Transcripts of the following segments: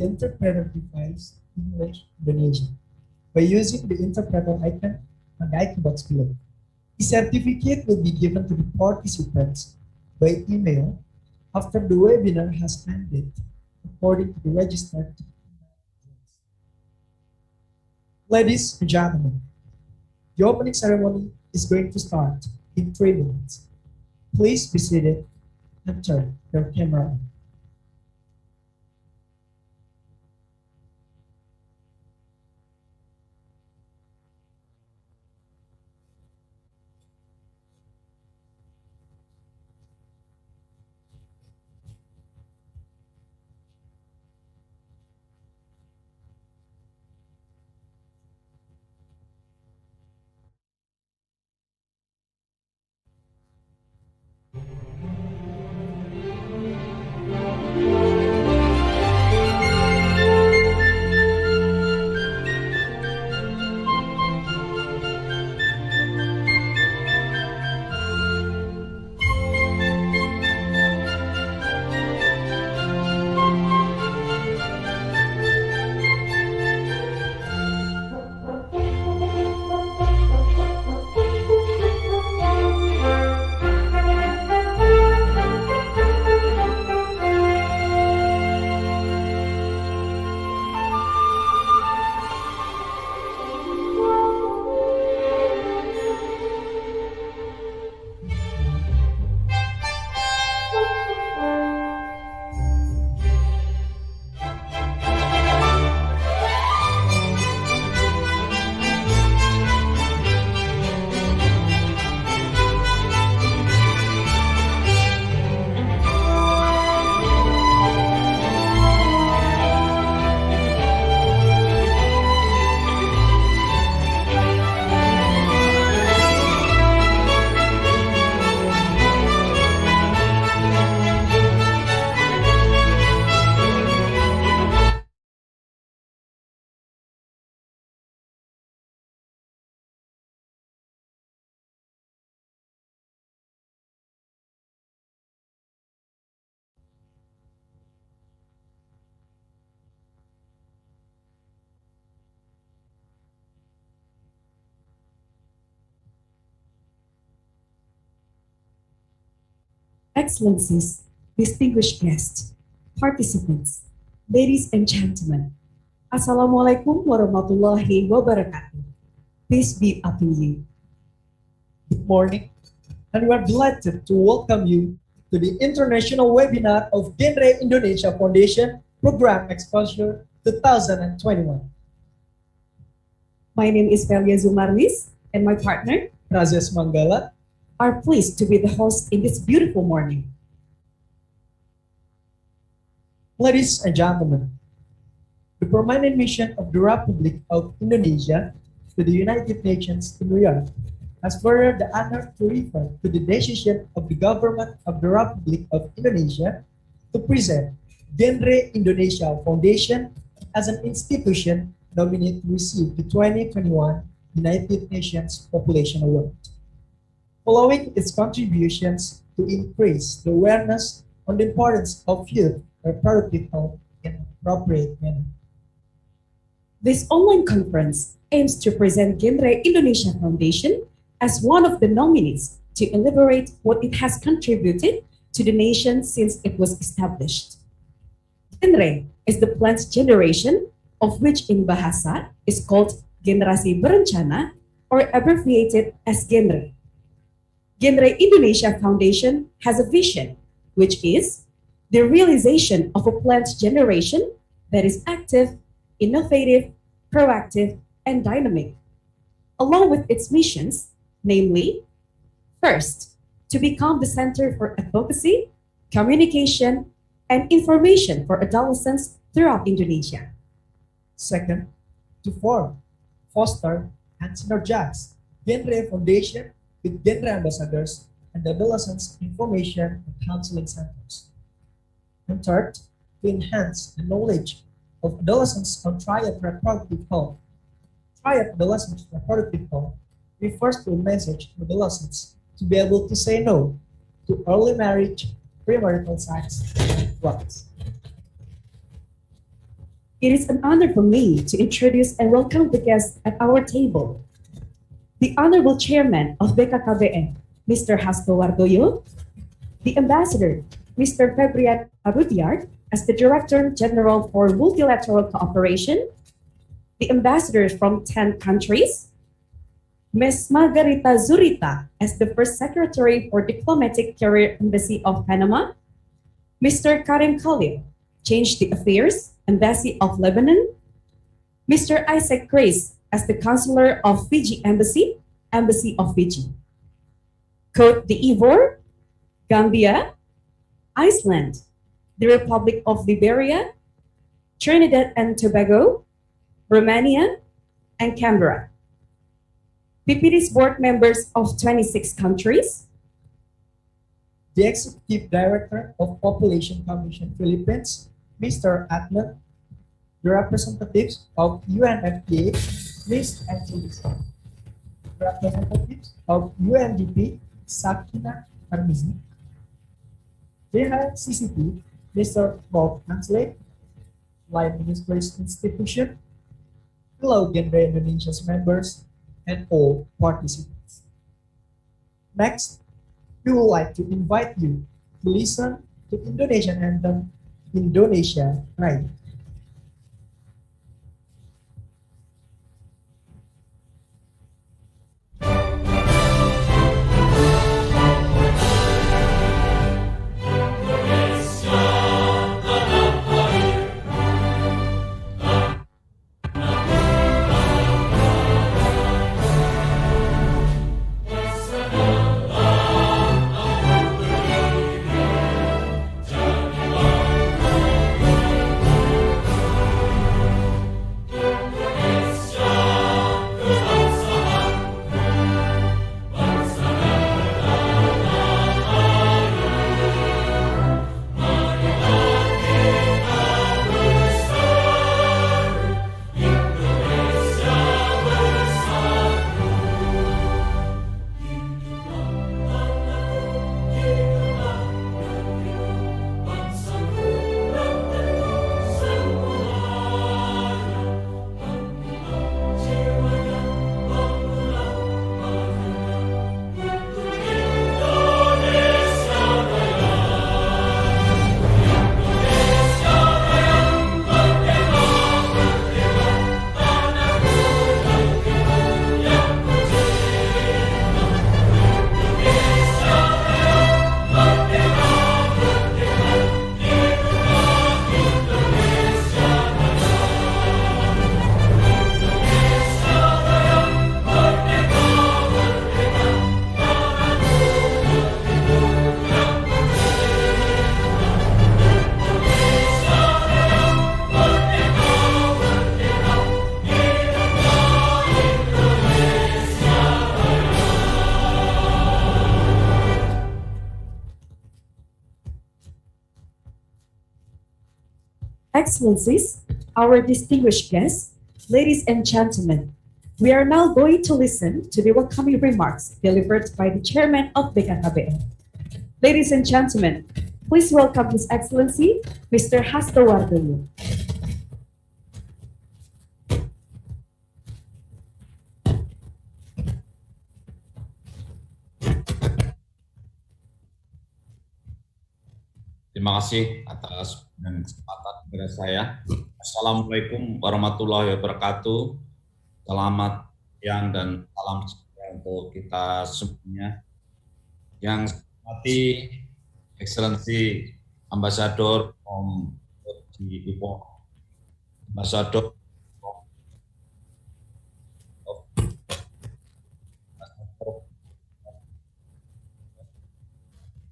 the interpreter device English Indonesia by using the interpreter icon on the icon box below. The certificate will be given to the participants by email after the webinar has ended, according to the registered. Ladies and gentlemen, the opening ceremony is going to start in 3 minutes. Please be seated and turn your camera on. Excellencies, distinguished guests, participants, ladies and gentlemen, Assalamualaikum warahmatullahi wabarakatuh. Peace be upon you. Good morning, and we are delighted to welcome you to the international webinar of GenRe Indonesia Foundation Program Exposure 2021. My name is Velia Zumarlis, and my partner, Razes Manggala, are pleased to be the host in this beautiful morning. Ladies and gentlemen, the permanent mission of the Republic of Indonesia to the United Nations in New York has further the honor to refer to the decision of the government of the Republic of Indonesia to present GenRe Indonesia Foundation as an institution nominated to receive the 2021 United Nations Population Award. Following its contributions to increase the awareness on the importance of youth reproductive health in an appropriate manner. This online conference aims to present GenRe Indonesia Foundation as one of the nominees to elaborate what it has contributed to the nation since it was established. GenRe is the planned generation, of which in Bahasa is called Generasi Berencana, or abbreviated as GenRe. GenRe Indonesia Foundation has a vision, which is the realization of a planned generation that is active, innovative, proactive, and dynamic, along with its missions, namely, first, to become the center for advocacy, communication, and information for adolescents throughout Indonesia. Second, to form, foster, and synergize GenRe Foundation with GenRe ambassadors and adolescents information and counseling centers. And third, to enhance the knowledge of adolescents on triad reproductive health. Triad adolescent reproductive health refers to a message to adolescents to be able to say no to early marriage, premarital sex, and drugs. It is an honor for me to introduce and welcome the guests at our table. The Honorable Chairman of BKKBN, Mr. Hasto Wardoyo, the Ambassador, Mr. Februari as the Director General for Multilateral Cooperation, the ambassadors from 10 countries, Ms. Margarita Zurita as the First Secretary for Diplomatic Career Embassy of Panama, Mr. Karim Khalil, Change the Affairs, Embassy of Lebanon, Mr. Isaac Grace as the Consular of Fiji Embassy, Embassy of Fiji, Cote d'Ivoire, Gambia, Iceland, the Republic of Liberia, Trinidad and Tobago, Romania, and Canberra. PPD's board members of 26 countries, the Executive Director of Population Commission Philippines, Mr. Atman, the representatives of UNFPA, Ms. Angelisa, the representatives of UNDP, Sakina Armizi, the CCP, Mr. Bob Ansley, Line Ministries Institution, fellow GenRe Indonesia's members, and all participants. Next, we would like to invite you to listen to Indonesian anthem, Indonesia Raya. Excellencies, our distinguished guests, ladies and gentlemen, we are now going to listen to the welcoming remarks delivered by the Chairman of BKKBN. Ladies and gentlemen, please welcome His Excellency, Mr. Hasto Wardoyo. Terima kasih atas kesempatan kepada saya. Assalamualaikum warahmatullahi wabarakatuh. Selamat siang dan salam sejahtera untuk kita semuanya. Yang saya hormati Excellency Ambassador from Ivo, Ambassador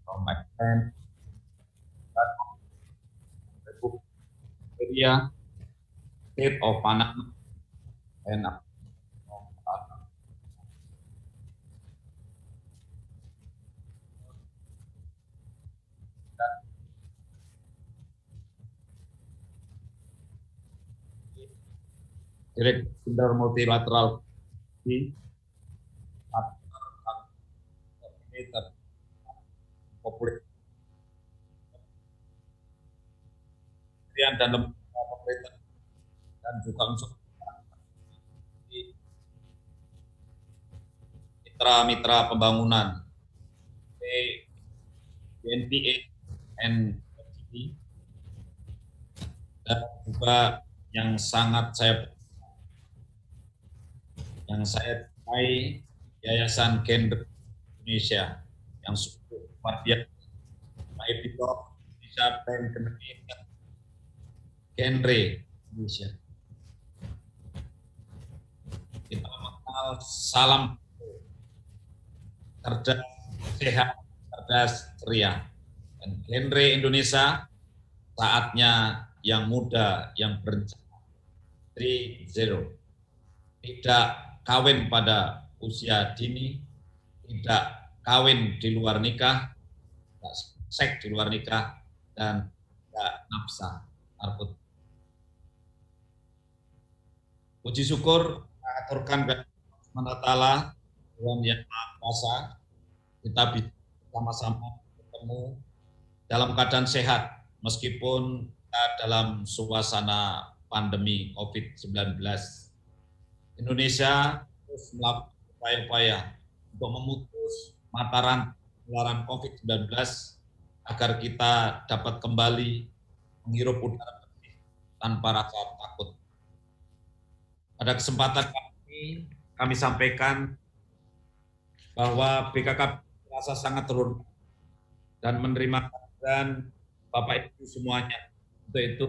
from my friend, Area, State of Panama, and Director Multilateral Population dan lembaga pemerintah dan juga unsur mitra-mitra pembangunan BNPA and dan juga yang sangat saya cintai, Yayasan GenRe Indonesia yang sungguh luar biasa, baik di Indonesia dan GenRe Indonesia. Kita mengenal salam cerdas, sehat, cerdas, ceria. Dan GenRe Indonesia saatnya yang muda, yang berencana 3-0. Tidak kawin pada usia dini, tidak kawin di luar nikah, tidak seks di luar nikah, dan tidak nafsa narkotika. Puji syukur aturkan kepada Allah, Tuhan yang Maha Kuasa, kita bisa sama-sama bertemu dalam keadaan sehat, meskipun kita dalam suasana pandemi COVID-19. Indonesia terus melakukan upaya-upaya untuk memutus mata rantai penularan COVID-19 agar kita dapat kembali menghirup udara bersih tanpa rasa takut. Pada kesempatan kami sampaikan bahwa BKKBN merasa sangat terhormat dan menerima kehadiran Bapak Ibu semuanya. Untuk itu,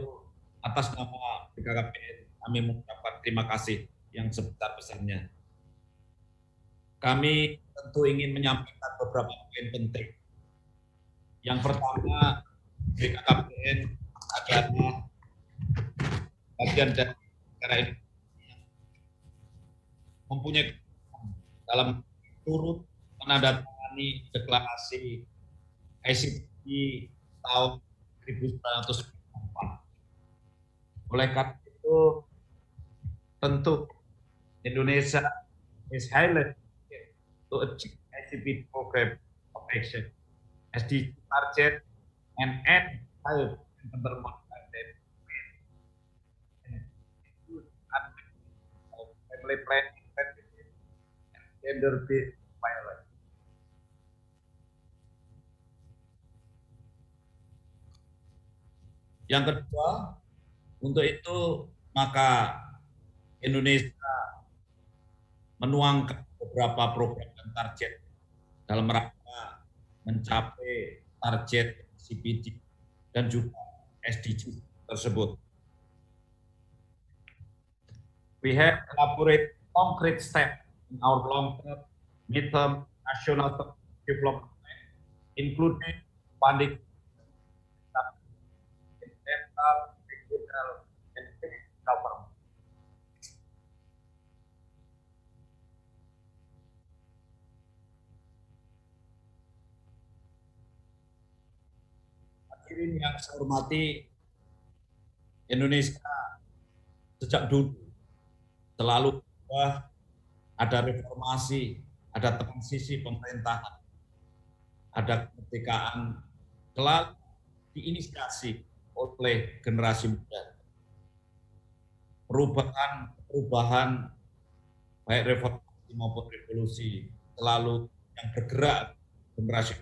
atas nama BKKBN, kami mengucapkan terima kasih yang sebesar-besarnya. Kami tentu ingin menyampaikan beberapa poin penting. Yang pertama, BKKBN adalah bagian dari negara ini mempunyai dalam turut menandatangani deklarasi ICT tahun 1994. Oleh karena itu, tentu Indonesia is highly to achieve ICT program of action, SDG target, and end child development and family planning and gender-based violence. Yang kedua, untuk itu maka Indonesia menuangkan beberapa program dan target dalam rangka mencapai target CPD dan juga SDG tersebut. We have elaborate concrete steps in our long-term, mid-term national development plan, including funding environmental, regional, and state government. Hadirin yang saya hormati, Indonesia sejak dulu selalu ada reformasi, ada transisi pemerintahan, ada kemerdekaan, selalu diinisiasi oleh generasi muda. Perubahan baik reformasi maupun revolusi selalu yang bergerak generasi.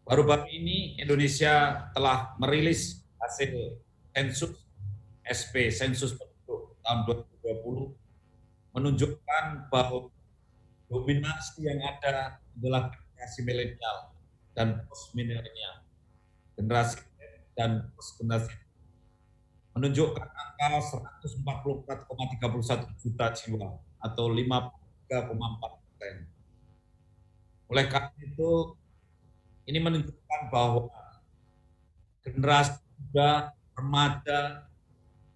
Baru-baru ini Indonesia telah merilis hasil sensus sensus penduduk tahun 2020 menunjukkan bahwa dominasi yang ada adalah generasi milenial dan post milenial, generasi dan post generasi, menunjukkan angka 144,31 juta jiwa atau 53,4%. Oleh karena itu, ini menunjukkan bahwa generasi muda, remaja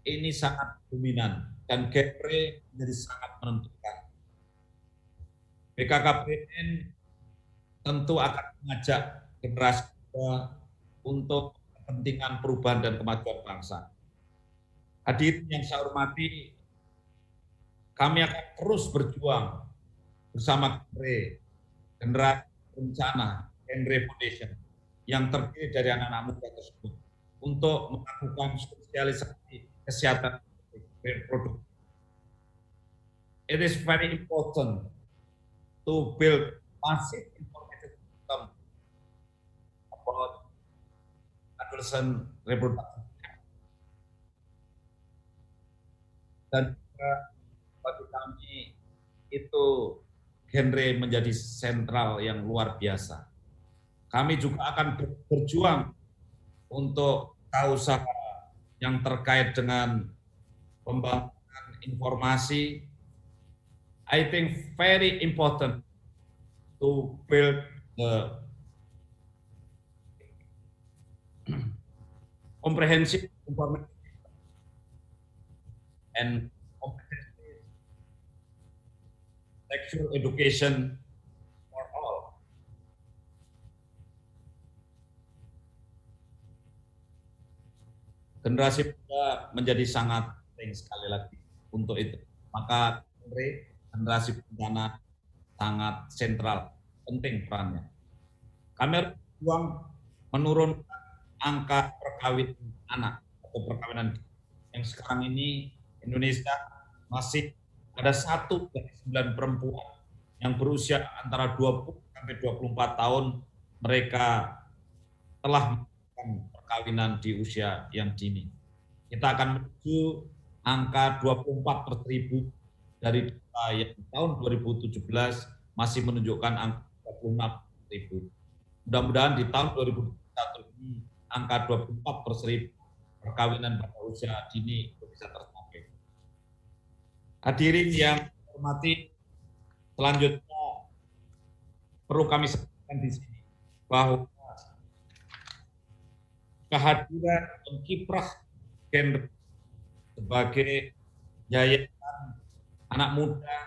ini sangat dominan dan GenRe menjadi sangat menentukan. BKKBN tentu akan mengajak generasi muda untuk kepentingan perubahan dan kemajuan bangsa. Hadirin yang saya hormati, kami akan terus berjuang bersama GenRe, generasi berencana, GenRe Foundation, yang terdiri dari anak-anak muda tersebut untuk melakukan sosialisasi kesehatan reproduksi. It is very important to build massive information system about adolescent reproduction. Dan juga bagi kami itu GenRe menjadi sentral yang luar biasa. Kami juga akan berjuang untuk usaha yang terkait dengan pembangunan informasi. I think very important to build the comprehensive information and comprehensive sexual education for all. Generasi muda menjadi sangat penting sekali lagi untuk itu. Maka generasi bencana sangat sentral, penting perannya. Kami harus berjuang menurunkan angka perkawinan anak atau perkawinan yang sekarang ini Indonesia masih ada 1 dari 9 perempuan yang berusia antara 20 sampai 24 tahun mereka telah melakukan perkawinan di usia yang dini. Kita akan menuju angka 24 per 1000 dari yang tahun 2017 masih menunjukkan angka 26.000. Mudah-mudahan di tahun 2021 ini angka 24 per 1000 perkawinan pada usia dini bisa tercapai. Hadirin yang hormati, selanjutnya perlu kami sampaikan di sini bahwa kehadiran dan kiprah GenRe sebagai yayasan anak muda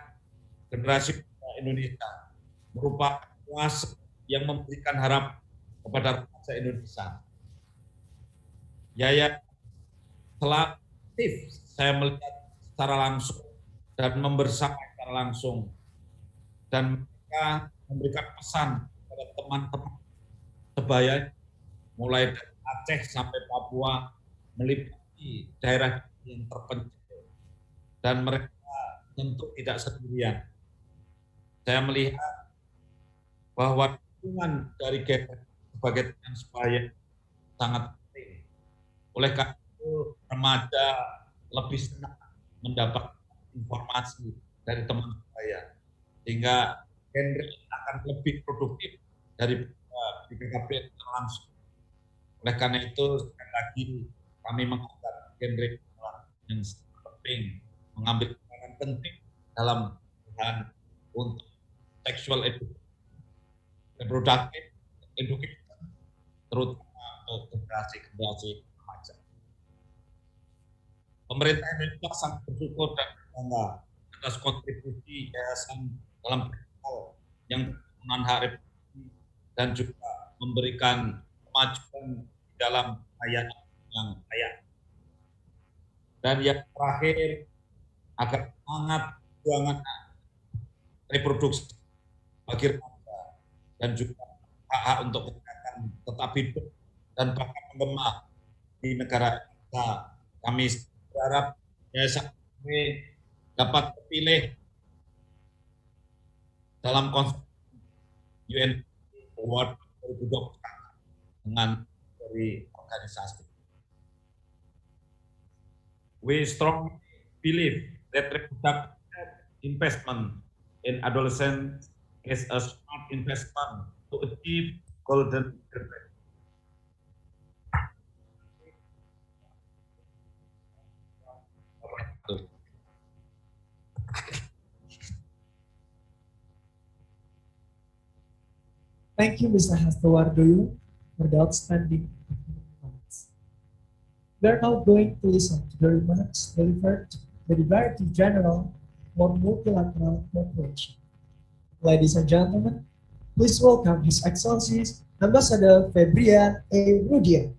generasi muda Indonesia merupakan kuasa yang memberikan harapan kepada bangsa Indonesia. Yayasan selalu aktif saya melihat secara langsung dan membersamai secara langsung, dan mereka memberikan pesan kepada teman-teman sebaya mulai dari Aceh sampai Papua, meliputi daerah yang terpencil, dan mereka tentu tidak sendirian. Saya melihat bahwa dukungan dari GenRe sebagai teman sebaya sangat penting. Oleh karena itu, remaja lebih senang mendapat informasi dari teman sebaya, sehingga GenRe akan lebih produktif dari BKKBN langsung. Oleh karena itu, sekali lagi kami menganggap GenRe yang penting, mengambil peran penting dalam perubahan untuk sexual education, reproductive education, terutama untuk generasi remaja. Pemerintah Indonesia sangat bersyukur dan berbangga atas kontribusi yayasan dalam hal yang pemenuhan hak reproduksi dan juga memberikan kemajuan di dalam layanan yang layak. Dan yang terakhir, agar semangat perjuangan reproduksi bagi remaja dan juga hak untuk kesehatan tetap hidup dan bahkan menggema di negara kita, kami berharap yayasan ini dapat terpilih dalam konsep UN Award 2020 dengan dari organisasi. We strongly believe that reproductive investment in adolescents is a smart investment to achieve golden generation. Thank you, Mr. Hastowardoyo, for the outstanding comments. We are now going to listen to the remarks delivered by the Director General for Multilateral Cooperation. Ladies and gentlemen, please welcome His Excellency Ambassador Februari A. Rudia.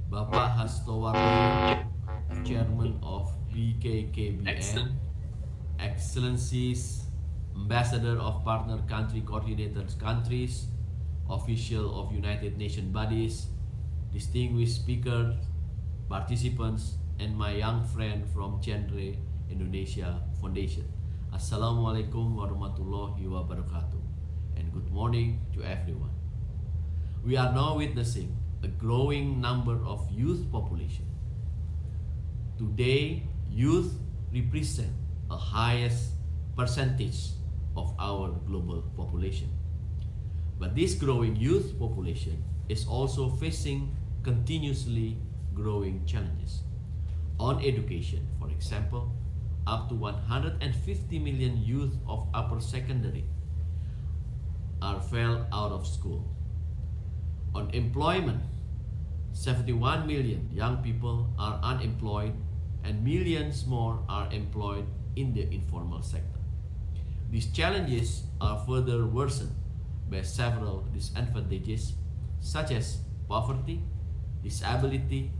Bapak Hastowardoyo, Chairman of BKKBN, Excellencies, ambassador of partner country coordinators countries, official of United Nations bodies, distinguished speakers, participants, and my young friend from GenRe Indonesia Foundation. Assalamualaikum warahmatullahi wabarakatuh, and good morning to everyone. We are now witnessing a growing number of youth population. Today, youth represent a highest percentage of our global population. But this growing youth population is also facing continuously growing challenges. On education, for example, up to 150 million youth of upper secondary are fell out of school. On employment, 71 million young people are unemployed and millions more are employed in the informal sector. These challenges are further worsened by several disadvantages such as poverty, disability,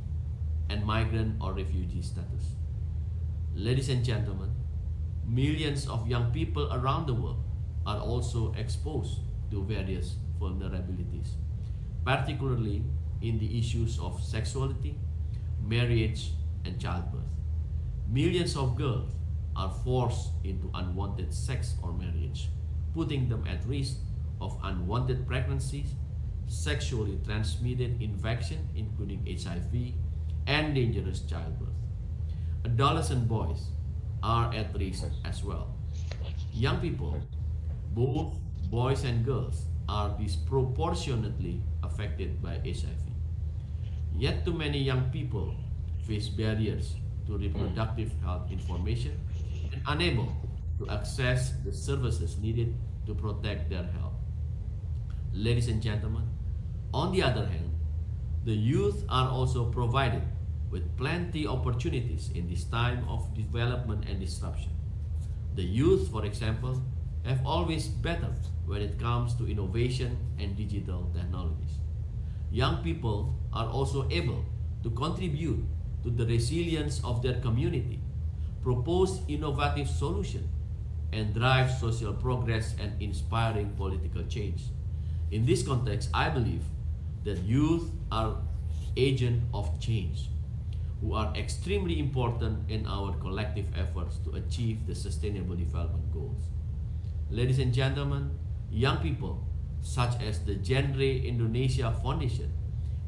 and migrant or refugee status. Ladies and gentlemen, millions of young people around the world are also exposed to various vulnerabilities, particularly in the issues of sexuality, marriage, and childbirth. Millions of girls are forced into unwanted sex or marriage, putting them at risk of unwanted pregnancies, sexually transmitted infection including HIV, and dangerous childbirth. Adolescent boys are at risk as well. Young people, both boys and girls, are disproportionately affected by HIV. Yet too many young people face barriers to reproductive health information and unable to access the services needed to protect their health. Ladies and gentlemen, on the other hand, the youth are also provided with plenty opportunities in this time of development and disruption. The youth, for example, have always bettered when it comes to innovation and digital technologies. Young people are also able to contribute to the resilience of their community, propose innovative solutions, and drive social progress and inspiring political change. In this context, I believe that youth are agents of change who are extremely important in our collective efforts to achieve the Sustainable Development Goals. Ladies and gentlemen, young people, such as the GenRe Indonesia Foundation,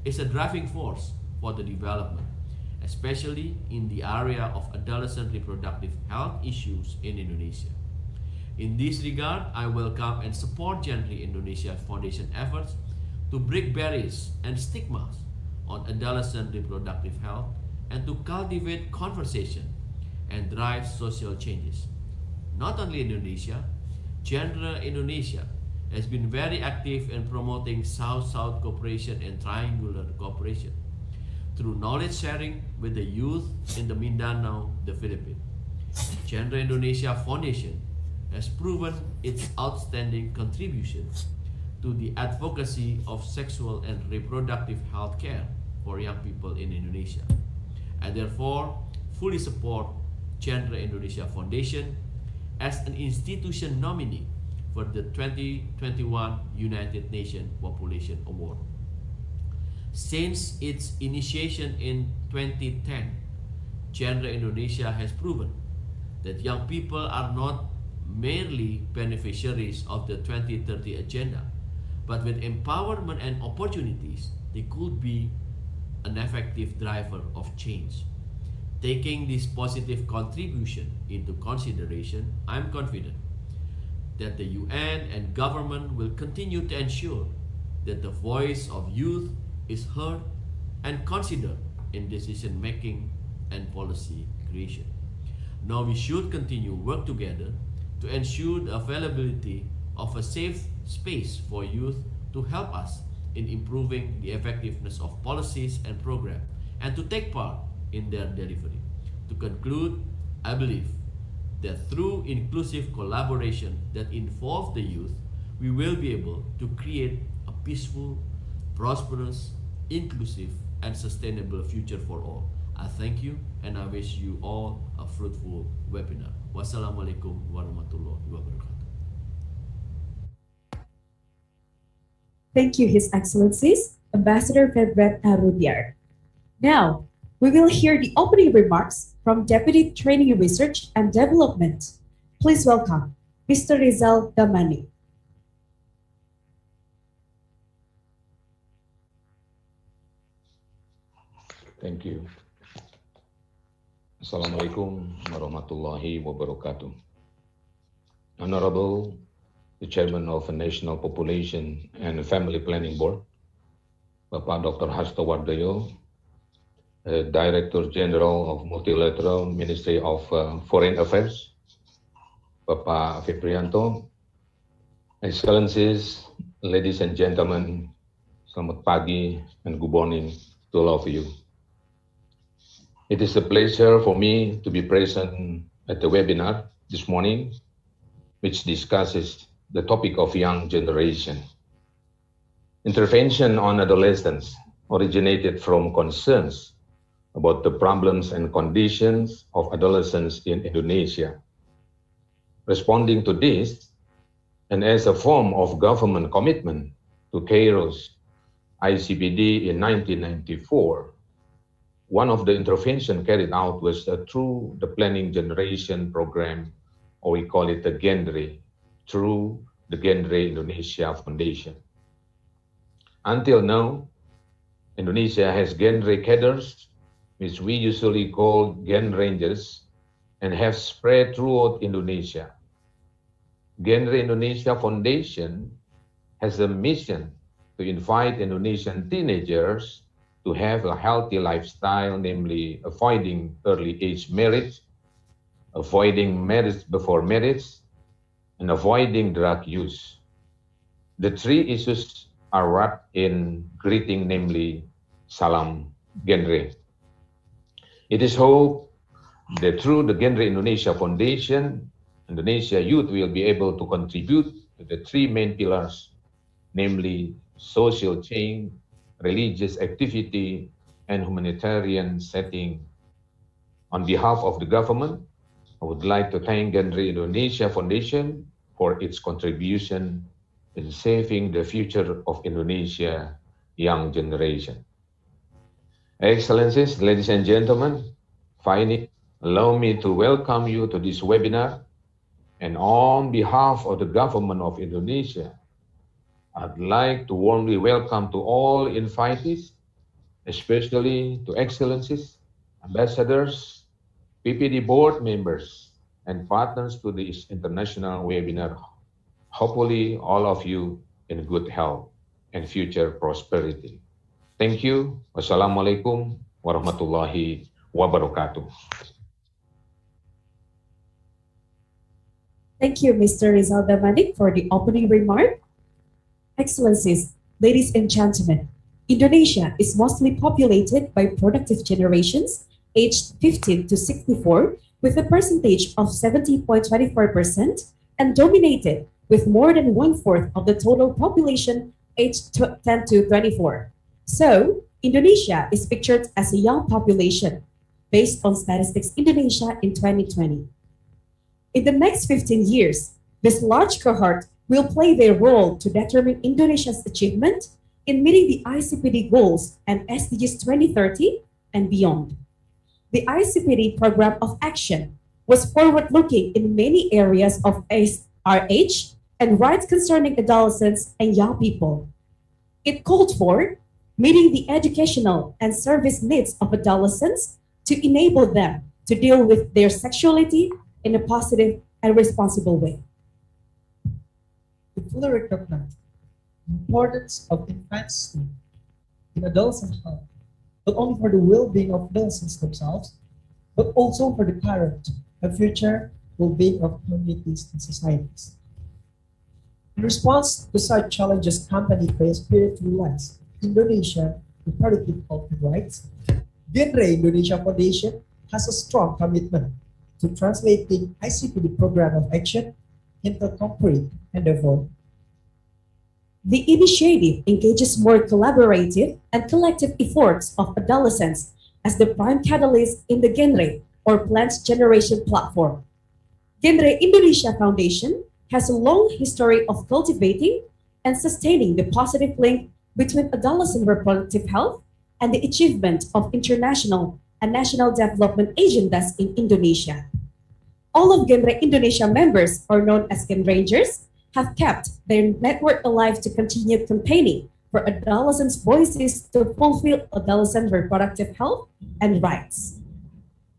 is a driving force for the development, especially in the area of adolescent reproductive health issues in Indonesia. In this regard, I welcome and support GenRe Indonesia Foundation efforts to break barriers and stigmas on adolescent reproductive health and to cultivate conversation and drive social changes. Not only in Indonesia, GenRe Indonesia has been very active in promoting South-South cooperation and triangular cooperation through knowledge sharing with the youth in the Mindanao, the Philippines. GenRe Indonesia Foundation has proven its outstanding contributions to the advocacy of sexual and reproductive health care for young people in Indonesia. I therefore fully support GenRe Indonesia Foundation as an institution nominee for the 2021 United Nations Population Award. Since its initiation in 2010, GenRe Indonesia has proven that young people are not merely beneficiaries of the 2030 agenda, but with empowerment and opportunities, they could be an effective driver of change. Taking this positive contribution into consideration, I am confident that the UN and government will continue to ensure that the voice of youth is heard and considered in decision making and policy creation. Now we should continue work together to ensure the availability of a safe space for youth to help us in improving the effectiveness of policies and programs and to take part in their delivery. To conclude, I believe that through inclusive collaboration that involves the youth, we will be able to create a peaceful, prosperous, inclusive, and sustainable future for all. I thank you and I wish you all a fruitful webinar. Wassalamualaikum warahmatullahi wabarakatuh. Thank you, His Excellencies, Ambassador Februari. Now, we will hear the opening remarks from Deputy Training Research and Development. Please welcome Mr. Rizal Damani. Thank you. Assalamualaikum warahmatullahi wabarakatuh. Honorable the Chairman of the National Population and Family Planning Board, Bapak Dr. Hasto Wardoyo, Director General of Multilateral Ministry of Foreign Affairs, Bapak Februari, Excellencies, ladies and gentlemen, selamat pagi and good morning to all of you. It is a pleasure for me to be present at the webinar this morning, which discusses the topic of young generation. Intervention on adolescents originated from concerns about the problems and conditions of adolescents in Indonesia. Responding to this, and as a form of government commitment to Cairo's ICPD in 1994, one of the interventions carried out was through the Planning Generation Program, or we call it the GenRe, through the GenRe Indonesia Foundation. Until now, Indonesia has GenRe cadres, which we usually call Gen Rangers, and have spread throughout Indonesia. GenRe Indonesia Foundation has a mission to invite Indonesian teenagers to have a healthy lifestyle, namely avoiding early age marriage, avoiding marriage before marriage, and avoiding drug use. The three issues are wrapped in greeting, namely Salam GenRe. It is hoped that through the GenRe Indonesia Foundation, Indonesia youth will be able to contribute to the three main pillars, namely social change, religious activity, and humanitarian setting. On behalf of the government, I would like to thank GenRe Indonesia Foundation for its contribution in saving the future of Indonesia young generation. Excellencies, ladies and gentlemen, finally, allow me to welcome you to this webinar. And on behalf of the government of Indonesia, I'd like to warmly welcome to all invitees, especially to excellencies, ambassadors, PPD board members, and partners to this international webinar. Hopefully, all of you in good health and future prosperity. Thank you. Wassalamualaikum warahmatullahi wabarakatuh. Thank you, Mr. Rizal Damani, for the opening remark. Excellencies, ladies and gentlemen, Indonesia is mostly populated by productive generations aged 15 to 64 with a percentage of 70.24% and dominated with more than 1/4 of the total population aged 10 to 24. So, Indonesia is pictured as a young population based on Statistics Indonesia in 2020. In the next 15 years, this large cohort will play their role to determine Indonesia's achievement in meeting the ICPD goals and SDGs 2030 and beyond. The ICPD Program of Action was forward-looking in many areas of RH and rights concerning adolescents and young people. It called for meeting the educational and service needs of adolescents to enable them to deal with their sexuality in a positive and responsible way. To fully recognize the importance of infancy in adolescent health, not only for the well-being of adolescents themselves, but also for the current and future well-being of communities and societies. In response to such challenges companies face period to realize Indonesia reproductive health and rights, GenRe Indonesia Foundation has a strong commitment to translating ICPD Program of Action into concrete endeavor. The initiative engages more collaborative and collective efforts of adolescents as the prime catalyst in the GenRe or Plans Generation platform. GenRe Indonesia Foundation has a long history of cultivating and sustaining the positive link between adolescent reproductive health and the achievement of international and national development agendas in Indonesia. All of GenRe Indonesia members, or known as Gen Rangers, have kept their network alive to continue campaigning for adolescents' voices to fulfill adolescent reproductive health and rights.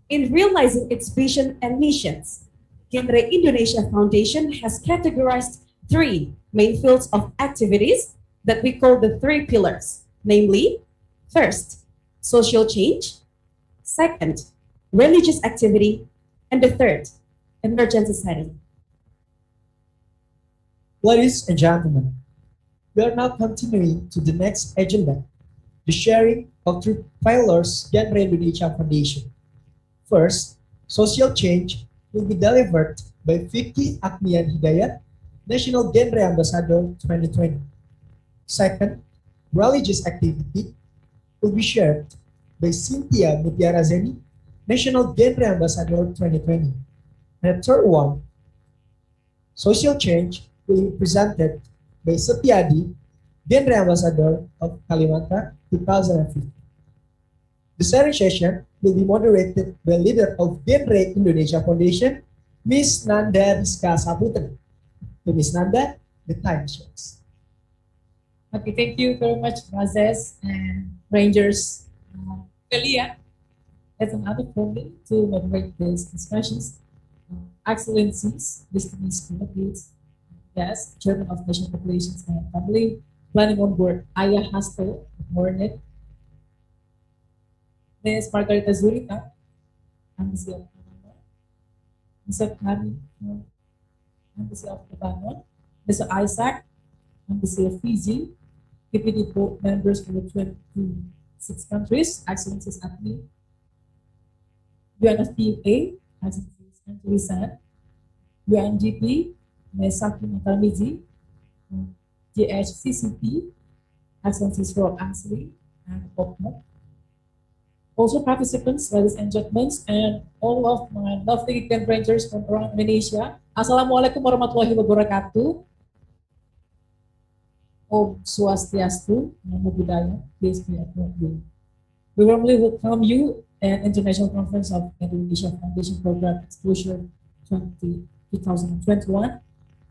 In realizing its vision and missions, GenRe Indonesia Foundation has categorized three main fields of activities that we call the three pillars, namely, first, social change, second, religious activity, and the third, emergency setting. Ladies and gentlemen, we are now continuing to the next agenda, the sharing of three pillars GenRe Indonesia Foundation. First, social change will be delivered by Vicky Agnian Hidayat, National GenRe Ambassador 2020. Second, religious activity will be shared by Cynthia Mutiara Zeni, National GenRe Ambassador 2020. And the third one, social change will be presented by Setiadi, GenRe Ambassador of Kalimantan 2015. The sharing session will be moderated by leader of GenRe Indonesia Foundation, Ms. Nanda Rizka Saputri. To Ms. Nanda, the time shows. Okay, thank you very much, Razes and Rangers. Kalia, as another program to moderate these discussions. Excellencies, distinguished colleagues, yes, Chairman of National Populations and Family Planning on Board, Ayah Hasto Mornet, Ms. Margarita Zurita, Mr. Kami, Mr. Lebanon, Mr. Isaac, Mr. Fiji, DPD board members from the 26 countries, Excellencies Agni, UNFPA, Excellencies Antulisan, UNGP, Ms. Saki Matalmizi, GHCCP, Excellencies Rob Ansley, and Okmo. Also participants, ladies and gentlemen, and all of my lovely Gen Rangers from around Indonesia. Assalamualaikum warahmatullahi wabarakatuh. Om Swastiastu, Namo Buddhaya, peace be upon you. We warmly welcome you at International Conference of Indonesia Foundation Program Exposure 2021.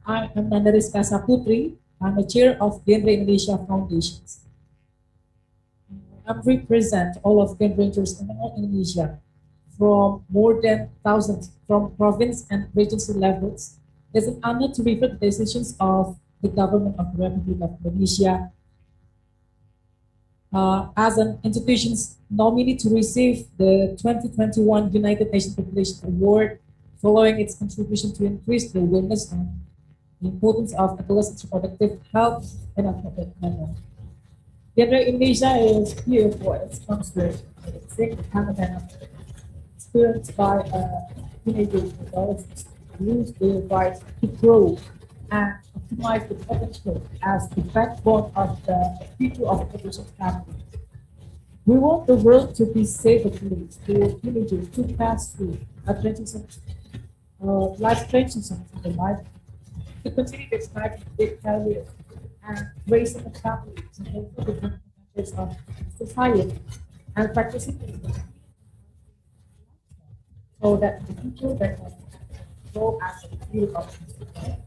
I am Nanda Rizka Saputri. I'm the chair of GenRe Indonesia Foundations. I represent all of Gen Rangers in Indonesia from more than 1,000 from province and regency levels. It's an honor to refer the decisions of the government of the Republic of Indonesia as an institution's nominee to receive the 2021 United Nations Population Award following its contribution to increase the awareness on the importance of adolescent reproductive health in a public manner. GenRe Indonesia is here for its concert, its phenomenon experienced by teenagers and adolescents who use their rights to grow and optimize the potential as the backbone of the future of the Indonesian family. We want the world to be safer place for teenagers to pass through a transition, life transition in their life, to continue their study, their careers, and raising a family to fulfill the different members of society and participate so that the future that can grow as a field of society.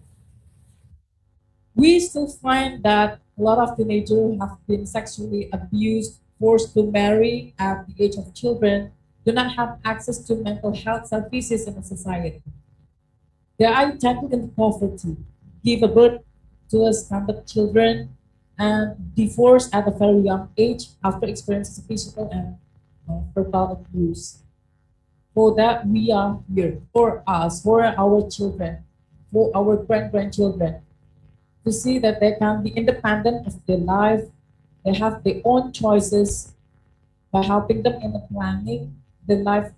We still find that a lot of teenagers have been sexually abused, forced to marry at the age of children, do not have access to mental health services in the society. They are entangled in poverty, give birth to a stunted children, and divorced at a very young age after experiencing physical and verbal abuse. For that, we are here, for us, for our children, for our grandchildren, to see that they can be independent of their life, they have their own choices by helping them in the planning their life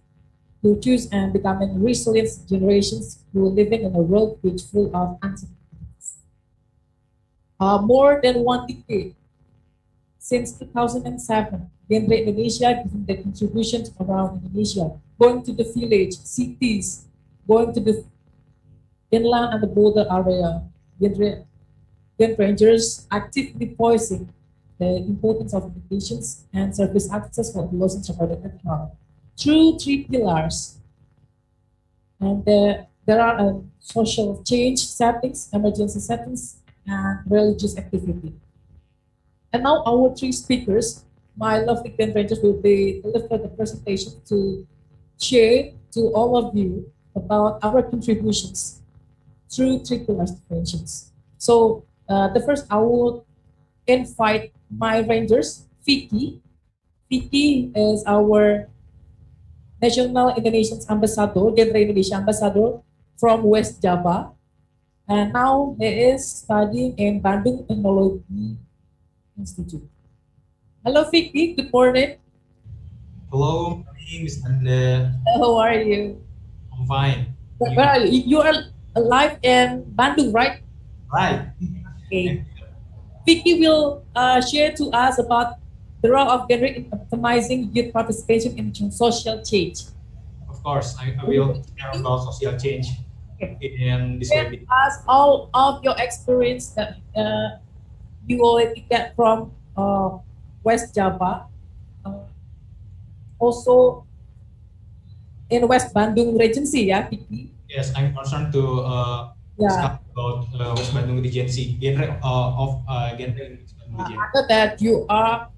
to choose and becoming resilient generations who are living in a world which full of uncertainties. More than one decade since 2007, GenRe Indonesia giving their contributions around Indonesia, going to the village, cities, going to the inland and the border area. GenRe Gen Rangers actively voicing the importance of education and service access for the lost and supported health through three pillars. And there are social change settings, emergency settings, and religious activity. And now our three speakers, my lovely Gen Rangers, will be deliver the presentation to share to all of you about our contributions through three pillars interventions. So the first, I will invite my Rangers, Vicky. Vicky is our National Indonesian Ambassador, GenRe Indonesia Ambassador from West Java. And now he is studying in Bandung Technology Institute. Hello, Vicky. Good morning. Hello, my name is Anda. How are you? I'm fine. Where are you? You are alive in Bandung, right? Right. Okay. Vicky will share to us about the role of GenRe in optimizing youth participation in social change. Of course, I will share about social change in this Share webinar. us all of your experience that you already get from West Java. Also in West Bandung Regency, yeah, Vicky? Yes, I'm concerned to discuss about West Bandung Regency, genre of genre in West Bandung Regency. After that, you are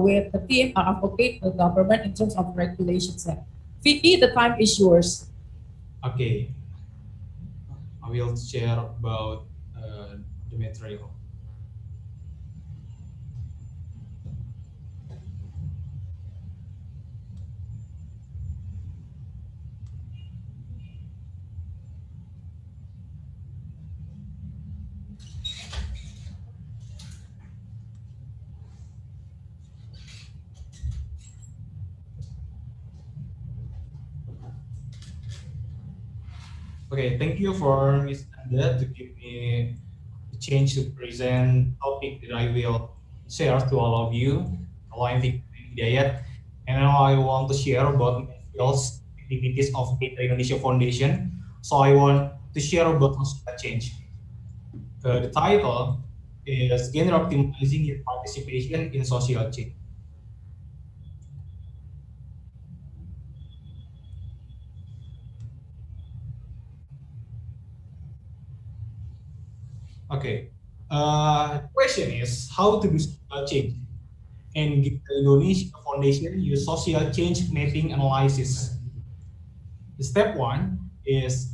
with the team advocate the government in terms of regulations. Vicky, the time is yours. Okay. I will share about the material. Okay, thank you for Ms. Anda to give me the chance to present topic that I will share to all of you. Hello, I'm Victor Hidayat, and now I want to share about Phil's activities of GenRe Indonesia Foundation. So I want to share about social change. The title is GenRe Optimizing Your Participation in Social Change. Okay. The question is how to do social change. And the Indonesia Foundation use social change mapping analysis. The step one is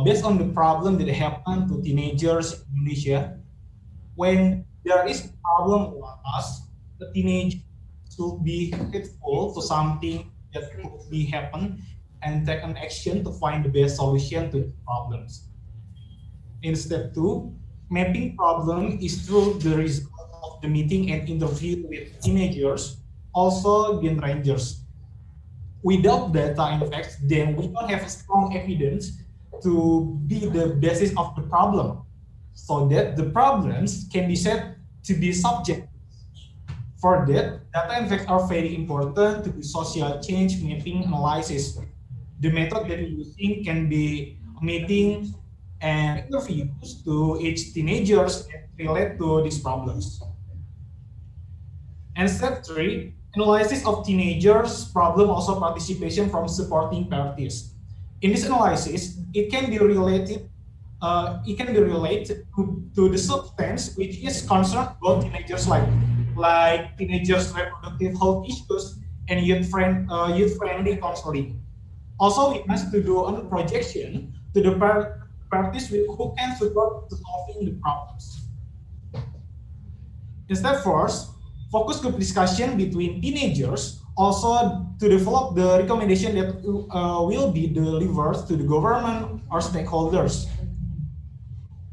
based on the problem that happened to teenagers in Indonesia. When there is a problem with us, the teenager should be faithful to something that could be happen and take an action to find the best solution to the problems. In step two, mapping problem is through the result of the meeting and interview with teenagers, also Gen Rangers. Without data and facts, then we don't have strong evidence to be the basis of the problem, so that the problems can be said to be subjective. For that, data and facts are very important to the social change mapping analysis. The method that we're using can be meeting and interviews to each teenagers that relate to these problems. And step three, analysis of teenagers' problem, also participation from supporting parties. In this analysis, it can be related. It can be related to the substance which is concerned about teenagers, like teenagers' reproductive health issues and youth-friendly counseling. Also, we must to do a projection to the parties who can support to solving the problems. Instead, first, focus group discussion between teenagers, also to develop the recommendation that will be delivered to the government or stakeholders.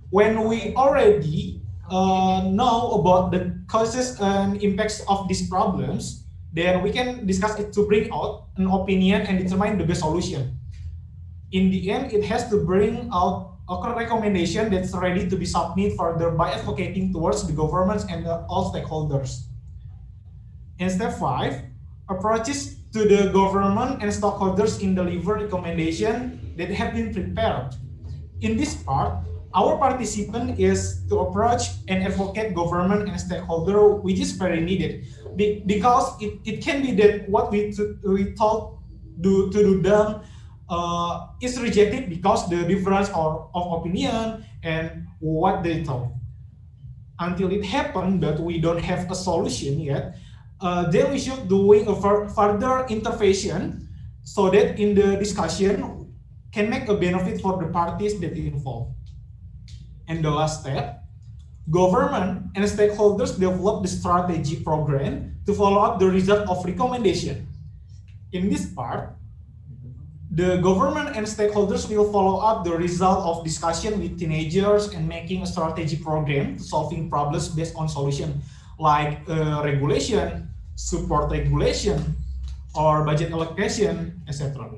When we already know about the causes and impacts of these problems, then we can discuss it to bring out an opinion and determine the best solution. In the end, it has to bring out a recommendation that's ready to be submitted further by advocating towards the governments and all stakeholders. In step 5, approaches to the government and stakeholders in deliver recommendation that have been prepared. In this part, our participant is to approach and advocate government and stakeholder, which is very needed because it can be that what we thought to do them is rejected because the difference of opinion and what they thought. Until it happened, but we don't have a solution yet, then we should doing a further intervention so that in the discussion can make a benefit for the parties that involved. And the last step, government and stakeholders develop the strategy program to follow up the result of recommendation. In this part, the government and stakeholders will follow up the result of discussion with teenagers and making a strategy program to solving problems based on solution like regulation, support regulation, or budget allocation, etc.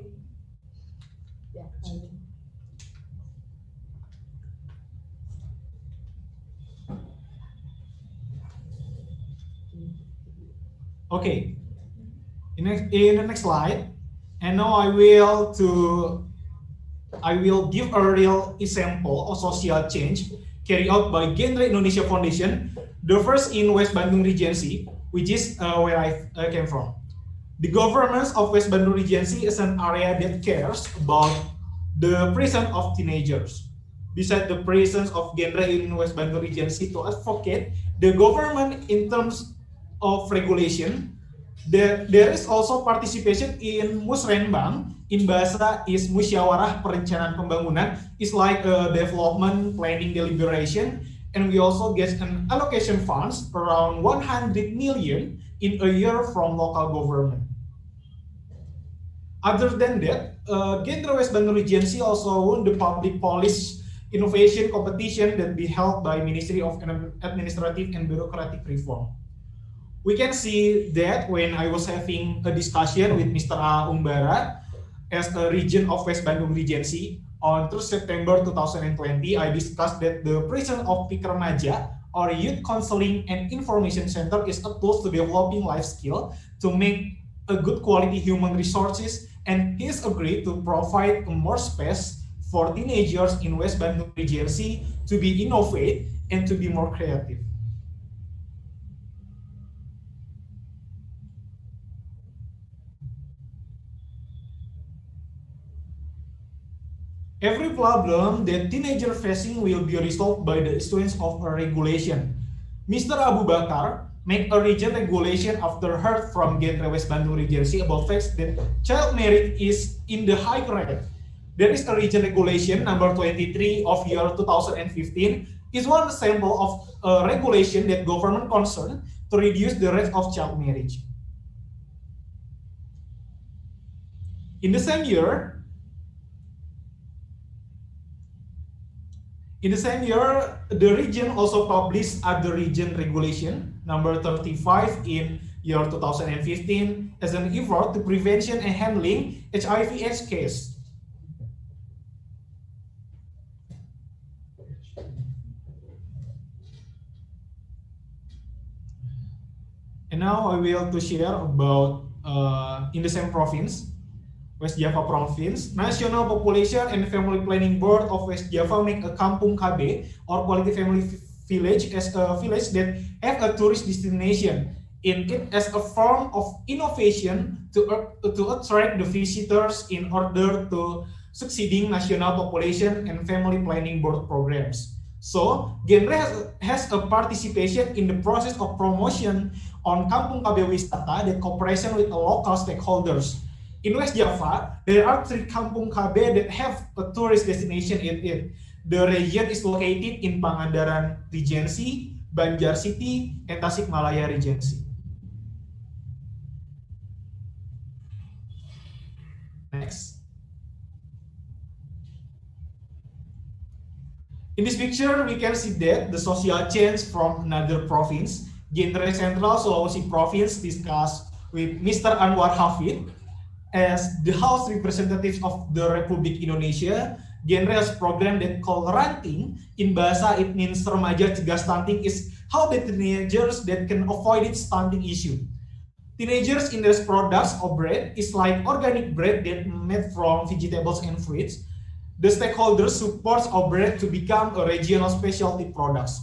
Okay, in the next slide, and now I will give a real example of social change carried out by GenRe Indonesia Foundation, the first in West Bandung Regency, which is where I came from. The government of West Bandung Regency is an area that cares about the presence of teenagers. Besides the presence of GenRe in West Bandung Regency to advocate the government in terms of regulation, there is also participation in musrenbang. In bahasa is musyawarah perencanaan pembangunan. It's like a development planning deliberation, and we also get an allocation funds around 100 million in a year from local government. Other than that, GenRe West Bandung Regency also won the public policy innovation competition that be held by Ministry of Administrative and Bureaucratic Reform. We can see that when I was having a discussion with Mr. A. Umbara as a region of West Bandung Regency on 3 September 2020, I discussed that the presence of Pikramaja or Youth Counseling and Information Center is a tool to developing life skill to make a good quality human resources, and he's agreed to provide more space for teenagers in West Bandung Regency to be innovative and to be more creative. Every problem that teenagers facing will be resolved by the issuance of a regulation. Mr. Abu Bakar make a region regulation after heard from GenRe West Bandung Regency about facts that child marriage is in the high rate. There is a region regulation number 23 of year 2015 is one sample of a regulation that government concerned to reduce the rate of child marriage. In the same year, the region also published other region regulation number 35 in year 2015 as an effort to prevention and handling HIV/AIDS case. And now I will to share about in the same province, West Java Province, National Population and Family Planning Board of West Java make a Kampung KB or Quality Family Village as a village that have a tourist destination in it as a form of innovation to attract the visitors in order to succeeding National Population and Family Planning Board programs. So, GenRe has a participation in the process of promotion on Kampung KB Wisata that cooperation with the local stakeholders. In West Java, there are 3 Kampung KB that have a tourist destination in it. The region is located in Pangandaran Regency, Banjar City, and Tasikmalaya Regency. Next. In this picture, we can see that the social change from another province, GenRe Central Sulawesi Province, discussed with Mr. Anwar Hafid. As the House Representatives of the Republik Indonesia, GenRe has program that called Ranting. In bahasa, it means remaja cegah stunting is how the teenagers that can avoid it stunting issue. Teenagers in these products of bread is like organic bread that made from vegetables and fruits. the stakeholders supports our bread to become a regional specialty products.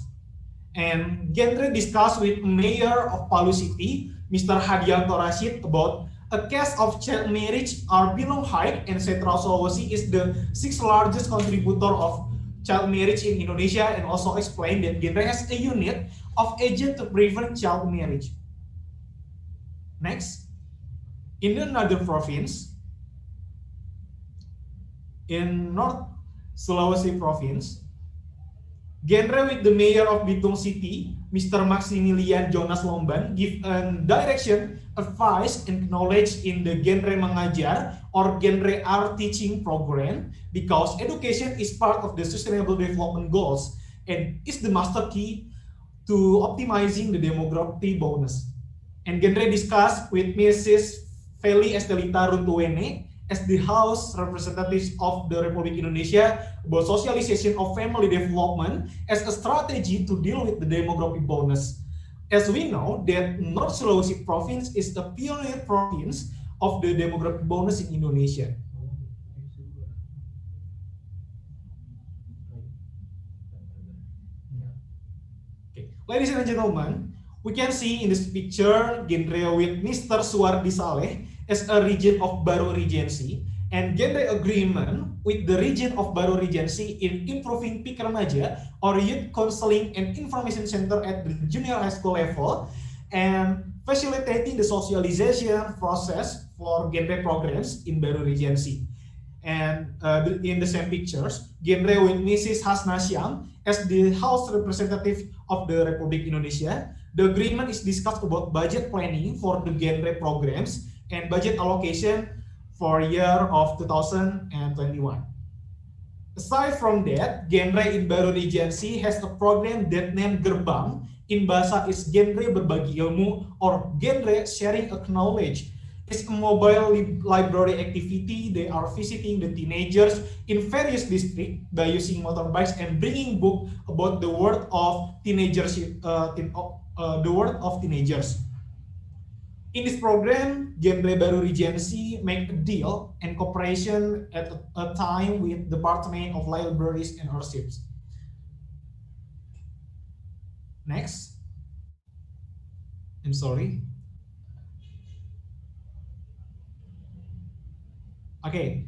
And GenRe discussed with Mayor of Palu City, Mr. Hadianto Rashid, about a case of child marriage are below height, and Central Sulawesi is the 6th largest contributor of child marriage in Indonesia, and also explained that GenRe has a unit of agent to prevent child marriage. Next, in another province, in North Sulawesi province, GenRe with the mayor of Bitung City, Mr. Maximilian Jonas Lomban, give direction, advice, and knowledge in the GenRe Mengajar or GenRe Art teaching program, because education is part of the sustainable development goals and is the master key to optimizing the demographic bonus. And GenRe discussed with Mrs. Feli Estelita Runtuwene as the House Representatives of the Republic Indonesia about socialization of family development as a strategy to deal with the demographic bonus. As we know that North Sulawesi province is the pioneer province of the demographic bonus in Indonesia. Okay. Ladies and gentlemen, we can see in this picture GenRe with Mr. Suwardi Saleh as a region of Baru Regency, and GenRe agreement with the region of Baru Regency in improving PIK Remaja or Youth Counseling and Information Center at the junior high school level, and facilitating the socialization process for GenRe programs in Baru Regency. And in the same pictures, GenRe with Mrs. Hasna Syam as the House Representative of the Republic Indonesia. The agreement is discussed about budget planning for the GenRe programs and budget allocation for year of 2021. Aside from that, GenRe in Baru Regency has a program that named Gerbang. In bahasa is GenRe Berbagi Ilmu or GenRe Sharing Knowledge. It's a mobile library activity. They are visiting the teenagers in various districts by using motorbikes and bringing books about the world of teenagers. In this program, GenRe Baru Regency make a deal and cooperation at a time with Department of Libraries and Archives. Next. I'm sorry. Okay.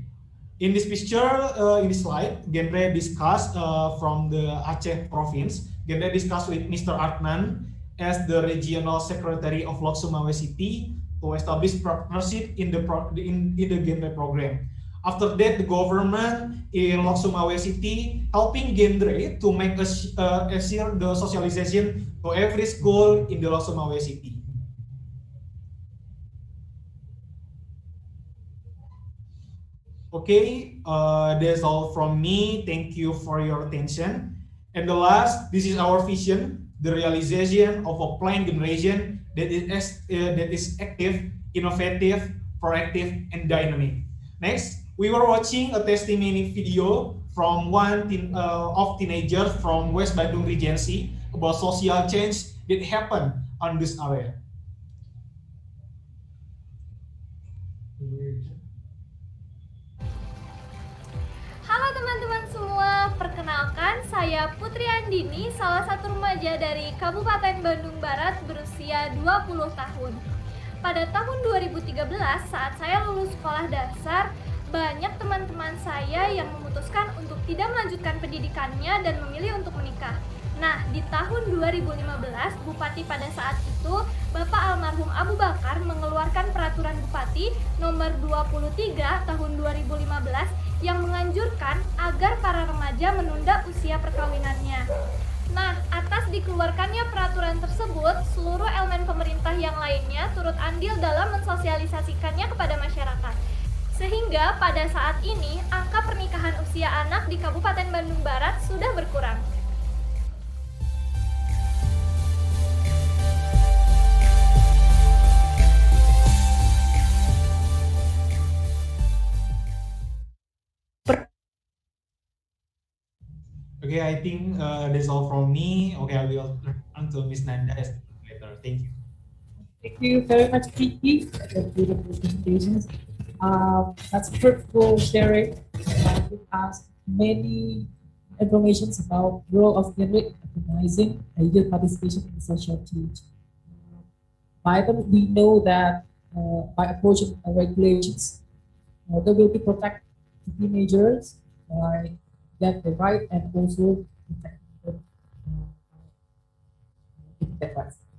In this picture, in this slide, GenRe discussed from the Aceh province. GenRe discussed with Mr. Adnan as the regional secretary of Lok Sumawe City to establish partnership in the GenRe program. After that, the government in Lok Sumawe City helping GenRe to make assure the socialization to every school in the Lok Sumawe City. Okay, that's all from me. Thank you for your attention. And the last, this is our vision, the realization of a planned generation that is active, innovative, proactive, and dynamic. Next, we were watching a testimony video from one of teenagers from West Bandung Regency about social change that happened on this area. Halo teman-teman semua, perkenalkan saya Putri Andini, salah satu remaja dari Kabupaten Bandung Barat berusia 20 tahun. Pada tahun 2013 saat saya lulus sekolah dasar, banyak teman-teman saya yang memutuskan untuk tidak melanjutkan pendidikannya dan memilih untuk menikah. Nah, di tahun 2015, Bupati pada saat itu, Bapak almarhum Abu Bakar mengeluarkan peraturan Bupati nomor 23 tahun 2015 yang menganjurkan agar para remaja menunda usia perkawinannya. Nah, atas dikeluarkannya peraturan tersebut, seluruh elemen pemerintah yang lainnya turut andil dalam mensosialisasikannya kepada masyarakat. Sehingga pada saat ini, angka pernikahan usia anak di Kabupaten Bandung Barat sudah berkurang. Okay, I think that's all from me. Okay, I will turn to Ms. Nanda later. Thank you. Thank you very much, Kiki, for the beautiful presentations. That's fruitful sharing with us. many informations about the role of GenRe recognizing youth participation in social change. By them, we know that by approaching regulations, they will be protect the teenagers by get the right and also protect them.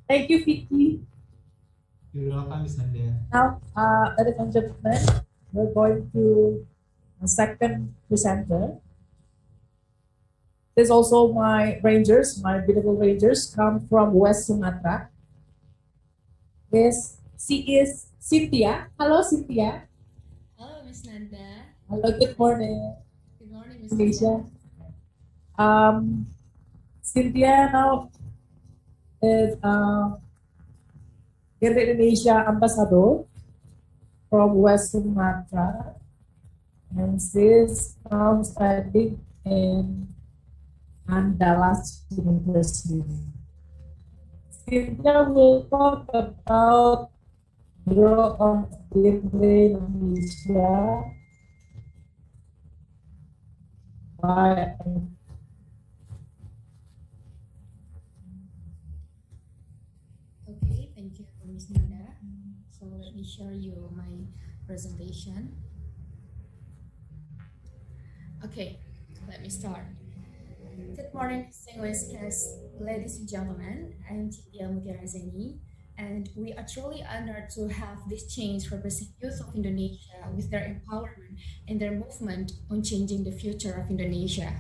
Thank you, Vicky. You're welcome, Miss Nanda. Now, ladies and gentlemen, we're going to the second presenter. There's also my rangers, my beautiful rangers, come from West Sumatra. Yes, she is Cynthia. Hello, Cynthia. Hello, Miss Nanda. Hello, good morning. Good morning, Miss Indonesia. Nanda. Cynthia now is Indonesia ambassador from West Sumatra, and she's now studying in Andalas University. Cynthia will talk about the role of Indonesia by Okay, thank you, Miss Nanda. So let me show you my presentation. Okay, let me start. Good morning, distinguished guests, ladies and gentlemen. I'm Cynthia Mutiarazeni, and we are truly honored to have this change represent youth of Indonesia with their empowerment and their movement on changing the future of Indonesia.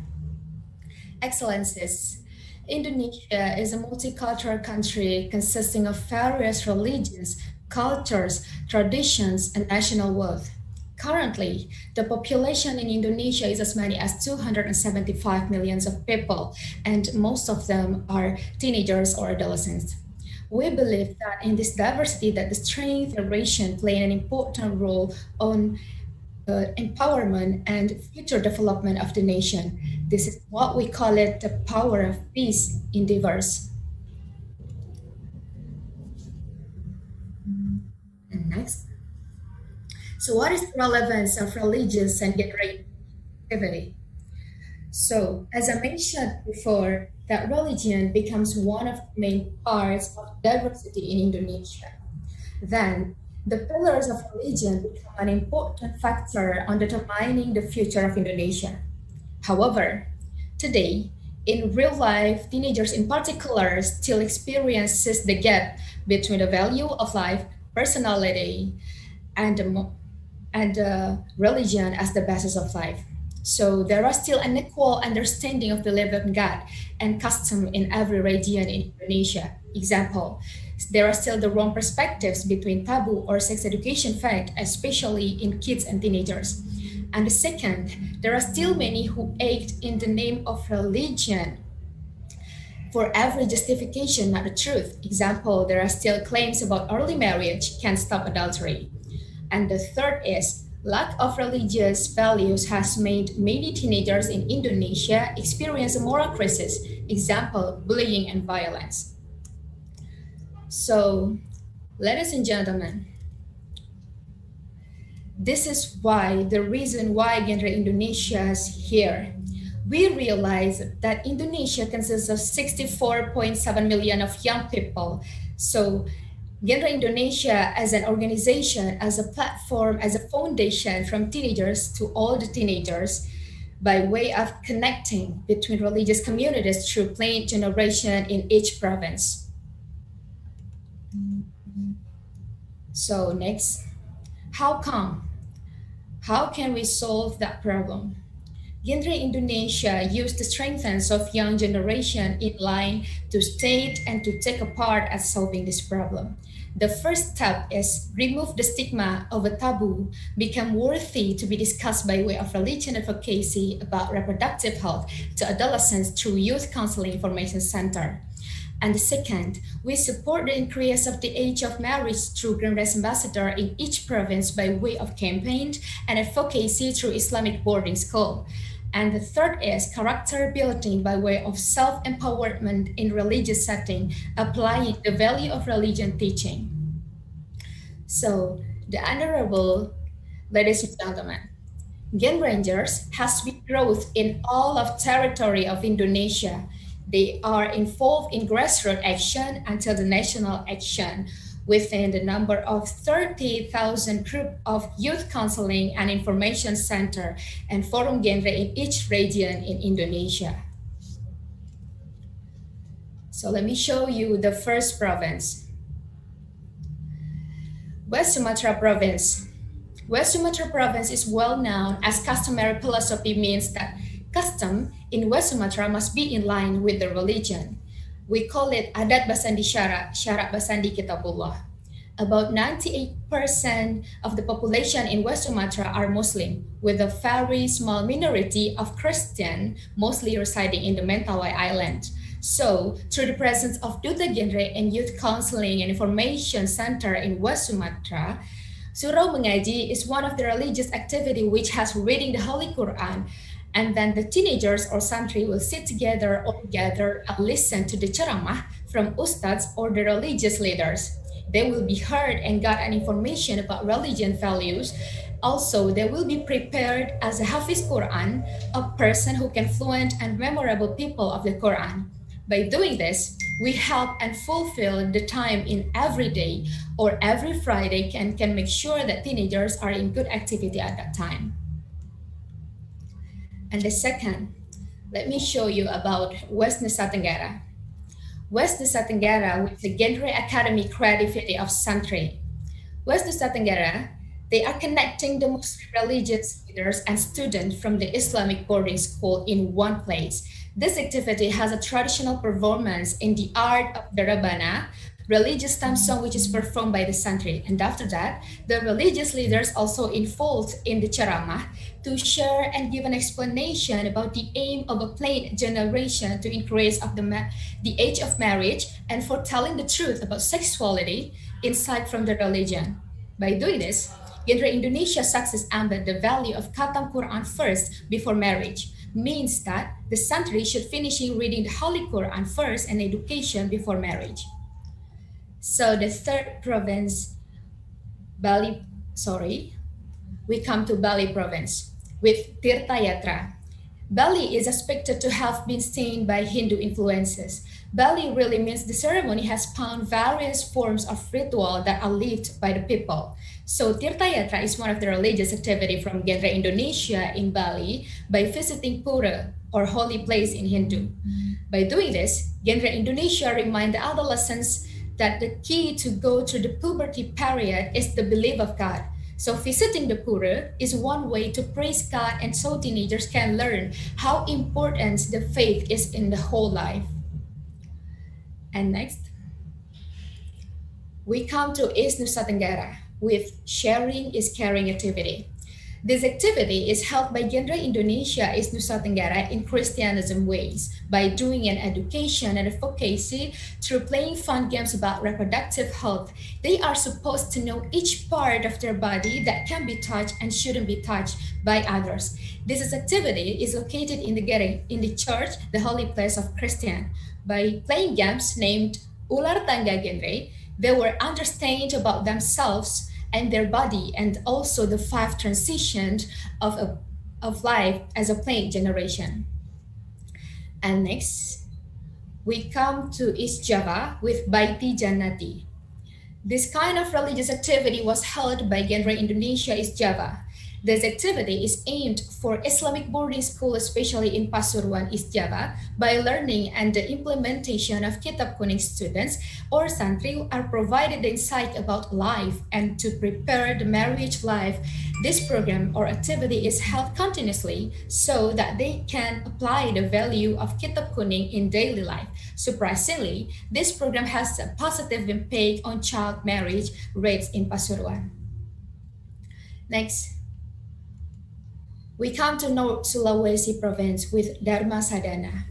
Excellencies, Indonesia is a multicultural country consisting of various religions, cultures, traditions, and national wealth. Currently, the population in Indonesia is as many as 275 million of people, and most of them are teenagers or adolescents. We believe that in this diversity, that the strength federation play an important role on empowerment and future development of the nation. This is what we call it the power of peace in diverse. And next. So what is the relevance of religious and gender activity? So as I mentioned before, that religion becomes one of the main parts of diversity in Indonesia. Then the pillars of religion become an important factor on determining the future of Indonesia. However, today, in real life, teenagers in particular still experiences the gap between the value of life, personality, and religion as the basis of life. So there are still unequal understanding of belief in God and custom in every region in Indonesia. Example, there are still the wrong perspectives between taboo or sex education fact, especially in kids and teenagers. And the second, there are still many who act in the name of religion for every justification, not the truth. Example, there are still claims about early marriage can stop adultery. And the third is lack of religious values has made many teenagers in Indonesia experience a moral crisis. Example, bullying and violence. So, ladies and gentlemen, this is why the reason why GenRe Indonesia is here. We realize that Indonesia consists of 64.7 million of young people. So GenRe Indonesia as an organization, as a platform, as a foundation from teenagers to all the teenagers by way of connecting between religious communities through playing generation in each province. So next, how come? How can we solve that problem? GenRe Indonesia used the strengths of young generation in line to state and to take a part at solving this problem. The first step is remove the stigma of a taboo, become worthy to be discussed by way of religion advocacy about reproductive health to adolescents through Youth Counseling Information Center. And the second, we support the increase of the age of marriage through GenRe's ambassador in each province by way of campaign and advocacy through Islamic boarding school. And the third is character building by way of self-empowerment in religious setting, applying the value of religion teaching. So, the honorable ladies and gentlemen, Gen Rangers has been growth in all of territory of Indonesia. They are involved in grassroots action until the national action within the number of 30,000 group of youth counseling and information center and forum genre in each region in Indonesia. So let me show you the first province. West Sumatra Province. West Sumatra Province is well known as customary philosophy means that custom in West Sumatra must be in line with the religion. We call it adat basandi syarat, syarat basandi kitabullah. About 98% of the population in West Sumatra are Muslim, with a very small minority of Christian, mostly residing in the Mentawai Island. So, through the presence of Duta GenRe and Youth Counseling and Information Center in West Sumatra, Surau Mengaji is one of the religious activity which has reading the Holy Quran, and then the teenagers or santri will sit together all together and listen to the ceramah from ustads or the religious leaders. They will be heard and got an information about religion values. Also, they will be prepared as a Hafiz Quran, a person who can fluent and memorable people of the Quran. By doing this, we help and fulfill the time in every day or every Friday and can make sure that teenagers are in good activity at that time. And the second, let me show you about West Nusa Tenggara. West Nusa Tenggara with the GenRe Academy Creativity of Santri. West Nusa Tenggara, they are connecting the Muslim religious leaders and students from the Islamic boarding school in one place. This activity has a traditional performance in the art of the Rabana, religious theme song which is performed by the Santri. And after that, the religious leaders also involved in the ceramah to share and give an explanation about the aim of a plain generation to increase of the age of marriage and for telling the truth about sexuality, insight from the religion. By doing this, GenRe Indonesia success embed the value of Khatam Quran first before marriage, means that the santri should finishing reading the Holy Quran first and education before marriage. So the third province, we come to Bali province with Tirta Yatra. Bali is expected to have been stained by Hindu influences. Bali really means the ceremony has found various forms of ritual that are lived by the people. So Tirta Yatra is one of the religious activity from GenRe Indonesia in Bali by visiting Pura or holy place in Hindu. By doing this, GenRe Indonesia remind the adolescents that the key to go through the puberty period is the belief of God. So visiting the Pura is one way to praise God and so teenagers can learn how important the faith is in the whole life. And next, we come to East Nusa Tenggara with Sharing is Caring activity. This activity is held by GenRe Indonesia East Nusa Tenggara in Christianism ways by doing an education and advocacy through playing fun games about reproductive health. They are supposed to know each part of their body that can be touched and shouldn't be touched by others. This activity is located in the church, the holy place of Christian. By playing games named Ular Tangga GenRe, they will understand about themselves and their body, and also the 5 transitions of life as a plain generation. And next, we come to East Java with Baiti Jannati. This kind of religious activity was held by GenRe Indonesia East Java. This activity is aimed for Islamic boarding school, especially in Pasuruan, East Java, by learning and the implementation of Kitab Kuning students or santri are provided the insight about life and to prepare the marriage life. This program or activity is held continuously so that they can apply the value of Kitab Kuning in daily life. Surprisingly, this program has a positive impact on child marriage rates in Pasuruan. Next, we come to North Sulawesi province with Dharma Sadana.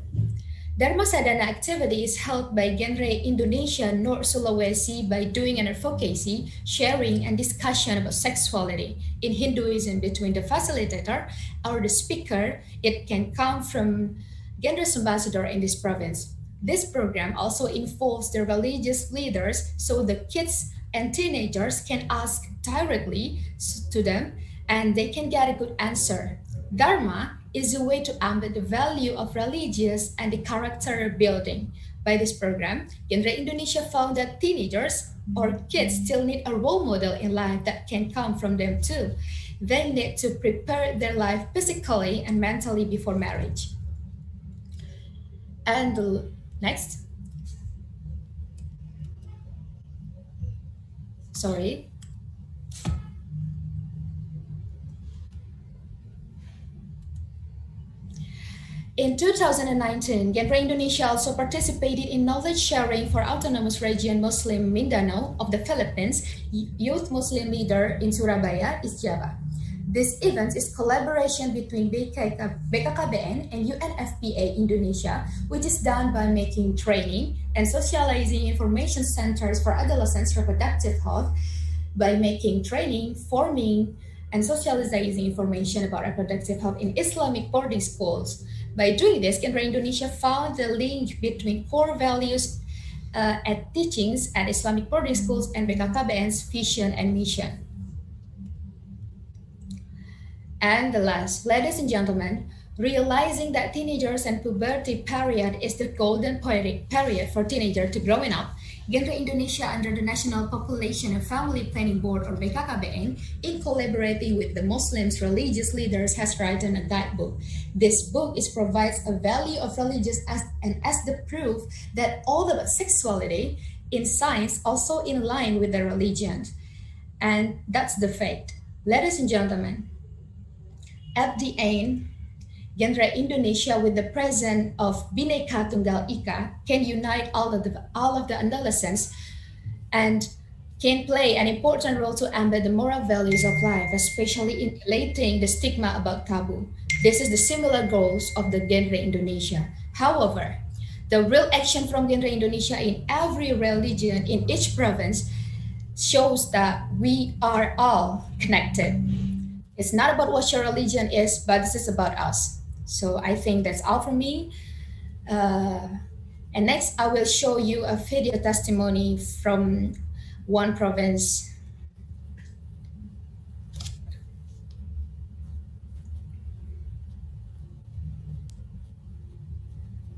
Dharma Sadana activity is held by GenRe Indonesia North Sulawesi by doing an advocacy, sharing, and discussion about sexuality in Hinduism between the facilitator or the speaker. It can come from GenRe's ambassador in this province. This program also involves the religious leaders so the kids and teenagers can ask directly to them and they can get a good answer. Dharma is a way to embed the value of religious and the character building. By this program, GenRe Indonesia found that teenagers or kids still need a role model in life that can come from them too. They need to prepare their life physically and mentally before marriage. And next. Sorry. In 2019, GenRe Indonesia also participated in knowledge sharing for Autonomous Region Muslim Mindanao of the Philippines Youth Muslim Leader in Surabaya, East Java. This event is collaboration between BKKBN and UNFPA Indonesia, which is done by making training and socializing information centers for adolescents' reproductive health by making training, forming, and socializing information about reproductive health in Islamic boarding schools. By doing this, GenRe Indonesia found the link between core values and teachings at Islamic boarding schools and BKKBN's vision and mission. And the last, ladies and gentlemen, realizing that teenagers and puberty period is the golden period for teenagers to growing up, GenRe Indonesia under the National Population and Family Planning Board or BKKBN, in collaborating with the Muslims religious leaders, has written a guidebook. This book provides a value of religious as the proof that all about sexuality in science also in line with the religion. And that's the fact. Ladies and gentlemen, at the end, GenRe Indonesia, with the presence of Bhinneka Tunggal Ika, can unite all of the adolescents and can play an important role to embed the moral values of life, especially in relating the stigma about taboo. This is the similar goals of the GenRe Indonesia. However, the real action from GenRe Indonesia in every religion in each province shows that we are all connected. It's not about what your religion is, but this is about us. So I think that's all from me. And next, I will show you a video testimony from one province.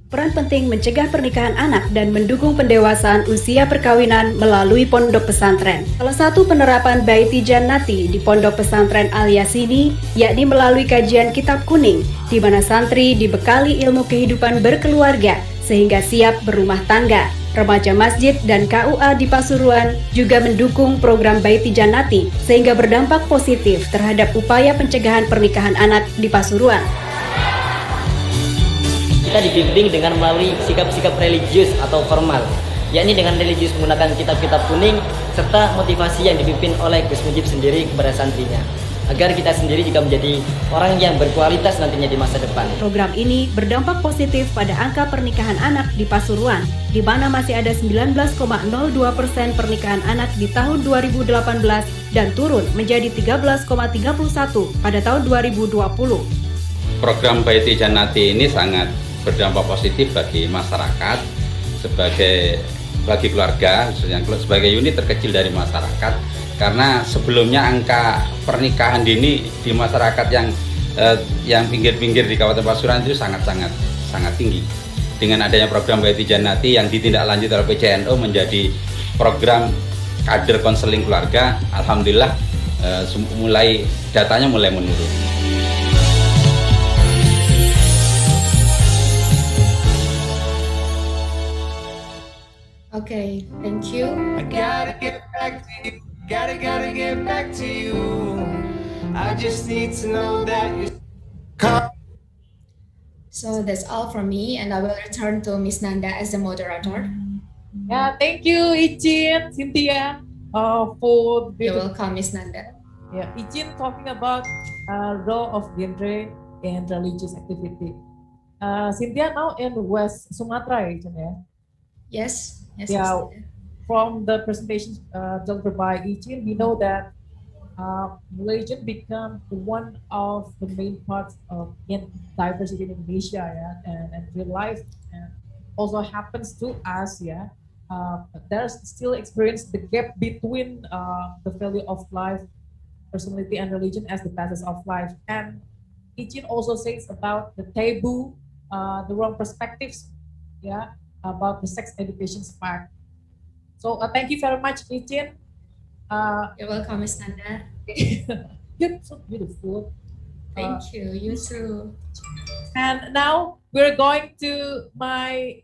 Peran penting mencegah pernikahan anak dan mendukung pendewasaan usia perkawinan melalui pondok pesantren. Salah satu penerapan Baiti Jannati di pondok pesantren Al Yasini yakni melalui kajian kitab kuning, di mana santri dibekali ilmu kehidupan berkeluarga sehingga siap berumah tangga. Remaja masjid dan KUA di Pasuruan juga mendukung program Baiti Jannati sehingga berdampak positif terhadap upaya pencegahan pernikahan anak di Pasuruan. Kita dibimbing dengan melalui sikap-sikap religius atau formal, yakni dengan religius menggunakan kitab-kitab kuning serta motivasi yang dipimpin oleh Gus Mujib sendiri kepada santrinya, agar kita sendiri juga menjadi orang yang berkualitas nantinya di masa depan. Program ini berdampak positif pada angka pernikahan anak di Pasuruan, di mana masih ada 19,02% pernikahan anak di tahun 2018 dan turun menjadi 13,31 pada tahun 2020. Program Baiti Jannati ini sangat berdampak positif bagi masyarakat bagi keluarga, khususnya sebagai unit terkecil dari masyarakat, karena sebelumnya angka pernikahan dini di masyarakat yang pinggir-pinggir di Kabupaten Pasuruan itu sangat tinggi. Dengan adanya program Baiti Jannati yang ditindaklanjuti oleh PCNO menjadi program kader konseling keluarga, alhamdulillah datanya mulai menurun. Okay, thank you. I gotta get back to you. Gotta get back to you. I just need to know that you. So that's all from me, and I will return to Miss Nanda as the moderator. Yeah, thank you, Icin, Cynthia, for the. You're welcome, Miss Nanda. Yeah, Icin talking about role of GenRe in religious activity. Cynthia now in West Sumatra, Icin, yeah. Yes. Yes, yeah, from the presentations delivered by Icin, we know that religion become one of the main parts of diversity in Indonesia, yeah, and real life, and also happens to us, yeah. There's still experience the gap between the value of life personality and religion as the basis of life. And Ichin also says about the taboo, the wrong perspectives, yeah, about the sex education part. So thank you very much, Ichin. You're welcome, Miss Nanda. You're so beautiful. Thank you. You too. And now we're going to my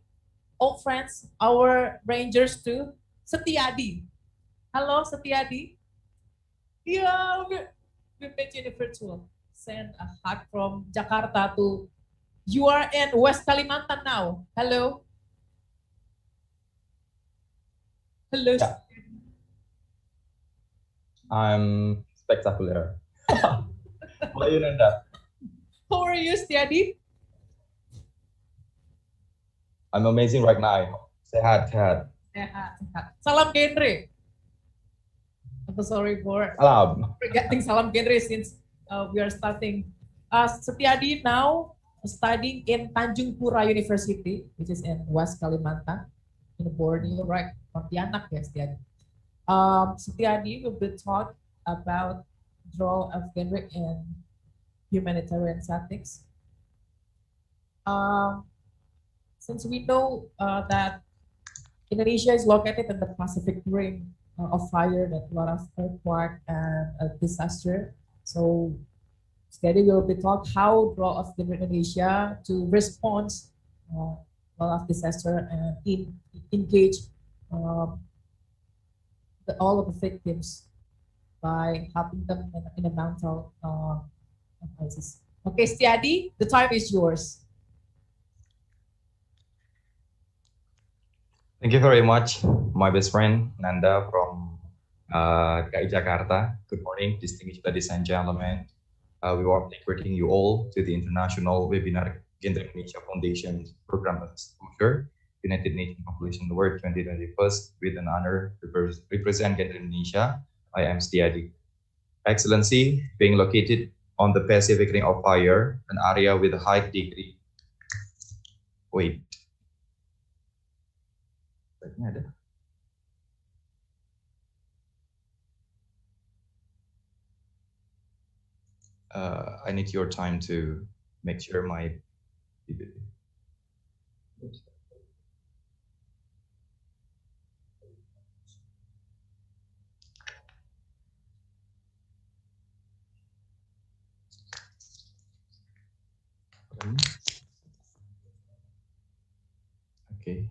old friends, our rangers too, Setiadi. Hello, Setiadi. Yeah, we met you in the virtual. Send a hug from Jakarta to, you are in West Kalimantan now. Hello. Hello. Yeah. I'm spectacular. How are you, Nanda? How are you, Setiadi? I'm amazing right now. Sehat, sehat. Sehat, sehat. Salam genre. I'm sorry for Salam. forgetting salam genre since we are starting. Setiadi now studying in Tanjung Pura University, which is in West Kalimantan, in Borneo, right? Pontianak, yes, Setiadi. Setiadi will be taught about the role of genre in humanitarian settings. Since we know that Indonesia is located in the Pacific Ring of fire, that a lot of earthquake and disaster. So Steady will be taught how the role of Indonesia to respond a lot of disaster and engage all of the victims by helping them in a mental crisis. Okay, Steady, the time is yours. Thank you very much, my best friend Nanda from KI Jakarta. Good morning, distinguished ladies and gentlemen. We are greeting you all to the international webinar GenRe Indonesia Foundation Program of Exposure, United Nations Population Award 2021 with an honor to represent GenRe Indonesia. I am Stiadi. Excellency, being located on the Pacific Ring of Fire, an area with a high degree. Wait. I need your time to make sure my okay.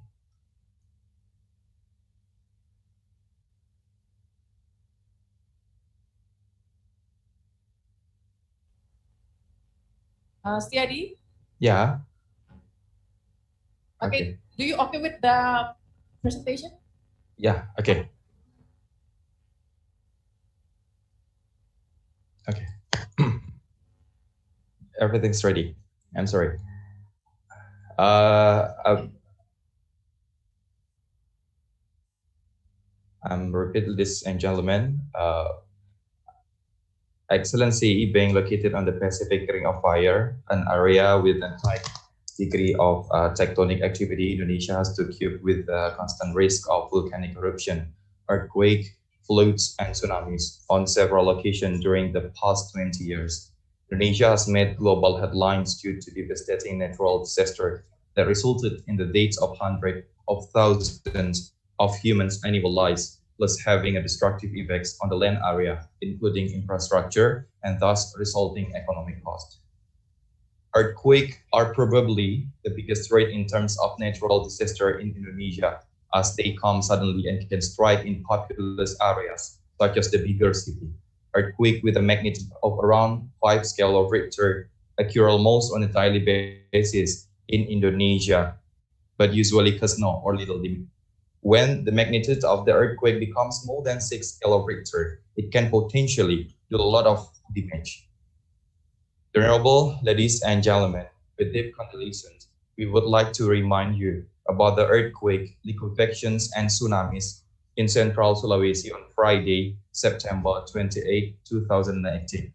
Stiadi? Yeah. Okay. Do you okay with the presentation? Yeah. Okay. Okay. Everything's ready. I'm sorry. I'm repeat, ladies and gentlemen. Excellency being located on the Pacific Ring of Fire, an area with a high degree of tectonic activity, Indonesia has to cope with the constant risk of volcanic eruption, earthquake, floods, and tsunamis on several occasions during the past 20 years. Indonesia has made global headlines due to devastating natural disaster that resulted in the deaths of hundreds of thousands of humans' annual lives, plus having a destructive effects on the land area, including infrastructure, and thus resulting economic cost. Earthquakes are probably the biggest threat in terms of natural disaster in Indonesia, as they come suddenly and can strike in populous areas, such as the bigger city. Earthquake with a magnitude of around 5 scale of Richter occur almost on a daily basis in Indonesia, but usually cause no or little damage. When the magnitude of the earthquake becomes more than 6 scale of Richter, it can potentially do a lot of damage. Honorable ladies and gentlemen, with deep condolences, we would like to remind you about the earthquake, liquefactions, and tsunamis in Central Sulawesi on Friday, September 28, 2019.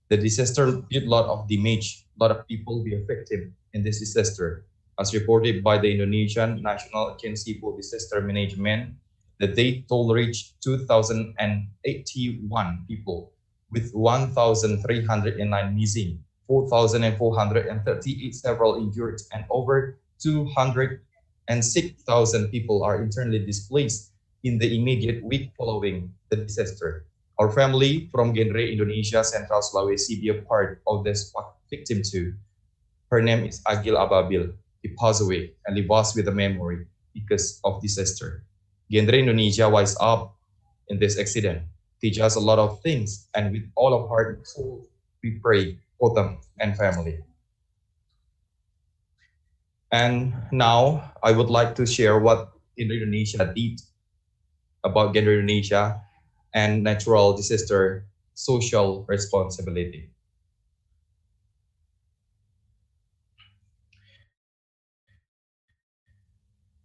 The disaster did a lot of damage, a lot of people were affected in this disaster. As reported by the Indonesian National Agency for Disaster Management, the death toll reached 2,081 people, with 1,309 missing, 4,438 several injured, and over 206,000 people are internally displaced in the immediate week following the disaster. Our family from GenRe Indonesia, Central Sulawesi, be a part of this victim too. Her name is Agil Ababil. He passed away and leave us with a memory because of disaster. GenRe Indonesia wise up in this accident, teach us a lot of things, and with all of heart and soul, we pray for them and family. And now I would like to share what Indonesia did about GenRe Indonesia and natural disaster social responsibility.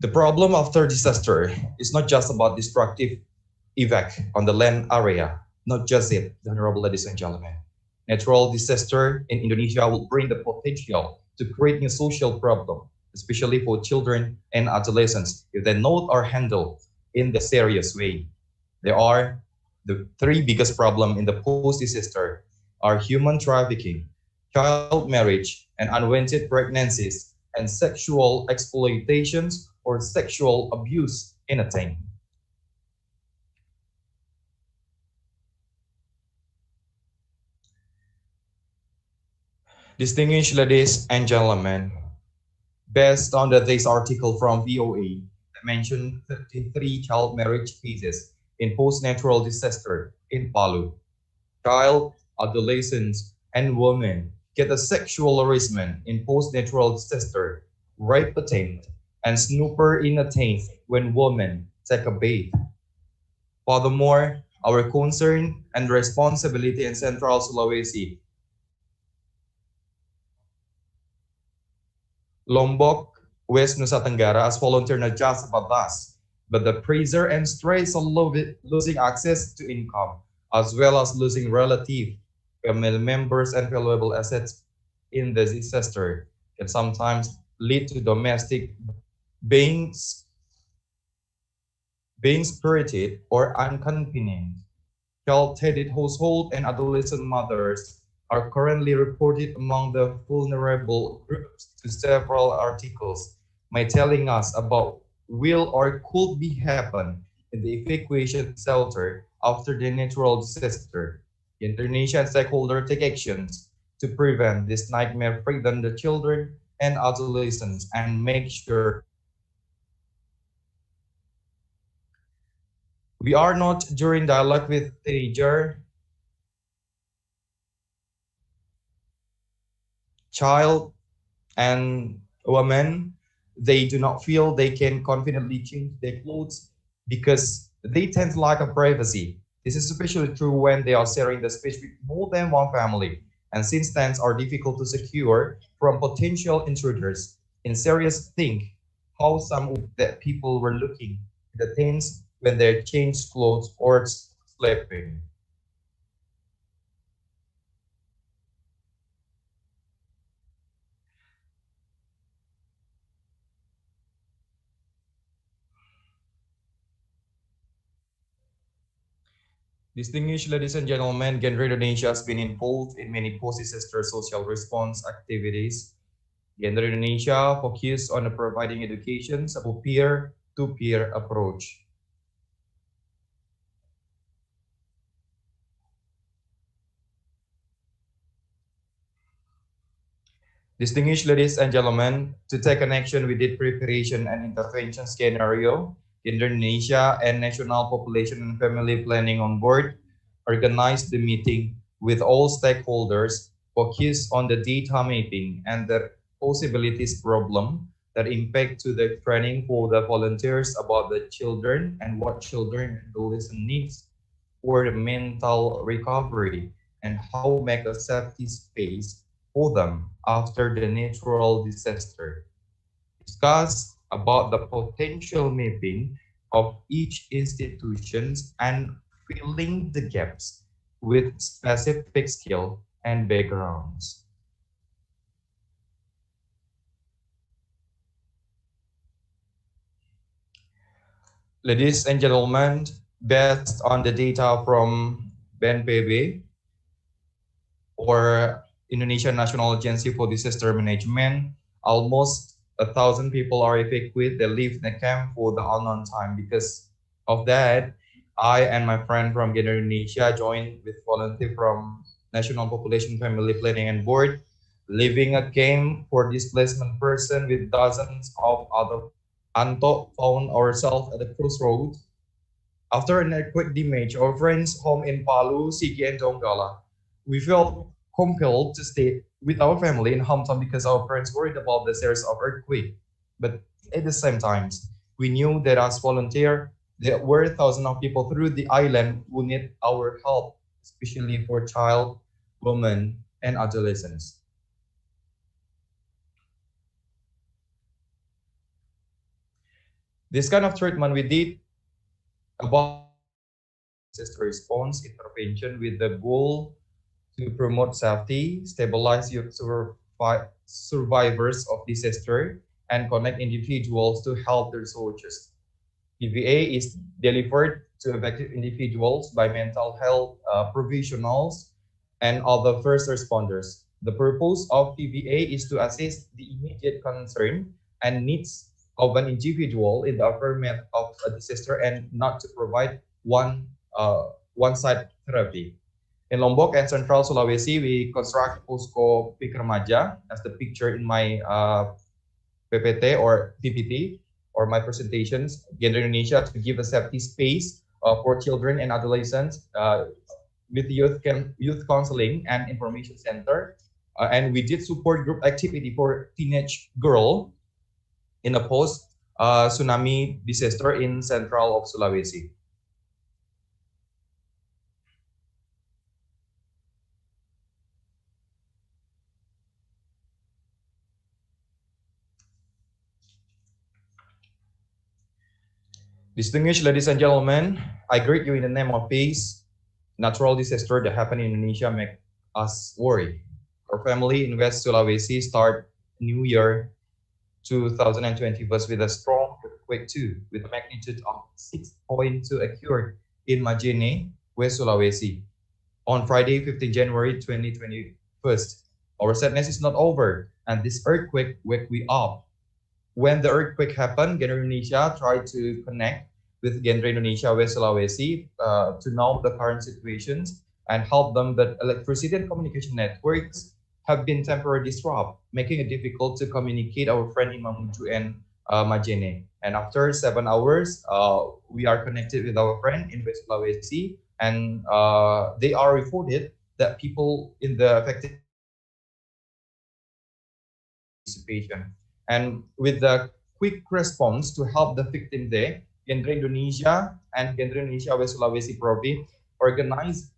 The problem after disaster is not just about destructive effect on the land area, not just it, honorable ladies and gentlemen. Natural disaster in Indonesia will bring the potential to create new social problem, especially for children and adolescents, if they not are handled in the serious way. There are the three biggest problems in the post-disaster are human trafficking, child marriage, and unwanted pregnancies, and sexual exploitations or sexual abuse in a teen. Distinguished ladies and gentlemen, based on this article from VOA that mentioned 33 child marriage cases in post-natural disaster in Palu, child, adolescents, and women get a sexual harassment in post-natural disaster, rape attempt, and snooper in a tent when women take a bath. Furthermore, our concern and responsibility in Central Sulawesi, Lombok, West Nusa Tenggara as volunteer not just about us, but the pressure and stress of losing access to income, as well as losing relative, family members, and valuable assets in the disaster can sometimes lead to domestic being spirited or inconvenient. Child-headed household and adolescent mothers are currently reported among the vulnerable groups to several articles, by telling us about will or could be happen in the evacuation shelter after the natural disaster. The Indonesian stakeholders take actions to prevent this nightmare, frighten the children and adolescents, and make sure we are not during dialogue with teenager, child, and women. They do not feel they can confidently change their clothes because they tend to lack of privacy. This is especially true when they are sharing the space with more than one family, and since tents are difficult to secure from potential intruders. In serious think how some of the people were looking at the tents when they changed clothes or sleeping. Distinguished ladies and gentlemen, GenRe Indonesia has been involved in many post-disaster social response activities. GenRe Indonesia focuses on providing education of a peer-to-peer approach. Distinguished ladies and gentlemen, to take an action, we did preparation and intervention scenario. Indonesia and National Population and Family Planning on board organized the meeting with all stakeholders, focused on the data mapping and the possibilities problem that impact to the training for the volunteers about the children and what children and adolescent needs for the mental recovery and how make a safety space for them after the natural disaster. Discuss about the potential mapping of each institutions and filling the gaps with specific skill and backgrounds. Ladies and gentlemen, based on the data from BNPB, or Indonesian National Agency for Disaster Management, almost 1,000 people are evacuated. They live in a camp for the unknown time. Because of that, I and my friend from GenRe Indonesia joined with volunteer from National Population Family Planning and Board, leaving a camp for displacement person with dozens of other. Anto found ourselves at the crossroads. After an earthquake damage our friends' home in Palu, Sigi, and Donggala, we felt compelled to stay with our family in hometown because our parents worried about the series of earthquake. But at the same time, we knew that as volunteers, there were thousands of people through the island who need our help, especially for child, women, and adolescents. This kind of treatment we did about disaster response intervention with the goal to promote safety, stabilize youth survivors of disaster, and connect individuals to help the researchers. PVA is delivered to affected individuals by mental health professionals and other first responders. The purpose of PVA is to assist the immediate concern and needs of an individual in the aftermath of a disaster and not to provide one-side therapy. In Lombok and Central Sulawesi, we construct posko Pikramaja as the picture in my PPT or PPT or my presentations, GenRe Indonesia, to give a safety space for children and adolescents with youth counseling and information center. And we did support group activity for teenage girl in a post-tsunami disaster in central of Sulawesi. Distinguished ladies and gentlemen, I greet you in the name of peace. Natural disaster that happened in Indonesia make us worry. Our family in West Sulawesi start New Year 2020 was with a strong earthquake too, with a magnitude of 6.2 occurred in Majene, West Sulawesi, on Friday, 15 January 2021. Our sadness is not over, and this earthquake wake we up. When the earthquake happened, GenRe Indonesia tried to connect with GenRe Indonesia West Sulawesi to know the current situations and help them, but electricity and communication networks have been temporarily disrupted, making it difficult to communicate our friend in Mamuju and Majene. And after 7 hours, we are connected with our friend in West Sulawesi, and they are reported that people in the affected situation. And with the quick response to help the victim there, GenRe Indonesia and GenRe Indonesia West Sulawesi Province organized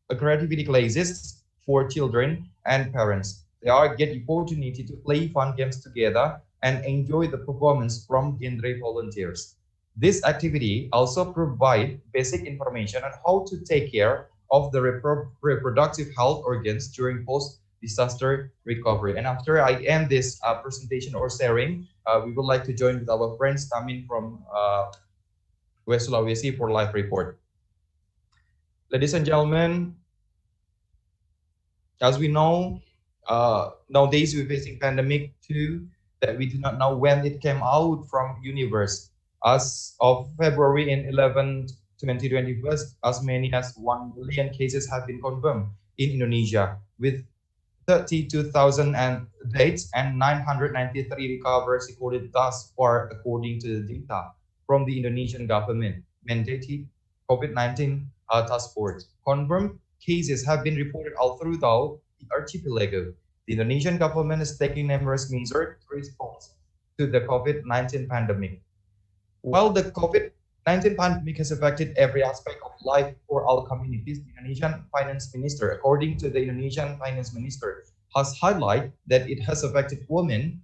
a creativity classes for children and parents. They are get the opportunity to play fun games together and enjoy the performance from GenRe volunteers. This activity also provide basic information on how to take care of the reproductive health organs during post-disaster recovery. And after I end this presentation or sharing, we would like to join with our friends coming from West Sulawesi for live report. Ladies and gentlemen, as we know, nowadays we're facing pandemic too, that we do not know when it came out from universe. As of February 11, 2021, as many as 1 million cases have been confirmed in Indonesia, with 32,000 deaths and 993 recoveries recorded thus far, according to the data from the Indonesian government mandated COVID-19 task force. Confirmed cases have been reported all throughout the archipelago. The Indonesian government is taking numerous measures to respond to the COVID-19 pandemic. While the COVID-19 pandemic has affected every aspect of life for all communities, the Indonesian Finance Minister, according to the Indonesian Finance Minister, has highlighted that it has affected women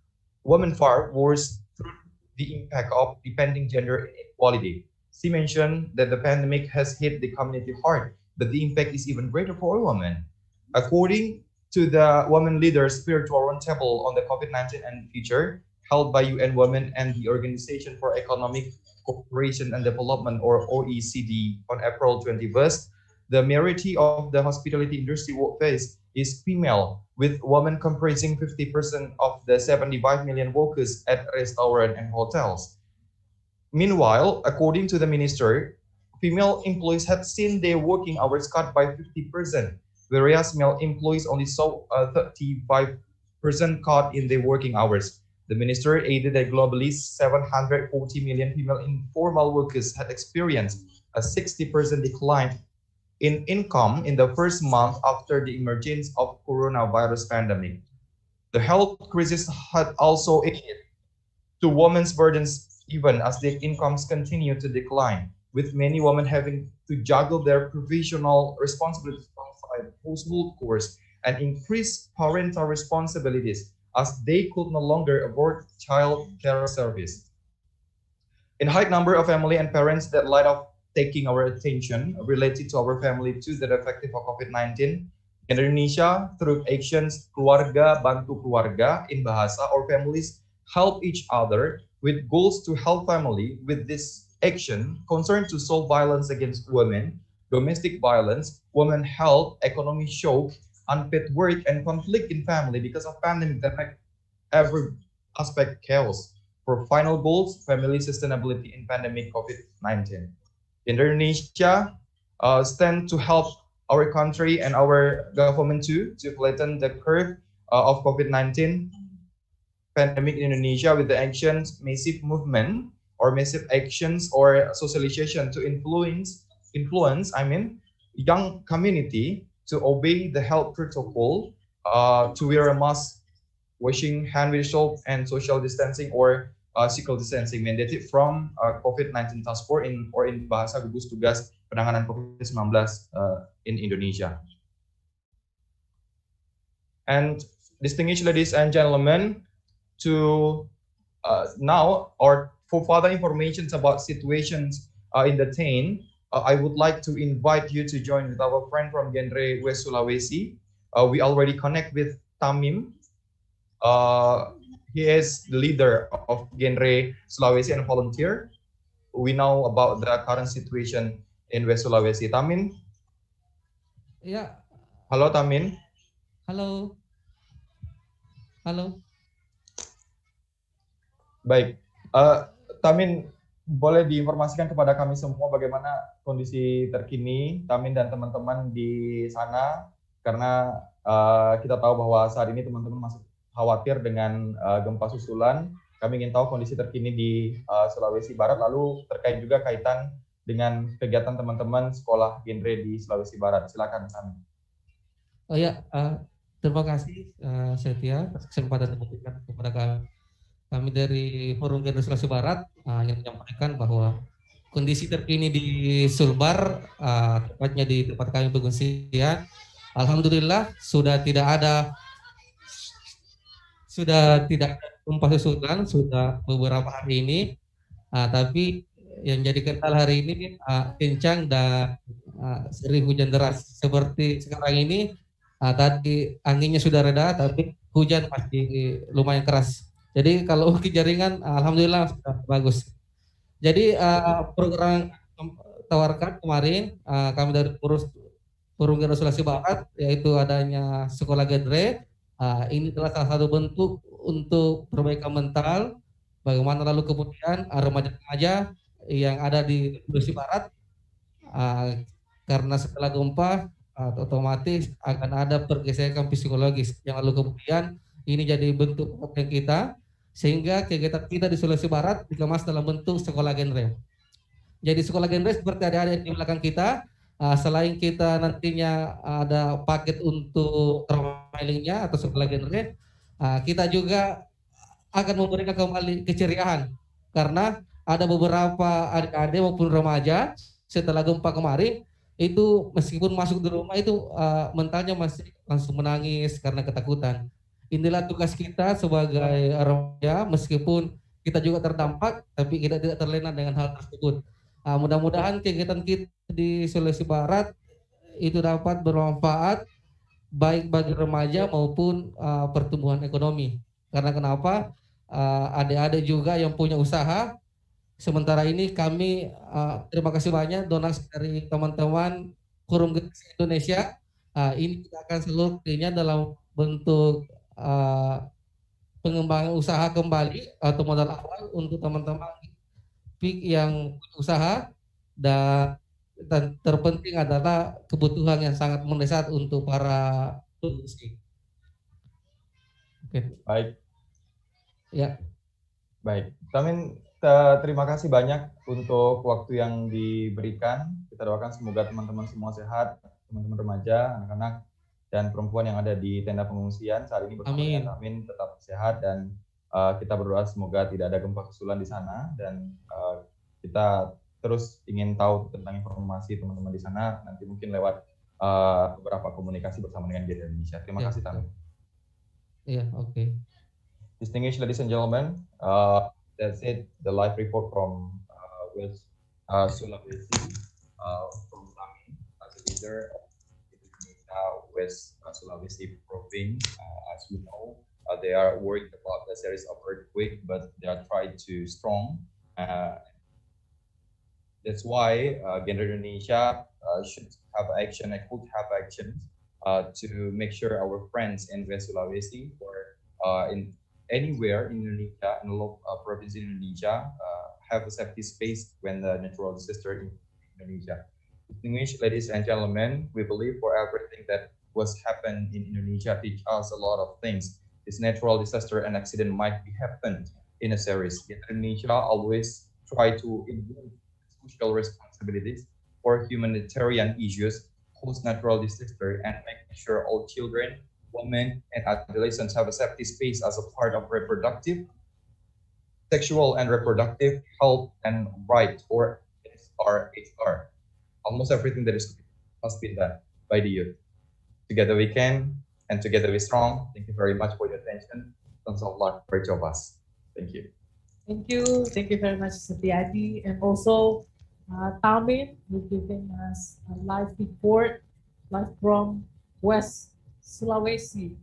far worse through the impact of depending gender inequality. She mentioned that the pandemic has hit the community hard, but the impact is even greater for women. According to the Women Leaders Spiritual Roundtable on the COVID-19 and Future, held by UN Women and the Organization for Economic Cooperation and Development, or OECD, on April 21st, the majority of the hospitality industry will face is female, with women comprising 50% of the 75 million workers at restaurants and hotels. Meanwhile, according to the minister, female employees had seen their working hours cut by 50%, whereas male employees only saw a 35% cut in their working hours. The minister added that globally 740 million female informal workers had experienced a 60% decline in income in the first month after the emergence of coronavirus pandemic. The health crisis had also added to women's burdens even as their incomes continue to decline, with many women having to juggle their professional responsibilities alongside household chores and increase parental responsibilities as they could no longer afford child care service. In high number of family and parents that light of taking our attention related to our family to the effective of COVID-19, in Indonesia, through actions Keluarga Bantu Keluarga in Bahasa, our families help each other with goals to help family with this action concerned to solve violence against women, domestic violence, women health, economic shock, unpaid work, and conflict in family because of pandemic that make every aspect chaos. For final goals, family sustainability in pandemic COVID-19. Indonesia stand to help our country and our government to flatten the curve of COVID-19 pandemic in Indonesia with the actions, massive movement or massive actions or socialization to influence, young community to obey the health protocol, to wear a mask, washing hand with soap, and social distancing or physical distancing mandated from COVID-19 Task Force in bahasa gugus tugas penanganan COVID-19 in Indonesia. And distinguished ladies and gentlemen, to now or for further information about situations in the TAIN, I would like to invite you to join with our friend from GenRe West Sulawesi. We already connect with Tamim. He is the leader of GenRe Sulawesi and volunteer. We know about the current situation in West Sulawesi. Tamin? Ya. Halo Tamin. Halo. Halo. Baik. Tamin, boleh diinformasikan kepada kami semua bagaimana kondisi terkini Tamin dan teman-teman di sana, karena kita tahu bahwa saat ini teman-teman masih khawatir dengan gempa susulan. Kami ingin tahu kondisi terkini di Sulawesi Barat, lalu terkait juga kaitan dengan kegiatan teman-teman sekolah GenRe di Sulawesi Barat. Silakan Tamin. Oh ya, terima kasih Setia atas kesempatan diberikan kepada kami dari Forum GenRe Sulawesi Barat yang menyampaikan bahwa kondisi terkini di Sulbar, tepatnya di tempat kami pengungsian, alhamdulillah sudah tidak ada gempa susulan sudah beberapa hari ini, tapi yang jadi kental hari ini kencang dan sering hujan deras seperti sekarang ini. Tadi anginnya sudah reda, tapi hujan masih lumayan keras. Jadi kalau ukir jaringan, alhamdulillah sudah bagus. Jadi program tawarkan kemarin kami dari Forum GenRe Sulawesi Barat, yaitu adanya sekolah GenRe. Ini adalah salah satu bentuk untuk perbaikan mental. Bagaimana lalu kemudian remaja-remaja yang ada di Sulawesi Barat, karena setelah gempa otomatis akan ada pergeseran psikologis yang lalu kemudian ini jadi bentuk perhatian kita, sehingga kegiatan kita di Sulawesi Barat dikemas dalam bentuk sekolah GenRe. Jadi sekolah GenRe seperti adik-adik di belakang kita, selain kita nantinya ada paket untuk trainingnya atau sekolah GenRe, kita juga akan memberikan kembali keceriaan karena ada beberapa adik-adik maupun remaja setelah gempa kemarin itu meskipun masuk di rumah itu mentalnya masih langsung menangis karena ketakutan. Inilah tugas kita sebagai remaja, meskipun kita juga terdampak tapi kita tidak terlena dengan hal tersebut. Mudah-mudahan kegiatan kita di Sulawesi Barat itu dapat bermanfaat baik bagi remaja maupun pertumbuhan ekonomi. Karena kenapa? Adik-adik juga yang punya usaha. Sementara ini kami terima kasih banyak donasi dari teman-teman Forum GenRe Indonesia Ini kita akan salurkannya dalam bentuk pengembangan usaha kembali atau modal awal untuk teman-teman yang punya usaha, dan terpenting adalah kebutuhan yang sangat mendesak untuk para produksi. Oke. Baik. Ya. Baik. Tamin, terima kasih banyak untuk waktu yang diberikan. Kita doakan semoga teman-teman semua sehat, teman-teman remaja, anak-anak, dan perempuan yang ada di tenda pengungsian saat ini bersama dengan Tamin tetap sehat, dan kita berdoa semoga tidak ada gempa susulan di sana, dan kita terus ingin tahu tentang informasi teman-teman di sana nanti mungkin lewat beberapa komunikasi bersama dengan GenRe Indonesia. Terima kasih Tamin. Iya, oke. Distinguished ladies and gentlemen, that's it, the live report from West Sulawesi, from Tami, as a leader of Indonesia West Sulawesi province. As we know, they are worried about the series of earthquake, but they are trying to strong. That's why GenRe Indonesia should have action, could have actions to make sure our friends in West Sulawesi or in anywhere in Indonesia, in the province in Indonesia, have a safety space when the natural disaster in Indonesia. Distinguished ladies and gentlemen, we believe for everything that was happened in Indonesia teach us a lot of things. This natural disaster and accident might be happened in a series. Yet Indonesia always try to involve social responsibilities for humanitarian issues, post natural disaster, and making sure all children, women, and adolescents have a safety space as a part of reproductive, sexual and reproductive health and right, or SRHR. Almost everything that is must be done by the youth. Together we can, and together we strong. Thank you very much for your attention. Thanks a lot for each of us. Thank you. Thank you. Thank you very much, Setiadi, and also Tamin, who giving us a live report, live from West Sulawesi,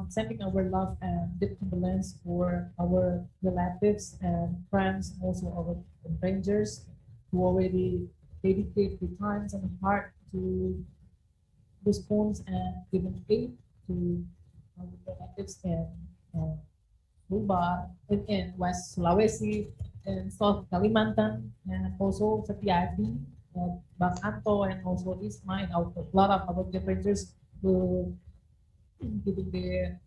sending our love and deep condolence for our relatives and friends, and also our strangers who already dedicate the times and heart to respond and giving aid to our relatives in Ruba, in West Sulawesi, in South Kalimantan, and also Setiadi, Bang Anto, and also Isma, and a lot of our strangers who giving the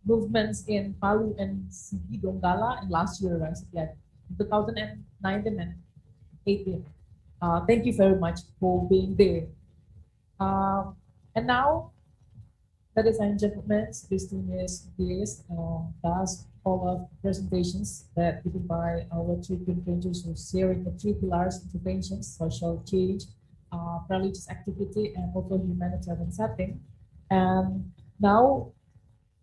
movements in Palu and Sigi Donggala in last year, right? Yeah, 2019 and 18. Thank you very much for being there. And now, ladies and gentlemen, distinguished guests, that's all of presentations that given by our three conferences who sharing the three pillars: interventions, social change, religious activity, and also humanitarian setting. And now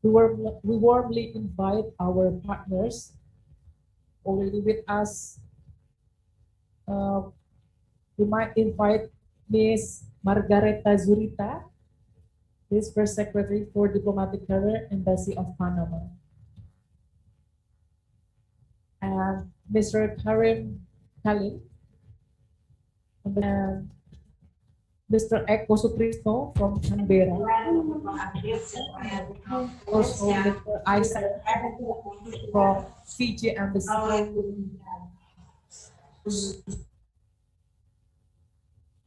we warmly invite our partners already with us. We might invite Ms. Margareta Zurita, Vice First Secretary for Diplomatic Career, Embassy of Panama, and Mr. Karim Khalil, and Mr. Eko Sutrisno from Canberra, also Mr. Isaac from Fiji Embassy.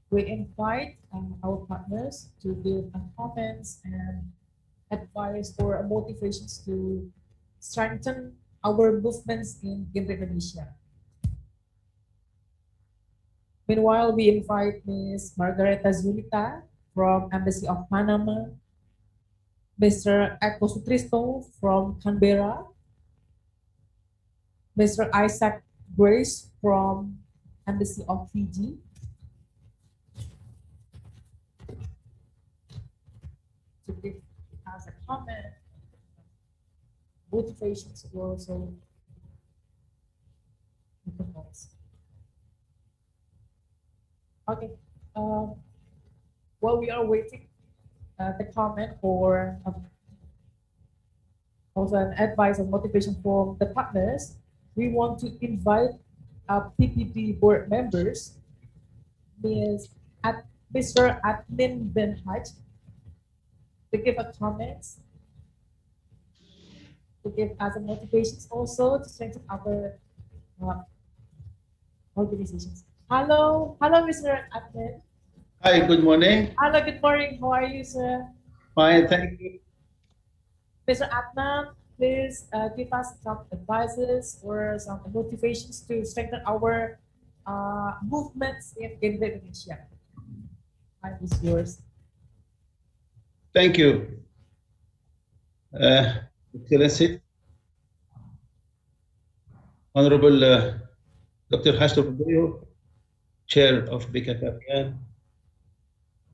We invite our partners to give comments and advice or motivations to strengthen our movements in GenRe Indonesia. Meanwhile, we invite Ms. Margareta Zurita from Embassy of Panama, Mr. Eko Sutrisno from Canberra, Mr. Isaac Grace from Embassy of Fiji, to give us a comment, motivations, or also okay. While we are waiting the comment or also an advice and motivation from the partners, we want to invite PPP board members, Ms. Mr. Admin Ben Haj to give a comments, to give us a motivations also to strengthen our organizations. Hello, Mr. Admin. Hi, good morning. Hello, good morning. How are you, sir? Fine, thank you. Mr. Adnan, please give us some advices or some motivations to strengthen our movements in Indonesia. Time is yours. Thank you. Excellency, Honorable Dr. Hashto Budoyo, Chair of BKKBN,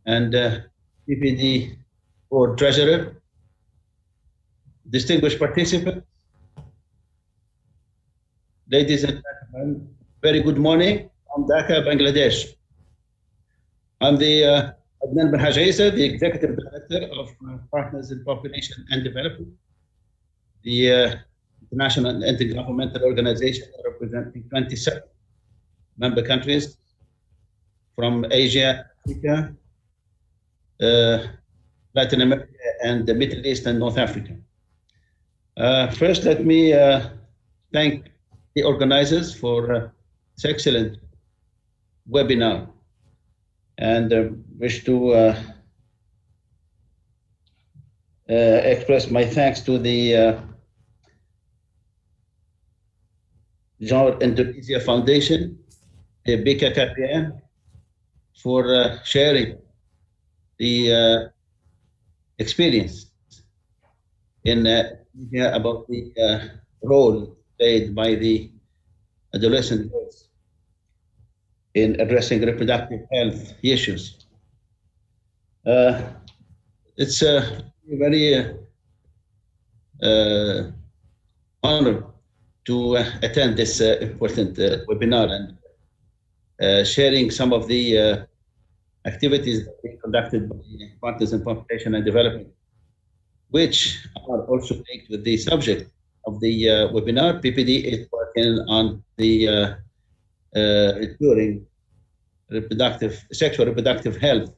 and PPD Board Treasurer, distinguished participants, ladies and gentlemen, very good morning from Dhaka, Bangladesh. I'm the Adnan Ben Haj Isa, the Executive Director of Partners in Population and Development, the international intergovernmental organization representing 27 member countries from Asia, Africa, Latin America, and the Middle East and North Africa. First, let me thank the organizers for this excellent webinar, and wish to express my thanks to the GenRe Indonesia Foundation, the BKKBN, for sharing the experience in about the role played by the adolescent girls in addressing reproductive health issues. It's a very honor to attend this important webinar and sharing some of the activities that being conducted by Partners in Population and Development, which are also linked with the subject of the webinar. PPD is working on the ensuring sexual reproductive health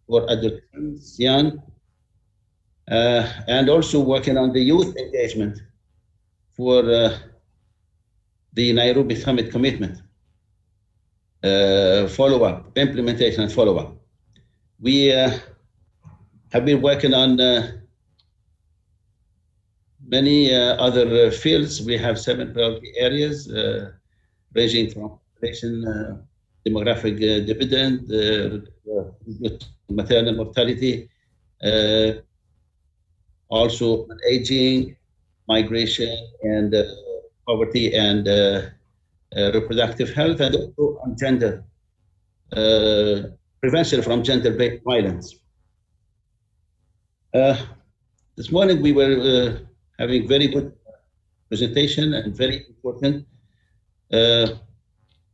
for adolescents, young, and also working on the youth engagement for the Nairobi Summit commitment, follow-up, implementation and follow-up. We have been working on many other fields. We have 7 priority areas ranging from population, demographic dividend, maternal mortality, also aging, migration, and poverty and reproductive health, and also on gender, prevention from gender-based violence. This morning we were having very good presentation and very important,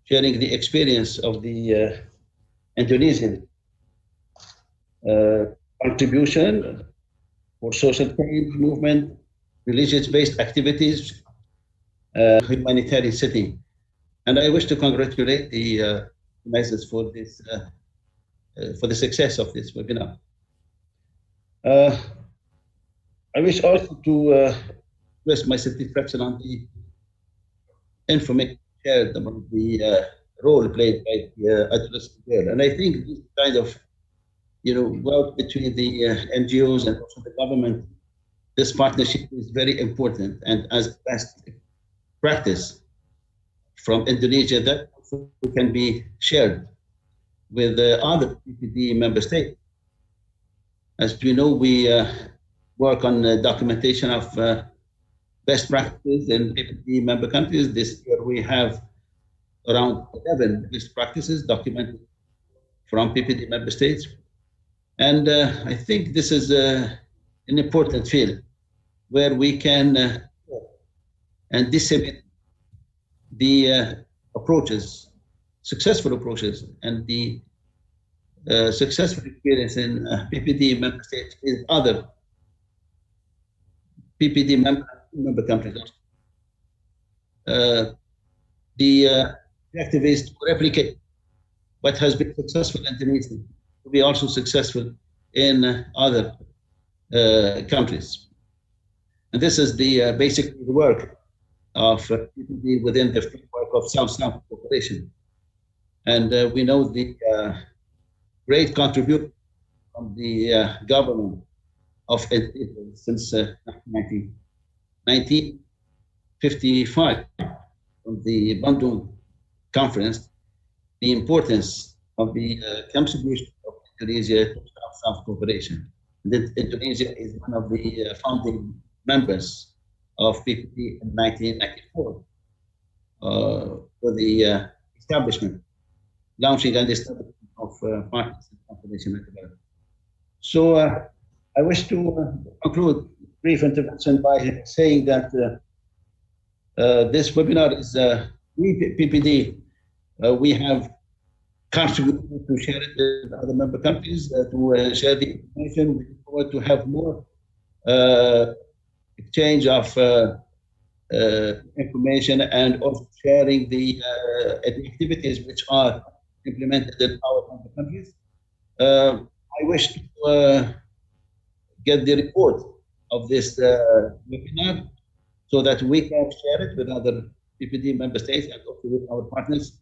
sharing the experience of the Indonesian contribution for social change movement, religious-based activities, humanitarian setting. And I wish to congratulate the organizers for this, for the success of this webinar. I wish also to express my satisfaction on the information shared about the role played by the adolescent girl. And I think this kind of, work between the NGOs and also the government, this partnership is very important, and as best practice from Indonesia that also can be shared with other PPD member states. As you know, we work on documentation of best practices in PPD member countries. This year we have around 11 best practices documented from PPD member states. And I think this is an important field where we can and disseminate the approaches, successful approaches, and the successful experience in PPD member states with other PPD member countries. The objective is to replicate what has been successful in Indonesia to be also successful in other countries. And this is the basically the work of PPD within the framework of South-South cooperation. And we know the great contribution from the government of Italy since 1955, from the Bandung Conference, the importance of the contribution of Indonesia to South-South cooperation. That Indonesia is one of the founding members of PPP in 1994 for the establishment, launching and establishment of partners in cooperation network. So I wish to conclude brief intervention by saying that this webinar is PPD. We have contributed to share it with other member countries, to share the information. We look forward to have more exchange of information and also sharing the activities which are implemented in our member countries. I wish to get the report of this webinar so that we can share it with other PPD member states and also with our partners,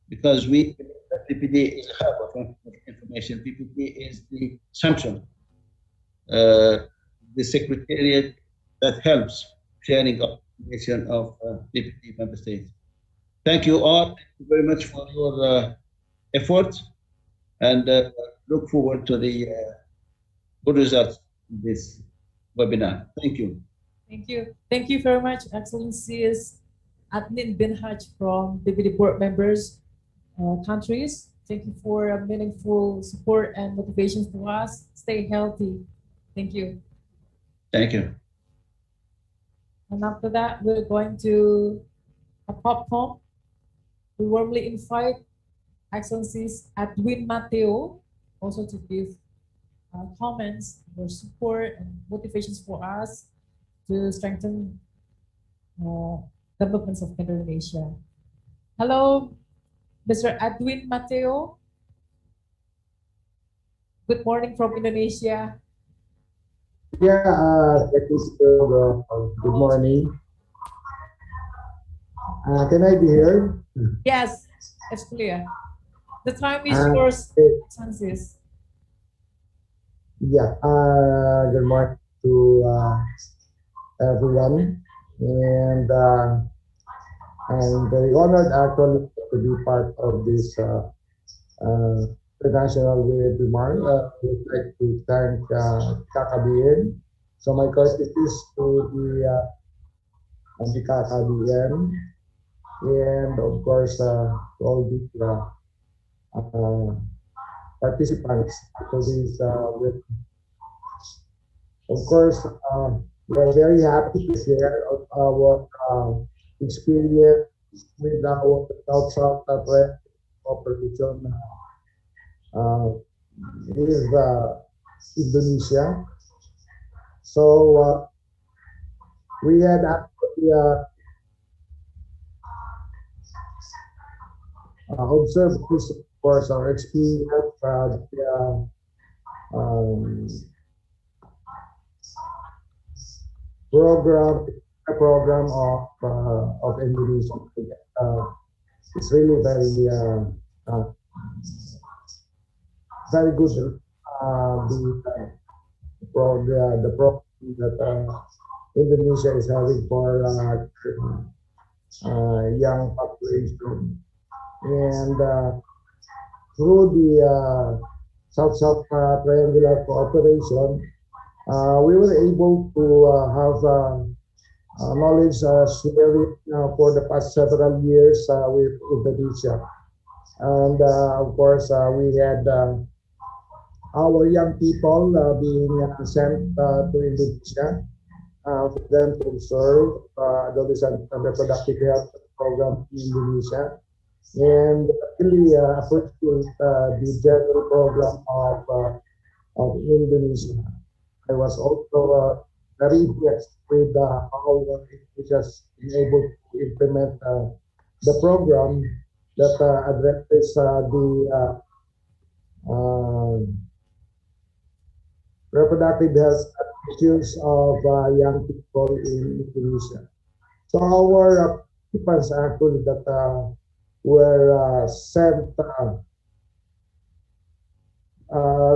because we PPD is a hub of information. PPD is the central, the secretariat that helps sharing of information of PPD member states. Thank you all. Thank you very much for your effort, and look forward to the good results of this webinar. Thank you. Thank you. Thank you very much, Excellencies Admin Bin Haj from PPD board members countries. Thank you for meaningful support and motivations to us. Stay healthy. Thank you. Thank you. And after that, we're going to a popcorn. We warmly invite Excellencies Edwin Mateo also to give comments or support and motivations for us to strengthen developments of Indonesia. Hello, Mr. Edwin Mateo. Good morning from Indonesia. Yeah, that is good morning. Can I be heard? Yes, it's clear. The time is yours, Excellencies. Yeah, good morning to everyone, and I'm very honored actually to be part of this international webinar. I would like to thank BKKBN. So my courtesies to the BKKBN, and of course to all the participants to this webinar. Of course, we're very happy to share our experience with our South-South cooperation with Indonesia. So we had actually observed this, of course, our experience program of Indonesia. It's really very good. The program that Indonesia is having for young population, and through the South-South triangular cooperation, we were able to have knowledge sharing for the past several years with Indonesia. And of course, we had our young people being sent to Indonesia for them to observe adolescent and reproductive health program in Indonesia, and really appreciate the general program of Indonesia. I was also very impressed with how Indonesia has been able to implement the program that addresses reproductive health issues of young people in Indonesia. So our participants actually that were sent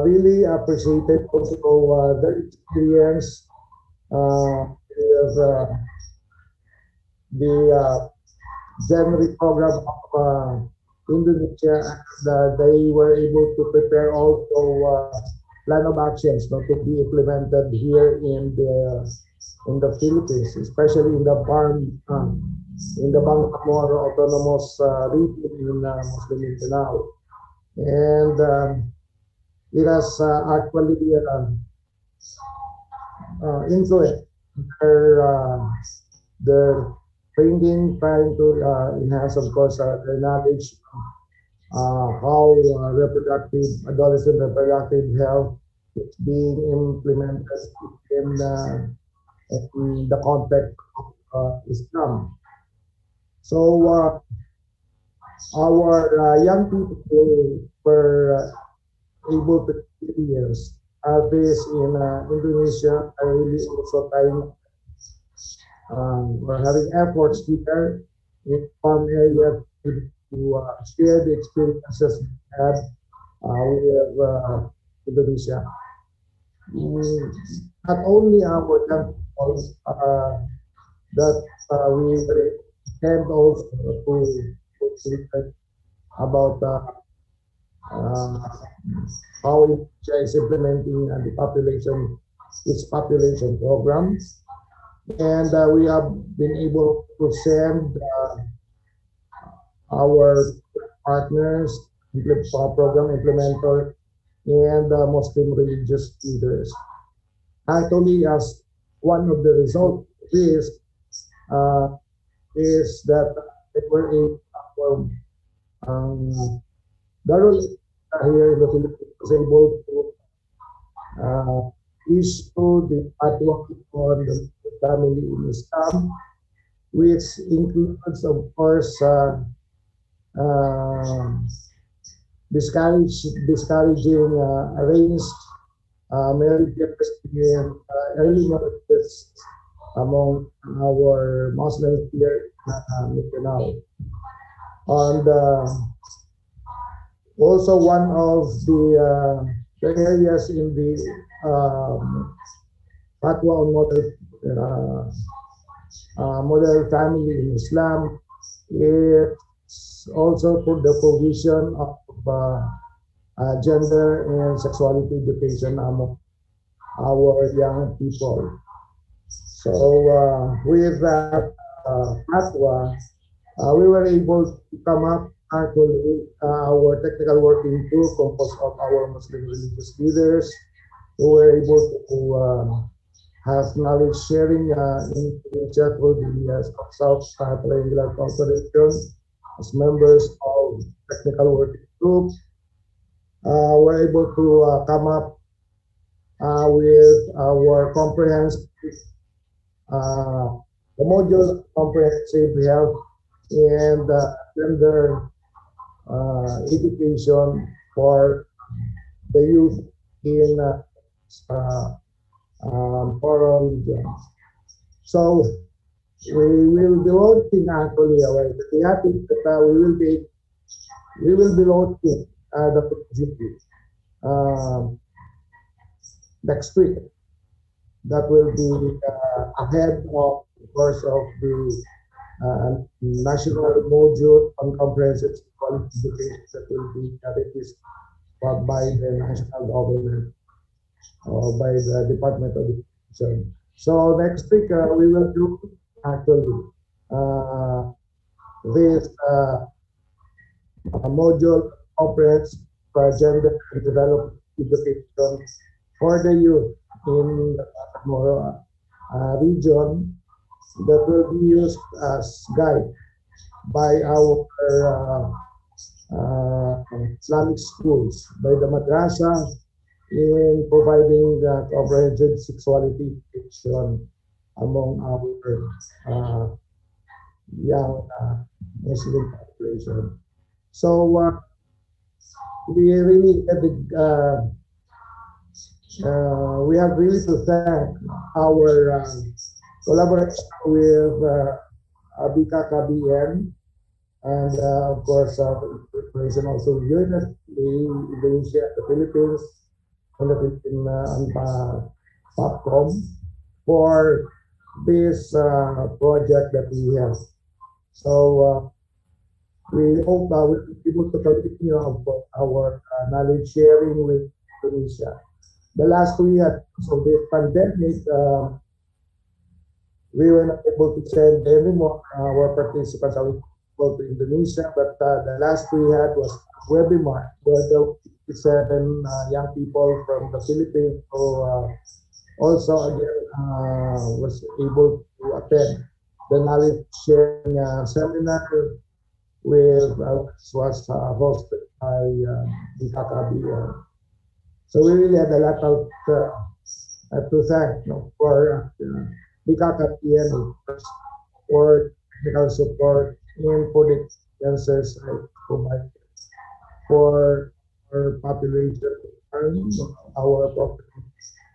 really appreciated also their experience with the GenRe program of Indonesia, and they were able to prepare also plan of actions not to be implemented here in the Philippines, especially in the Bangsamoro Autonomous Region in Muslim Mindanao, and it has actually influenced their thinking, trying to enhance, of course, their knowledge how adolescent reproductive health is being implemented in the context of Islam. So our young people were able to experience this in Indonesia. I really also trying we're having efforts here in farm areas to share the experiences we had with Indonesia. Not only our young people that we can also to about how Indonesia is implementing its population programs. And we have been able to send our partners, program implementers, and Muslim religious leaders. Actually, as one of the results is that they were able here in the Philippines was able to issue the fatwa on the family in Islam, which includes, of course, discouraging arranged marriages and early marriages among our Muslims here in Mindanao. And also one of the areas in the fatwa on model family in Islam is also for the provision of gender and sexuality education among our young people. So with that fatwa, we were able to come up actually our technical working group composed of our Muslim religious leaders who were able to have knowledge sharing in Indonesia through the South Triangular Corporation as members of technical working group. Were able to come up with our comprehensive the module comprehensive health and gender education for the youth in foreign regions. So we will be launching actually we have to, we will be launching the next week. That will be ahead of course of the national module on comprehensive quality education that will be released by the national government or by the Department of Education. So next week we will do actually this module comprehensive gender and development education for the youth in the Bangsamoro region that will be used as guide by our Islamic schools, by the madrasa in providing comprehensive sexuality education among our young Muslim population. So we really we have really to thank our collaboration with BKKBN and of course cooperation also with Indonesia, the Philippines, and the Philippine POPCOM for this project that we have. So we hope we'll be able to continue our knowledge sharing with Indonesia. The last 2 years of this pandemic, we were not able to send any more our participants out to Indonesia, but the last we had was webinar where the 57 young people from the Philippines who also again was able to attend the knowledge sharing seminar with was hosted by BKKBN. So we really had a lot of to thank for BKKBN for technical support and for the answers provided for our population, our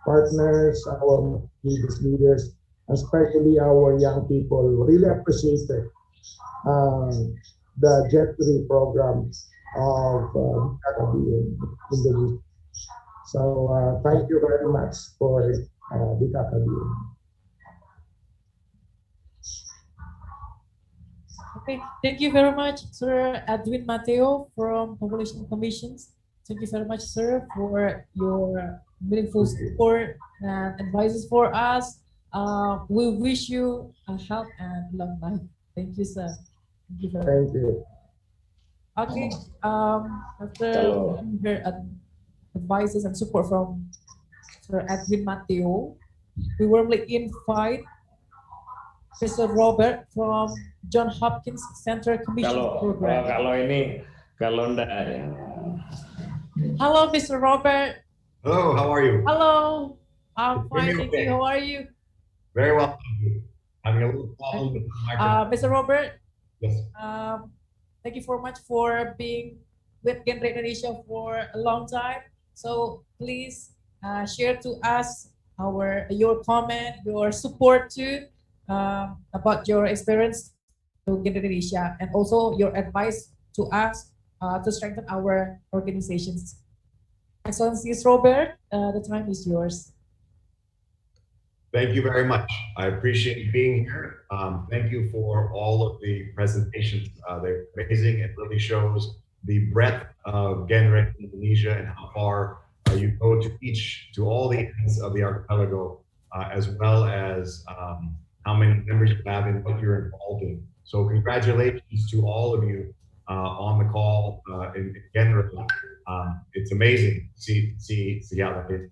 partners, our business leaders, especially our young people. Really appreciated the GenRe program of BKKBN in Indonesia. So thank you very much for BKKBN. Okay, thank you very much, Sir Edwin Mateo from Population Commissions. Thank you very much, sir, for your meaningful support and advices for us. We wish you a health and long life. Thank you, sir. Thank you very much. Thank you. Okay, after your advices and support from Sir Edwin Mateo, we warmly invite Mr. Robert from John Hopkins Center Commission Program. Hello, Mr. Robert. Hello, how are you? Hello, I'm fine, thank you. How are you? Very well, thank you. Having a little problem with the microphone. Mr. Robert, yes. Thank you very much for being with GenRe Indonesia for a long time. So please share to us your comment, your support too, about your experience to GenRe Indonesia, and also your advice to us to strengthen our organizations. Excellencies, Robert, the time is yours. Thank you very much. I appreciate being here. Thank you for all of the presentations. They're amazing. It really shows the breadth of GenRe Indonesia and how far you go to all the ends of the archipelago, as well as how many members you have and what you're involved in. So congratulations to all of you on the call in GenRe. It's amazing to see how that is.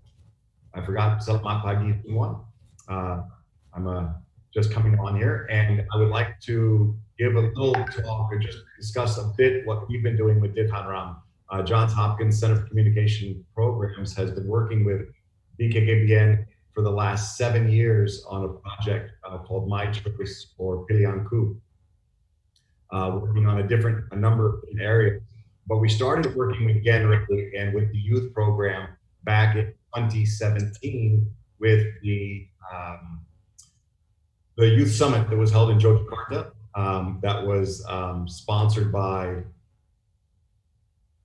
I forgot, selamat pagi semua. I'm just coming on here, and I would like to give a little talk or just discuss a bit what we've been doing with DITHANRAM. Johns Hopkins Center for Communication Programs has been working with BKKBN for the last 7 years on a project called My Choice or Pilihanku, working on a number of areas. But we started working with GenRe and with the youth program back in 2017 with the youth summit that was held in Yogyakarta, that was sponsored by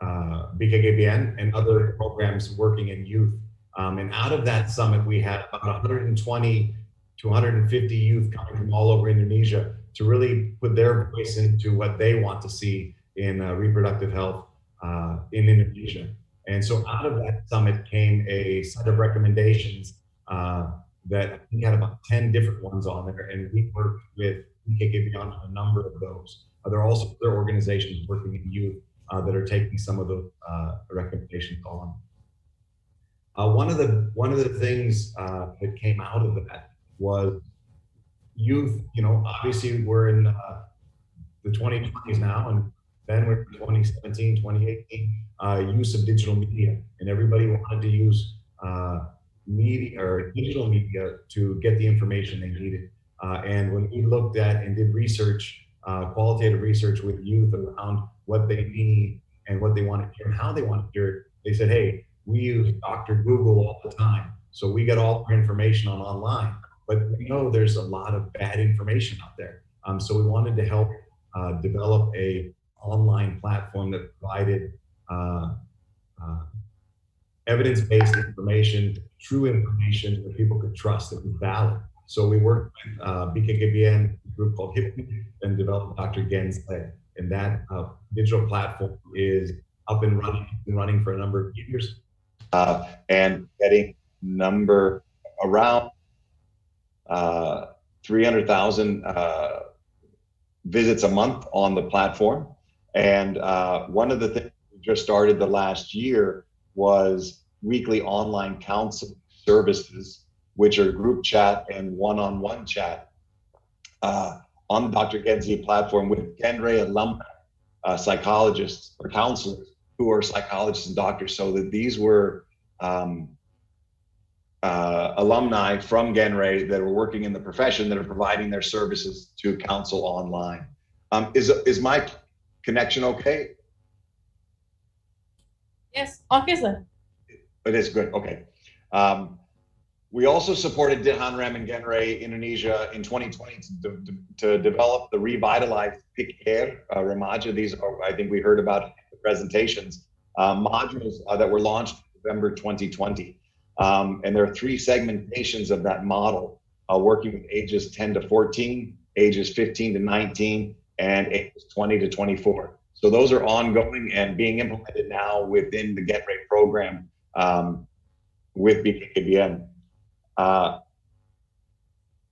BKKBN and other programs working in youth. And out of that summit, we had about 120 to 150 youth coming from all over Indonesia to really put their voice into what they want to see in reproductive health in Indonesia. And so out of that summit came a set of recommendations that we had about 10 different ones on there, and we worked with BKKBN on a number of those. There are also other organizations working in youth that are taking some of the recommendations on. One of the things that came out of that was youth. You know, obviously we're in the 2020s now, and then we're in 2017, 2018, use of digital media, and everybody wanted to use media or digital media to get the information they needed. And when we looked at and did research, qualitative research with youth around what they need and what they want to hear and how they want to hear it. They said, hey, we use Dr. Google all the time, so we get all our information online, but we know there's a lot of bad information out there. So we wanted to help develop a online platform that provided evidence-based information, true information that people could trust, that was valid. So we worked with BKKBN, a group called HIPME, and developed Dr. GenRe. And that digital platform is up and running for a number of years. And getting around 300,000 visits a month on the platform. And one of the things we just started the last year was weekly online counseling services, which are group chat and one-on-one chat on the Dr. GenRe platform with GenRe alumni, psychologists or counselors who are psychologists and doctors. So that these were alumni from GenRe that are working in the profession that are providing their services to counsel online. Is my connection okay? Yes, okay, sir. It is good, okay. We also supported GenRe and GenRe Indonesia in 2020 to develop the revitalized PIK Remaja. These are, I think we heard about the presentations, modules that were launched in November 2020. And there are 3 segmentations of that model, working with ages 10 to 14, ages 15 to 19, and ages 20 to 24. So those are ongoing and being implemented now within the GenRe program with BKKBN.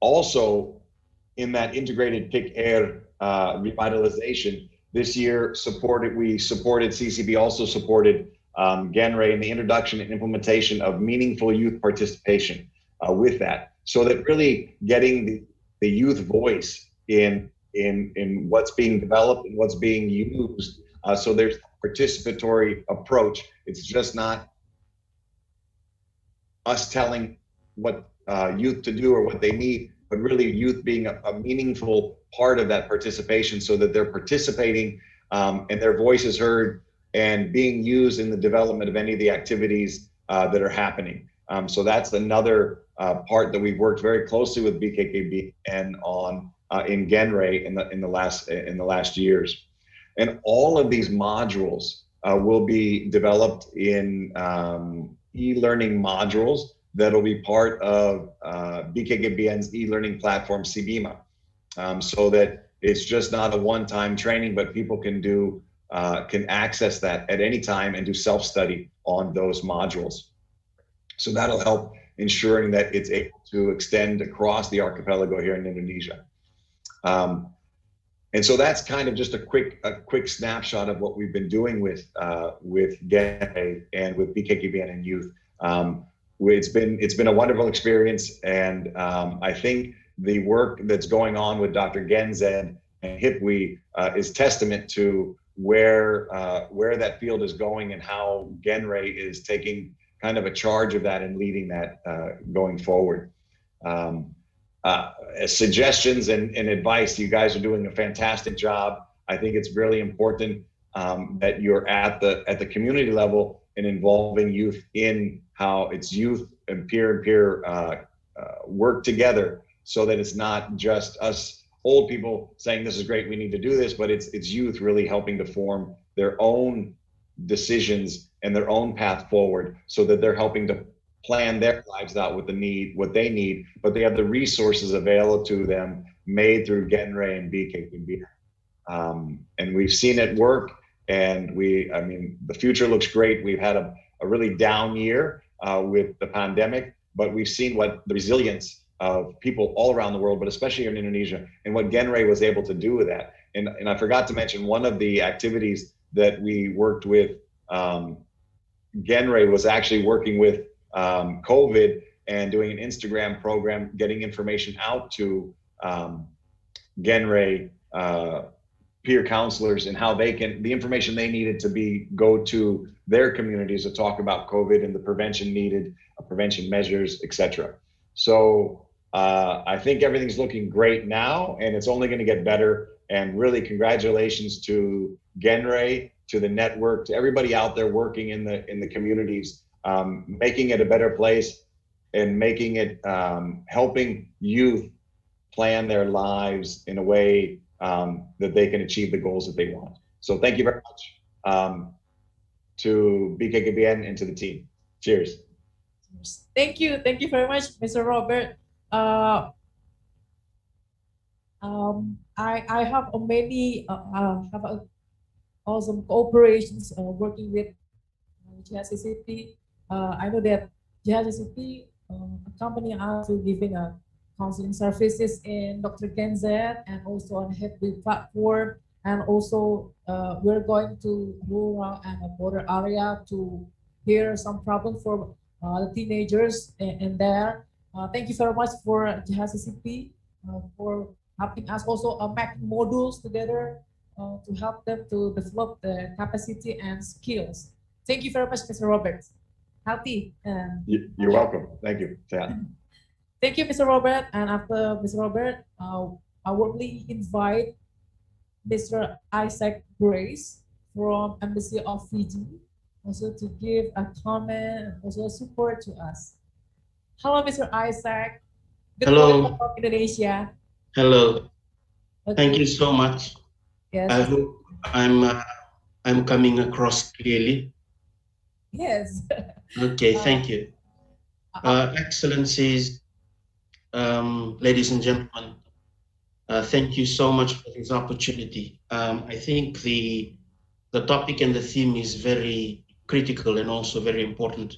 Also, in that integrated PIK revitalization, this year CCB also supported GenRe in the introduction and implementation of meaningful youth participation with that, so that really getting the youth voice in what's being developed and what's being used. So there's a participatory approach. It's just not us telling what youth to do or what they need, but really youth being a meaningful part of that participation, so that they're participating and their voice is heard and being used in the development of any of the activities that are happening. So that's another part that we've worked very closely with BKKBN on in GenRe in the last years. And all of these modules will be developed in e-learning modules that'll be part of BKKBN's e-learning platform, CBIMA, so that it's just not a one-time training, but people can access that at any time and do self-study on those modules. So that'll help ensuring that it's able to extend across the archipelago here in Indonesia. And so that's kind of just a quick snapshot of what we've been doing with GenRe and with BKKBN and youth. It's been a wonderful experience, and I think the work that's going on with Dr. GenRe and HIPWE is testament to where that field is going and how GenRe is taking kind of a charge of that and leading that going forward. Suggestions and advice, you guys are doing a fantastic job. I think it's really important that you're at the community level and involving youth in how it's youth and peer work together, so that it's not just us old people saying this is great, we need to do this, but it's youth really helping to form their own decisions and their own path forward, so that they're helping to plan their lives out with what they need, but they have the resources available to them made through GenRe and BKKBN. And we've seen it work, and the future looks great. We've had a really down year with the pandemic, but we've seen what the resilience of people all around the world, but especially in Indonesia, and what GenRe was able to do with that. And I forgot to mention, one of the activities that we worked with GenRe was actually working with COVID and doing an Instagram program, getting information out to GenRe peer counselors and how they can, the information they needed to go to their communities to talk about COVID and the prevention needed, prevention measures, etc. So I think everything's looking great now, and it's only going to get better. And really, congratulations to GenRe to the network, to everybody out there working in the communities, making it a better place and making it, helping youth plan their lives in a way that they can achieve the goals that they want. So thank you very much to BKKBN and to the team. Cheers. Thank you very much, Mr. Robert. I have many awesome cooperations working with GHCCP. I know that GHCCP accompanying us to giving counseling services in Dr. Genzen and also on Headway platform, and also we're going to rural and a border area to hear some problems for the teenagers in there. Thank you very much for GHCCP for helping us also making modules together to help them to develop the capacity and skills. Thank you very much, Mr. Robert. Healthy. You're welcome. Thank you. Yeah. Thank you, Mr. Robert. And after Mr. Robert, I warmly invite Mr. Isaac Grace from Embassy of Fiji also to give a comment and also support to us. Hello, Mr. Isaac. Good morning from Indonesia. Hello. Okay. Thank you so much. Yes. I hope I'm coming across clearly. Yes. Okay, thank you. Excellencies, ladies and gentlemen, thank you so much for this opportunity. I think the topic and the theme is very critical and also very important.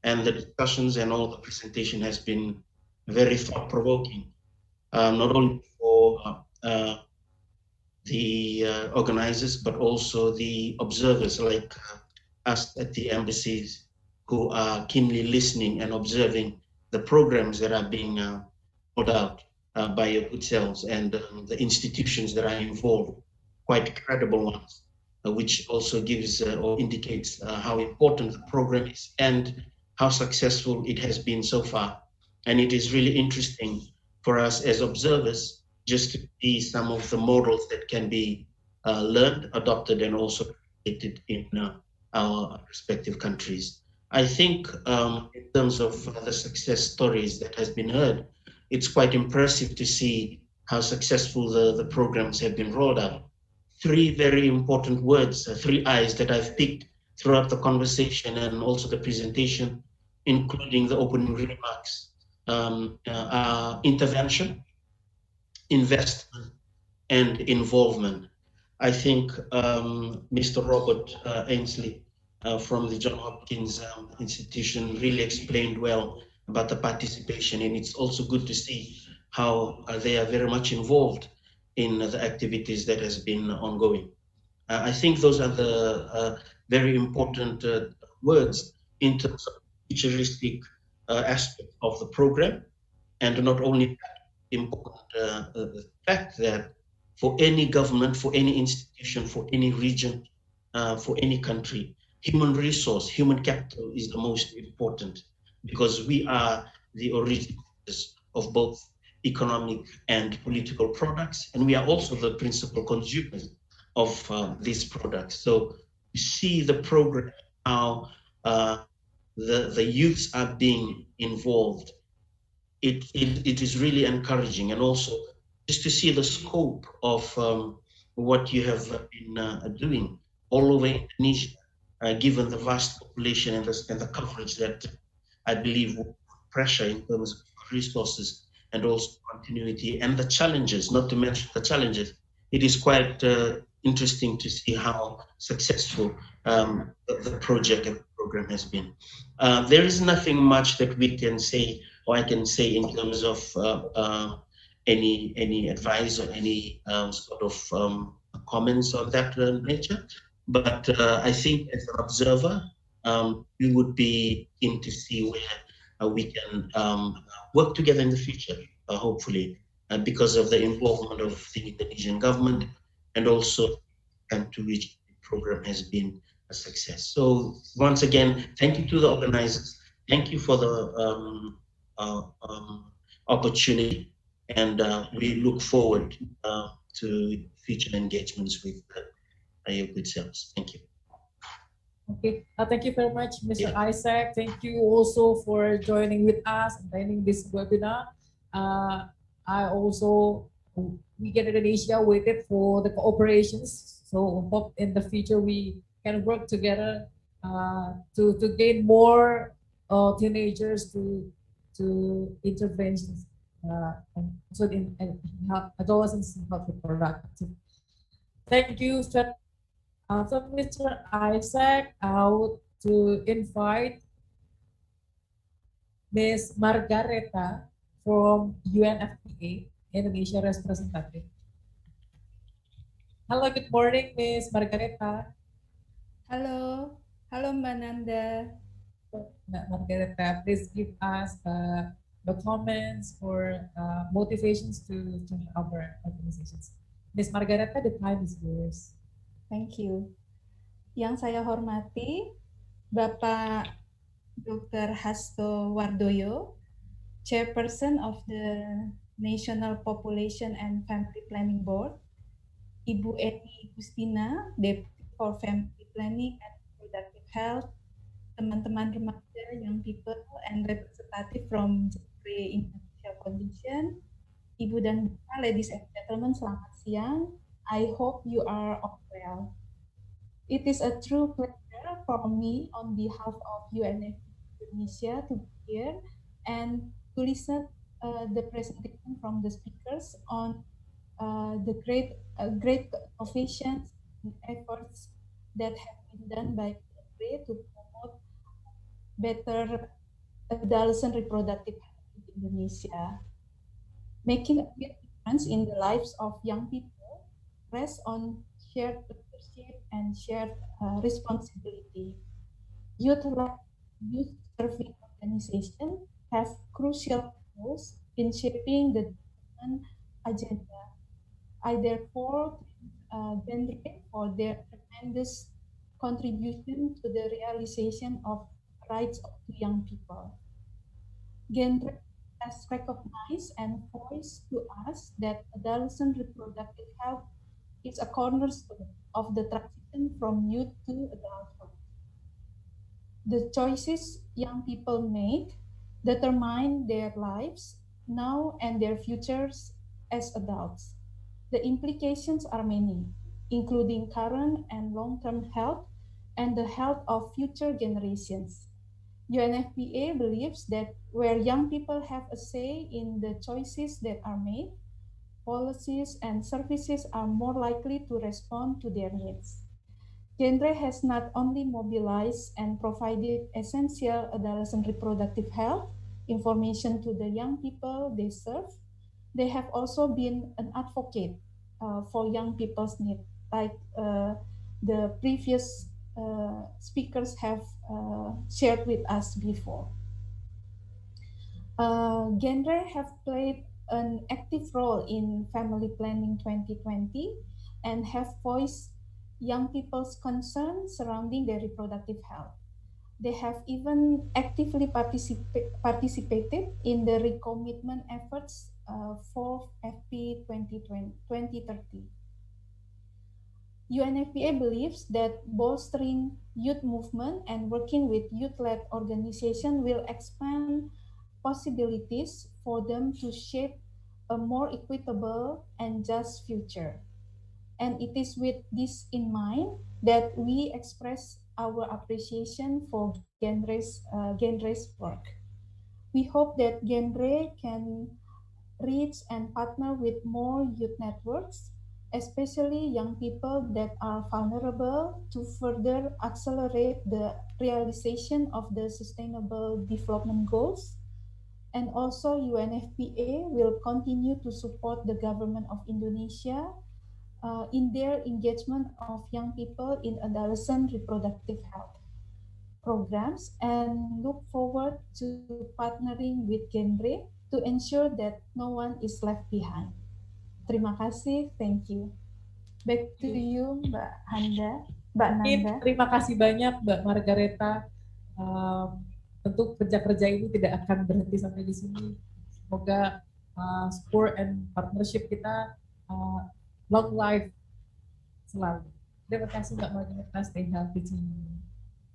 And the discussions and all the presentation has been very thought-provoking, not only for the organizers, but also the observers like us at the embassies who are keenly listening and observing the programs that are being put out by your good selves and the institutions that are involved, quite credible ones, which also gives or indicates how important the program is and how successful it has been so far. And it is really interesting for us as observers just to see some of the models that can be learned, adopted, and also created in our respective countries. I think in terms of the success stories that has been heard, it's quite impressive to see how successful the programs have been rolled out. Three very important words, three I's that I've picked throughout the conversation and also the presentation, including the opening remarks, are intervention, investment, and involvement. I think Mr. Robert Ainsley from the Johns Hopkins Institution really explained well about the participation, and it's also good to see how they are very much involved in the activities that has been ongoing. I think those are the very important words in terms of futuristic aspect of the program, and not only that, important the fact that for any government, for any institution, for any region, for any country, human resource, human capital is the most important, because we are the originators of both economic and political products, and we are also the principal consumers of these products. So you see the program, how the youths are being involved. It is really encouraging, and also just to see the scope of what you have been doing all over Indonesia, given the vast population and the coverage that I believe will put pressure in terms of resources and also continuity and the challenges, not to mention the challenges. It is quite interesting to see how successful the project and the program has been. There is nothing much that we can say, or I can say, in terms of any advice or any sort of comments of that nature. But I think as an observer, we would be keen to see where we can work together in the future, hopefully, because of the involvement of the Indonesian government, and also to which the program has been a success. So once again, thank you to the organizers. Thank you for the opportunity, and we look forward to future engagements with your good selves. Thank you. Okay, thank you very much, Mr. Isaac. Thank you also for joining with us and attending this webinar. We get Indonesia waited for the cooperations. So hope in the future we can work together to gain more teenagers to interventions so in adolescents and health reproductive. Thank you, sir. So Mr. Isaac, I would to invite Ms. Margareta from UNFPA, Indonesia representative. Hello, good morning, Ms. Margareta. Halo, halo Mbak Nanda. Mbak Margareta, please give us the comments or motivations to our organizations. Ms. Margareta, the time is yours. Thank you. Yang saya hormati, Bapak Dr. Hasto Wardoyo, Chairperson of the National Population and Family Planning Board, Ibu Eni Gustina, Deputy for Family Planning and Reproductive Health, teman-teman remaja, young people, and representative from GenRe Indonesia Foundation, Ibu dan Bapak, ladies and gentlemen, selamat siang. I hope you are all well. It is a true pleasure for me on behalf of UNFPA Indonesia to be here and to listen the presentation from the speakers on the great innovations and efforts that have been done by GenRe to promote better adolescent reproductive health in Indonesia. Making a big difference in the lives of young people rests on shared leadership and shared responsibility. Youth-led youth-serving organizations have crucial roles in shaping the development agenda. I therefore thank GenRe for their tremendous contribution to the realization of rights of young people. GenRe has recognized and voiced to us that adolescent reproductive health is a cornerstone of the transition from youth to adulthood. The choices young people make determine their lives now and their futures as adults. The implications are many, including current and long-term health and the health of future generations. UNFPA believes that where young people have a say in the choices that are made, policies and services are more likely to respond to their needs. GenRe has not only mobilized and provided essential adolescent reproductive health information to the young people they serve, they have also been an advocate for young people's needs, like the previous speakers have shared with us before. GenRe have played an active role in Family Planning 2020 and have voiced young people's concerns surrounding their reproductive health. They have even actively participated in the recommitment efforts for FP 2030. UNFPA believes that bolstering youth movement and working with youth-led organizations will expand possibilities for them to shape a more equitable and just future. And it is with this in mind that we express our appreciation for GenRe's work. We hope that GenRe can reach and partner with more youth networks, especially young people that are vulnerable, to further accelerate the realization of the Sustainable Development Goals. And also UNFPA will continue to support the government of Indonesia in their engagement of young people in adolescent reproductive health programs and look forward to partnering with GenRe to ensure that no one is left behind. Terima kasih, thank you. Back to you, Mbak Handa, Mbak Nanda. Terima kasih banyak, Mbak Margareta. Tentu kerja-kerja ini tidak akan berhenti sampai di sini. Semoga support and partnership kita long life selalu. Terima kasih Mbak Margareta, stay healthy.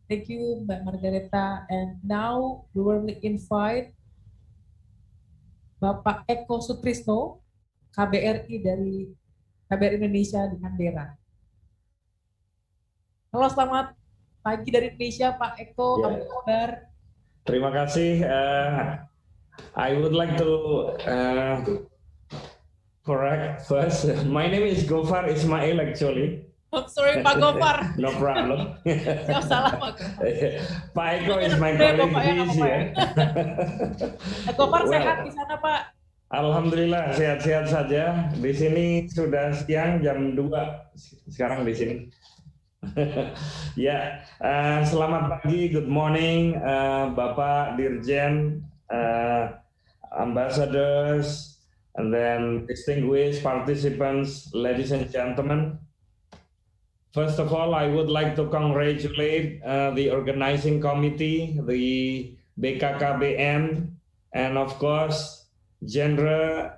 Thank you Mbak Margareta. And now we will invite Bapak Eko Sutrisno, KBRI dari KBRI Indonesia di Canberra. Halo, selamat pagi dari Indonesia, Pak Eko. Apa kabar? Terima kasih. I would like to correct first. My name is Gofar Ismail actually. I'm sorry, Pak Gofar. No problem. Salah Pak Gofar. Pak Eko is my colleague. He's here. Gofar sehat di sana, Pak? Alhamdulillah sehat-sehat saja. Di sini sudah siang jam 2 sekarang di sini. Ya, selamat pagi, good morning, Bapak Dirjen, ambassadors, and then distinguished participants, ladies and gentlemen. First of all, I would like to congratulate the organizing committee, the BKKBN, and of course, GenRe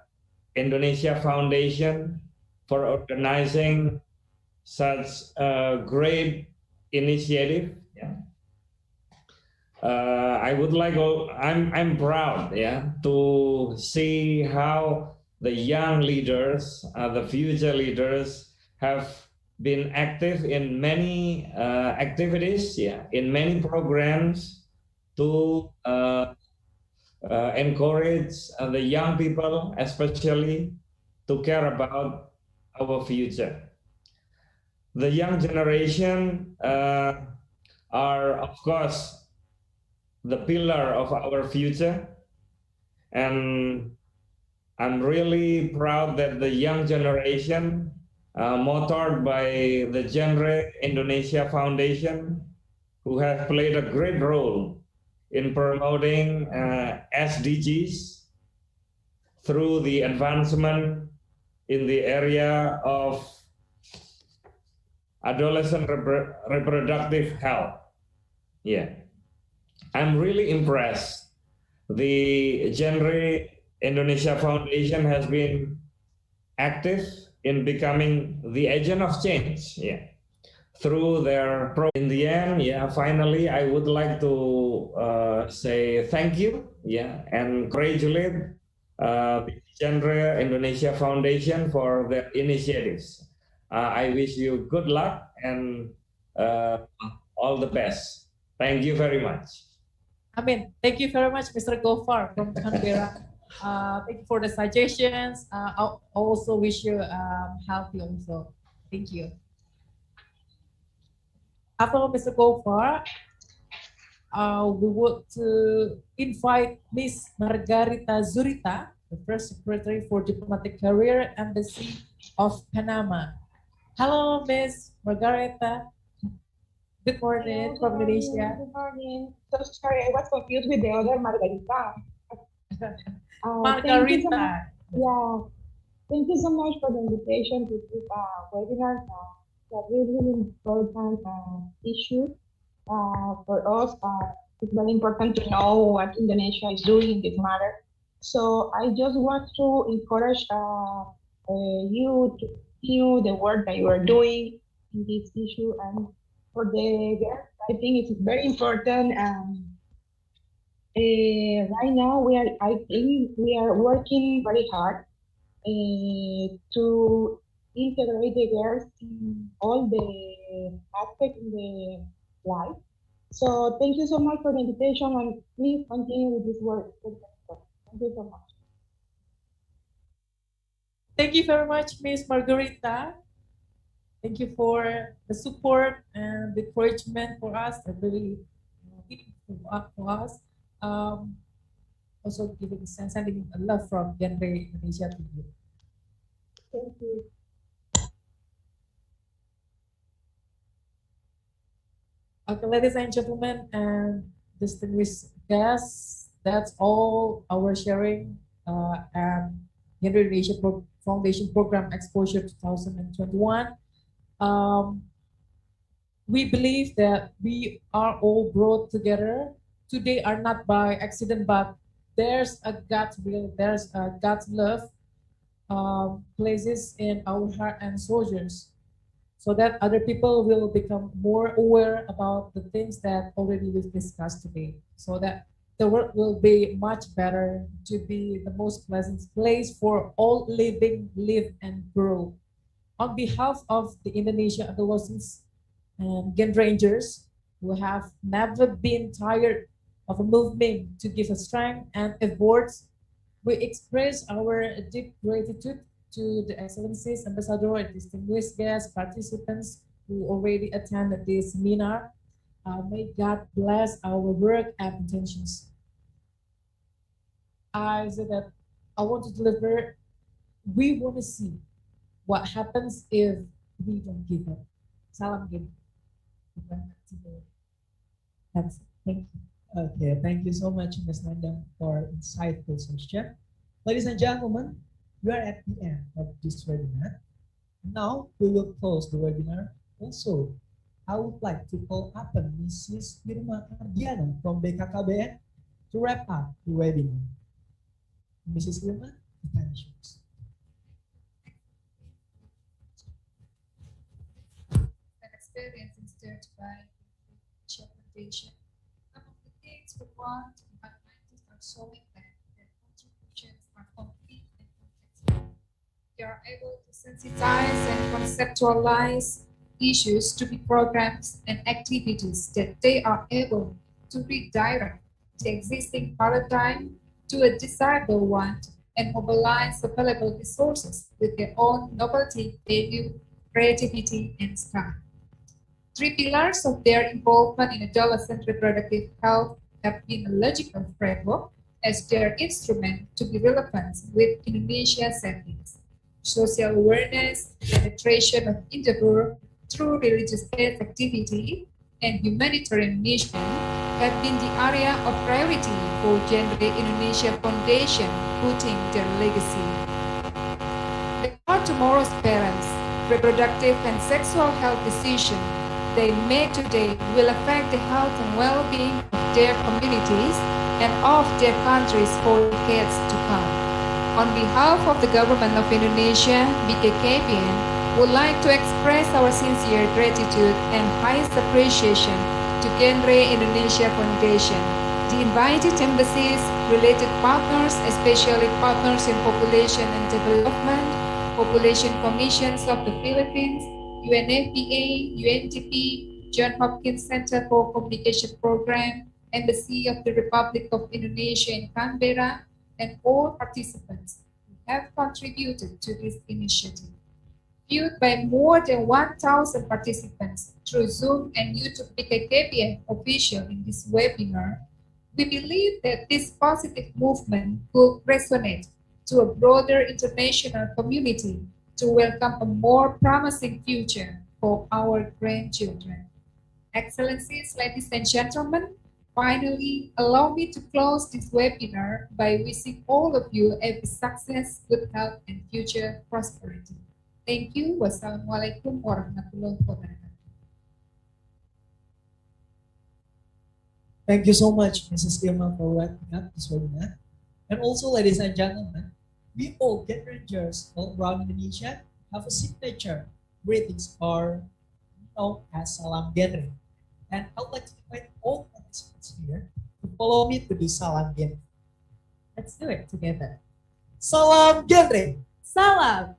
Indonesia Foundation for organizing such a great initiative. Yeah. I would like, I'm proud, yeah, to see how the young leaders, the future leaders, have been active in many activities, yeah, in many programs to encourage the young people, especially, to care about our future. The young generation are, of course, the pillar of our future, and I'm really proud that the young generation, motored by the GenRe Indonesia Foundation, who have played a great role in promoting SDGs through the advancement in the area of adolescent reproductive health. Yeah, I'm really impressed. The GenRe Indonesia Foundation has been active in becoming the agent of change. Yeah, through their in the end, yeah, finally, I would like to say thank you, yeah, and congratulate the GenRe Indonesia Foundation for their initiatives. I wish you good luck and all the best. Thank you very much. Amin. Thank you very much, Mr. Gofar from Canberra. Thank you for the suggestions. I also wish you healthy also. Thank you. After Mr. Gofar, we would invite Miss Margarita Zurita, the first secretary for diplomatic career embassy of Panama. Hello, Miss Margarita. Good morning from Indonesia. Good morning. So sorry, I was confused with the other Margarita. Margarita. Thank you so much for the invitation to this webinar. It's a really important issue for us. It's very important to know what Indonesia is doing in this matter. So I just want to encourage you to continue the work that you are doing in this issue. And for the girls, I think it's very important. Right now, I think we are working very hard to integrate the girls in all the aspects in the life. So thank you so much for the invitation, and please continue with this work. Thank you so much. Thank you very much, Miss Margarita. Thank you for the support and the encouragement for us. Really for us. Also sending a love from GenRe Indonesia to you. Thank you. Okay, ladies and gentlemen and distinguished guests, that's all our sharing and GenRe Indonesia Foundation Program Exposure 2021. We believe that we are all brought together today are not by accident, but there's a God's will, there's a God's love places in our heart and soldiers. so that other people will become more aware about the things that already we've discussed today, so that the world will be much better to be the most pleasant place for all living, live, and grow. On behalf of the Indonesia adolescents and Gen Rangers who have never been tired of moving to give us strength and efforts, we express our deep gratitude to the Excellencies, Ambassador, and distinguished guests, participants who already attended this seminar. May God bless our work and intentions. I said that I want to deliver, we want to see what happens if we don't give up. Salam give. That's it. Thank you. Okay, thank you so much, Ms. Nanda, for insightful session. Ladies and gentlemen, we are at the end of this webinar. Now we will close the webinar. Also, I would like to call upon Mrs. Irma Ardiana from BKKBN to wrap up the webinar. Mrs. Irma, the time is yours. An experience instead by foundation. Some of the things we want to be highlighted are showing that their contributions are complete and complex. They are able to sensitize and conceptualize issues to be programs and activities that they are able to redirect the existing paradigm to a desirable one and mobilize available resources with their own novelty, value, creativity, and style. Three pillars of their involvement in adolescent reproductive health have been a logical framework as their instrument to be relevant with Indonesia settings. Social awareness, penetration of endeavor through religious-based activity, and humanitarian mission have been the area of priority for GenRe Indonesia Foundation, putting their legacy. They are tomorrow's parents. Reproductive and sexual health decisions they make today will affect the health and well-being of their communities and of their countries for decades to come. On behalf of the Government of Indonesia, BKKBN would like to express our sincere gratitude and highest appreciation to GenRe Indonesia Foundation, the invited embassies, related partners, especially partners in population and development, population commissions of the Philippines, UNFPA, UNDP, Johns Hopkins Center for Communication Program, Embassy of the Republic of Indonesia in Canberra, and all participants who have contributed to this initiative. Viewed by more than 1,000 participants through Zoom and YouTube BKKBN official in this webinar, we believe that this positive movement could resonate to a broader international community to welcome a more promising future for our grandchildren. Excellencies, ladies and gentlemen, finally, allow me to close this webinar by wishing all of you every success, good health, and future prosperity. Thank you. Wassalamualaikum warahmatullahi wabarakatuh. Thank you so much, Mrs. Irma, for wrapping up this webinar. And also, ladies and gentlemen, we all Gen Rangers all around Indonesia have a signature greetings card known as Salam GenRe. And I would like to invite all participants here to follow me to do Salam GenRe. Let's do it together. Salam GenRe. Salam.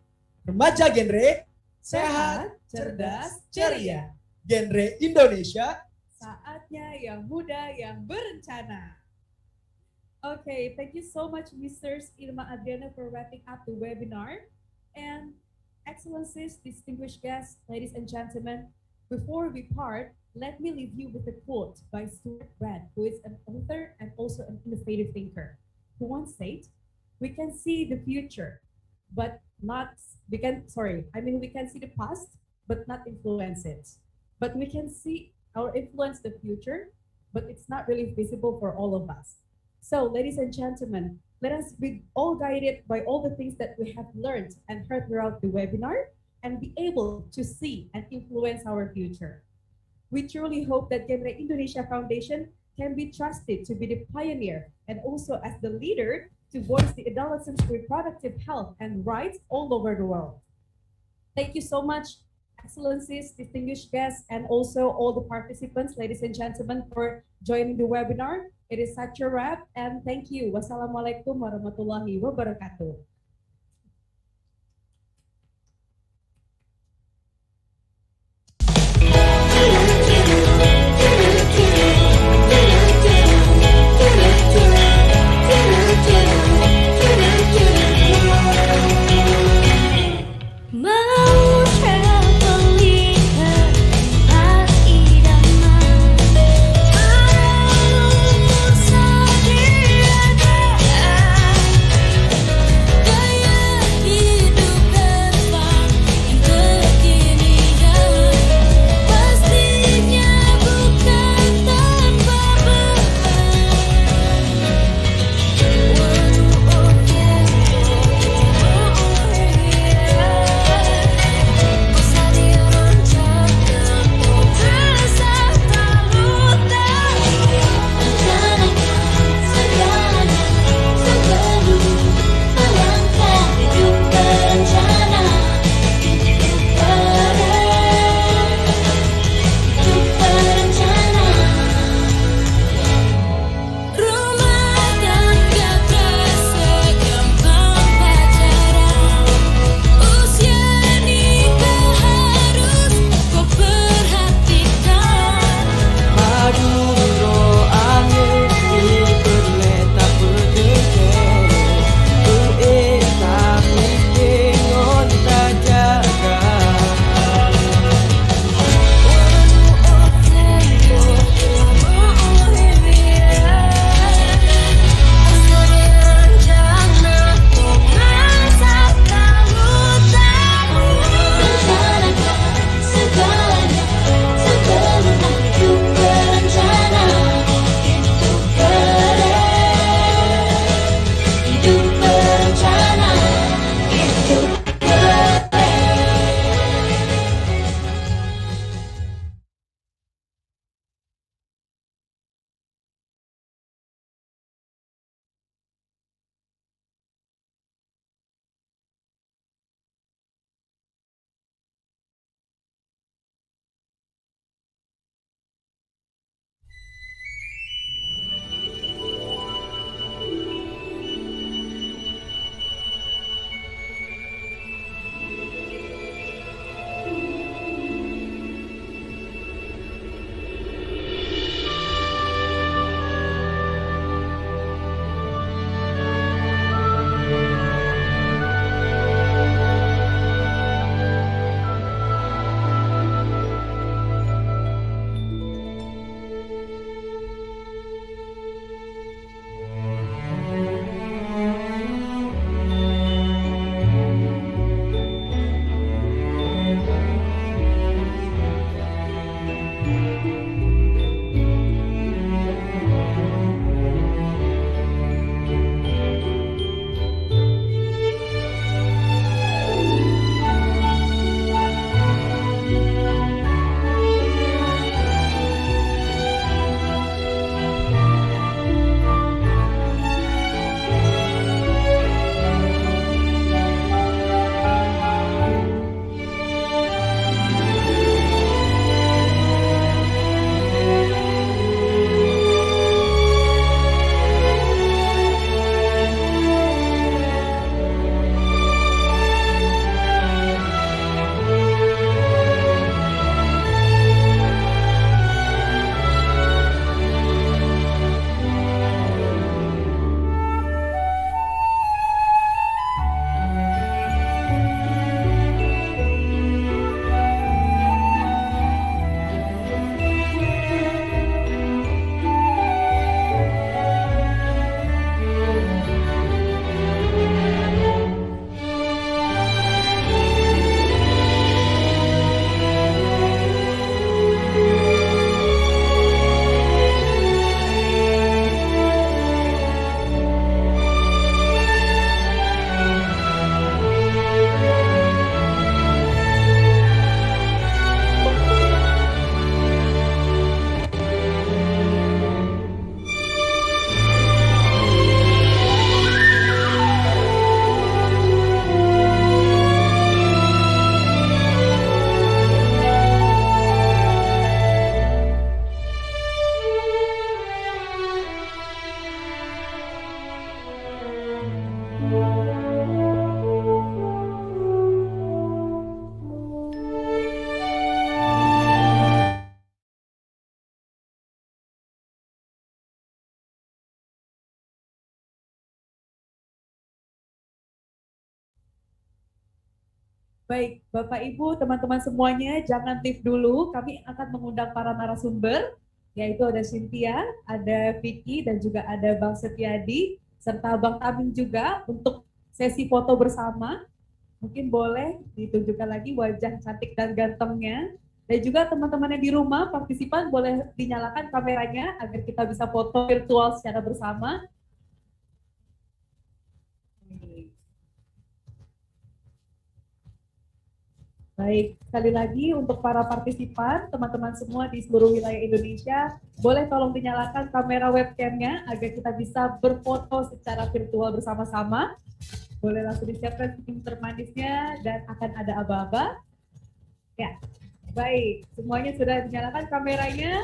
Remaja GenRe, sehat, cerdas, ceria. GenRe Indonesia, saatnya yang muda yang berencana. Okay, thank you so much, Mr. Irma Adriana, for wrapping up the webinar. And excellencies, distinguished guests, ladies and gentlemen, before we part, let me leave you with a quote by Stuart Brand, who is an author and also an innovative thinker, who once said, "We can see the future, but we can see the past, but not influence it. But we can see or influence the future, but it's not really visible for all of us." So, ladies and gentlemen, let us be all guided by all the things that we have learned and heard throughout the webinar and be able to see and influence our future. We truly hope that GenRe Indonesia Foundation can be trusted to be the pioneer and also as the leader to voice the adolescents' reproductive health and rights all over the world. Thank you so much Excellencies, distinguished guests, and also all the participants, ladies and gentlemen, for joining the webinar. It is such a wrap, and thank you. Wassalamualaikum warahmatullahi wabarakatuh. Go Baik, Bapak Ibu, teman-teman semuanya, jangan leave dulu. Kami akan mengundang para narasumber, yaitu ada Cynthia, ada Vicky, dan juga ada Bang Setiadi, serta Bang Tamim juga untuk sesi foto bersama. Mungkin boleh ditunjukkan lagi wajah cantik dan gantengnya. Dan juga teman-teman yang di rumah, partisipan boleh dinyalakan kameranya agar kita bisa foto virtual secara bersama. Baik, sekali lagi untuk para partisipan, teman-teman semua di seluruh wilayah Indonesia, boleh tolong dinyalakan kamera webcamnya agar kita bisa berfoto secara virtual bersama-sama. Boleh langsung disiapkan senyum termanisnya dan akan ada aba-aba. Ya, baik, semuanya sudah dinyalakan kameranya.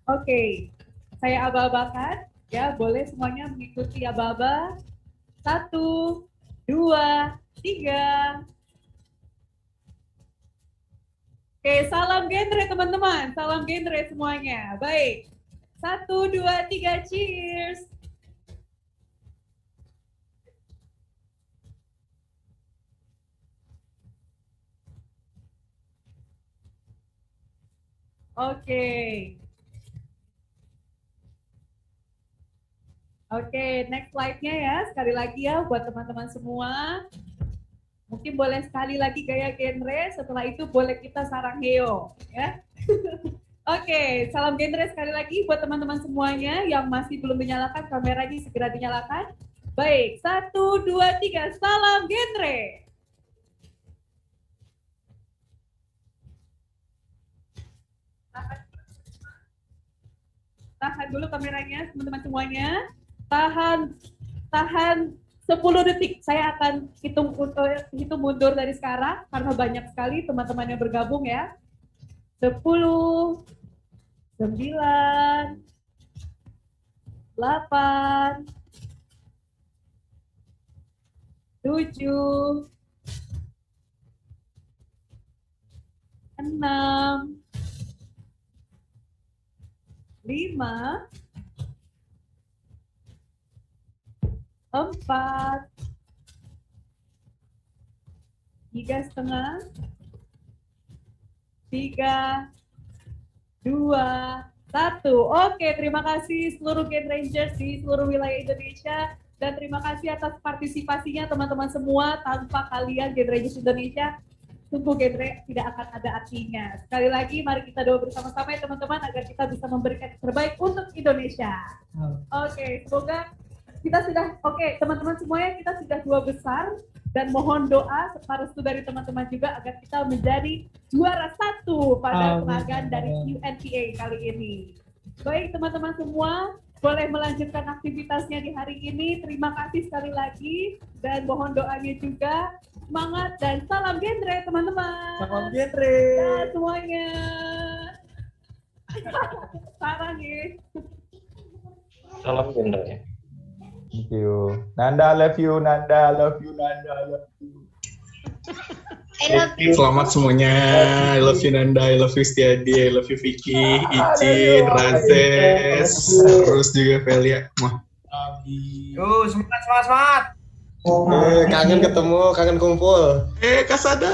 Oke, saya aba-abakan, ya boleh semuanya mengikuti aba-aba. 1, 2, 3. Oke, salam genre teman-teman, salam genre semuanya. Baik, 1, 2, 3, cheers. Oke. Oke, next slide-nya ya, sekali lagi ya buat teman-teman semua. Mungkin boleh sekali lagi gaya genre, setelah itu boleh kita sarang heo, ya. Oke, salam genre sekali lagi buat teman-teman semuanya yang masih belum dinyalakan kameranya segera dinyalakan. Baik, 1, 2, 3, salam genre. Tahan dulu kameranya, teman-teman semuanya. Tahan 10 detik. Saya akan hitung mundur dari sekarang karena banyak sekali teman-teman yang bergabung ya. 10, 9, 8, 7, 6, 5, 4, 3,5, 3, 2, 1. Oke, terima kasih seluruh Gen Rangers di seluruh wilayah Indonesia dan terima kasih atas partisipasinya teman-teman semua. Tanpa kalian Gen Rangers Indonesia, sungguh genre tidak akan ada artinya. Sekali lagi, mari kita doa bersama-sama ya teman-teman agar kita bisa memberikan yang terbaik untuk Indonesia. Oke, semoga kita sudah, teman-teman semuanya kita sudah 2 besar dan mohon doa serta restu dari teman-teman juga agar kita menjadi juara 1 pada peragaan dari UNPA kali ini. Baik teman-teman semua, boleh melanjutkan aktivitasnya di hari ini. Terima kasih sekali lagi dan mohon doanya juga. Semangat dan salam genre teman-teman. Salam genre. Ya, semuanya. Sarang ya. Salam genre. Thank you. Nanda, love you. Nanda, love you. Nanda, love you. I love you. Selamat semuanya. I love you Nanda, I love you Stiadi, I love you Vicky, Icin, Razes, terus juga Velia. Yo, semangat. Kangen ketemu, kangen kumpul. Kasada.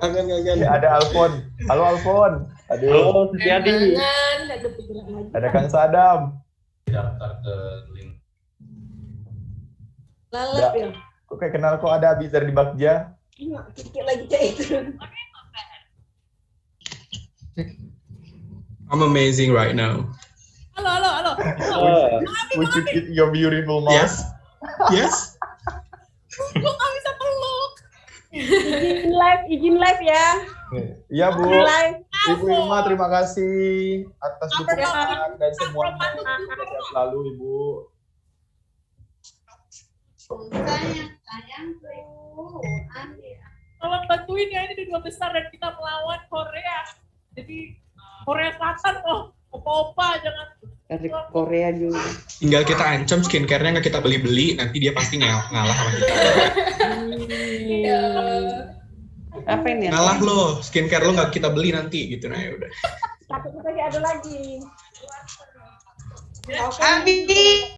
Kangen. Ada Alfon. Halo Alfon. Halo Stiadi. Ada Kang Sadam. Daftar ke link. Lalap ya. Oke, kenal kok ada Abizar di Bagja. Sedikit lagi cek. I'm amazing right now. Halo. Would you keep your beautiful mouth? Yes. Gue gak bisa peluk. Izin live ya. Iya Bu. Live. Ibu Irma terima kasih atas dukungan dan semuanya. Sehat selalu Ibu. Sayangku. Tolong bantuin ya, ini di 2 besar dan kita melawan Korea. Jadi Korea Selatan opa-opa jangan. Dari Korea juga. Tinggal kita ancam skincare-nya nggak kita beli-beli, nanti dia pasti ngalah sama kita. Apa ini? Ngalah lo, skincare lo nggak kita beli nanti gitu, nah ya udah. Takut lagi ada lagi. Andi.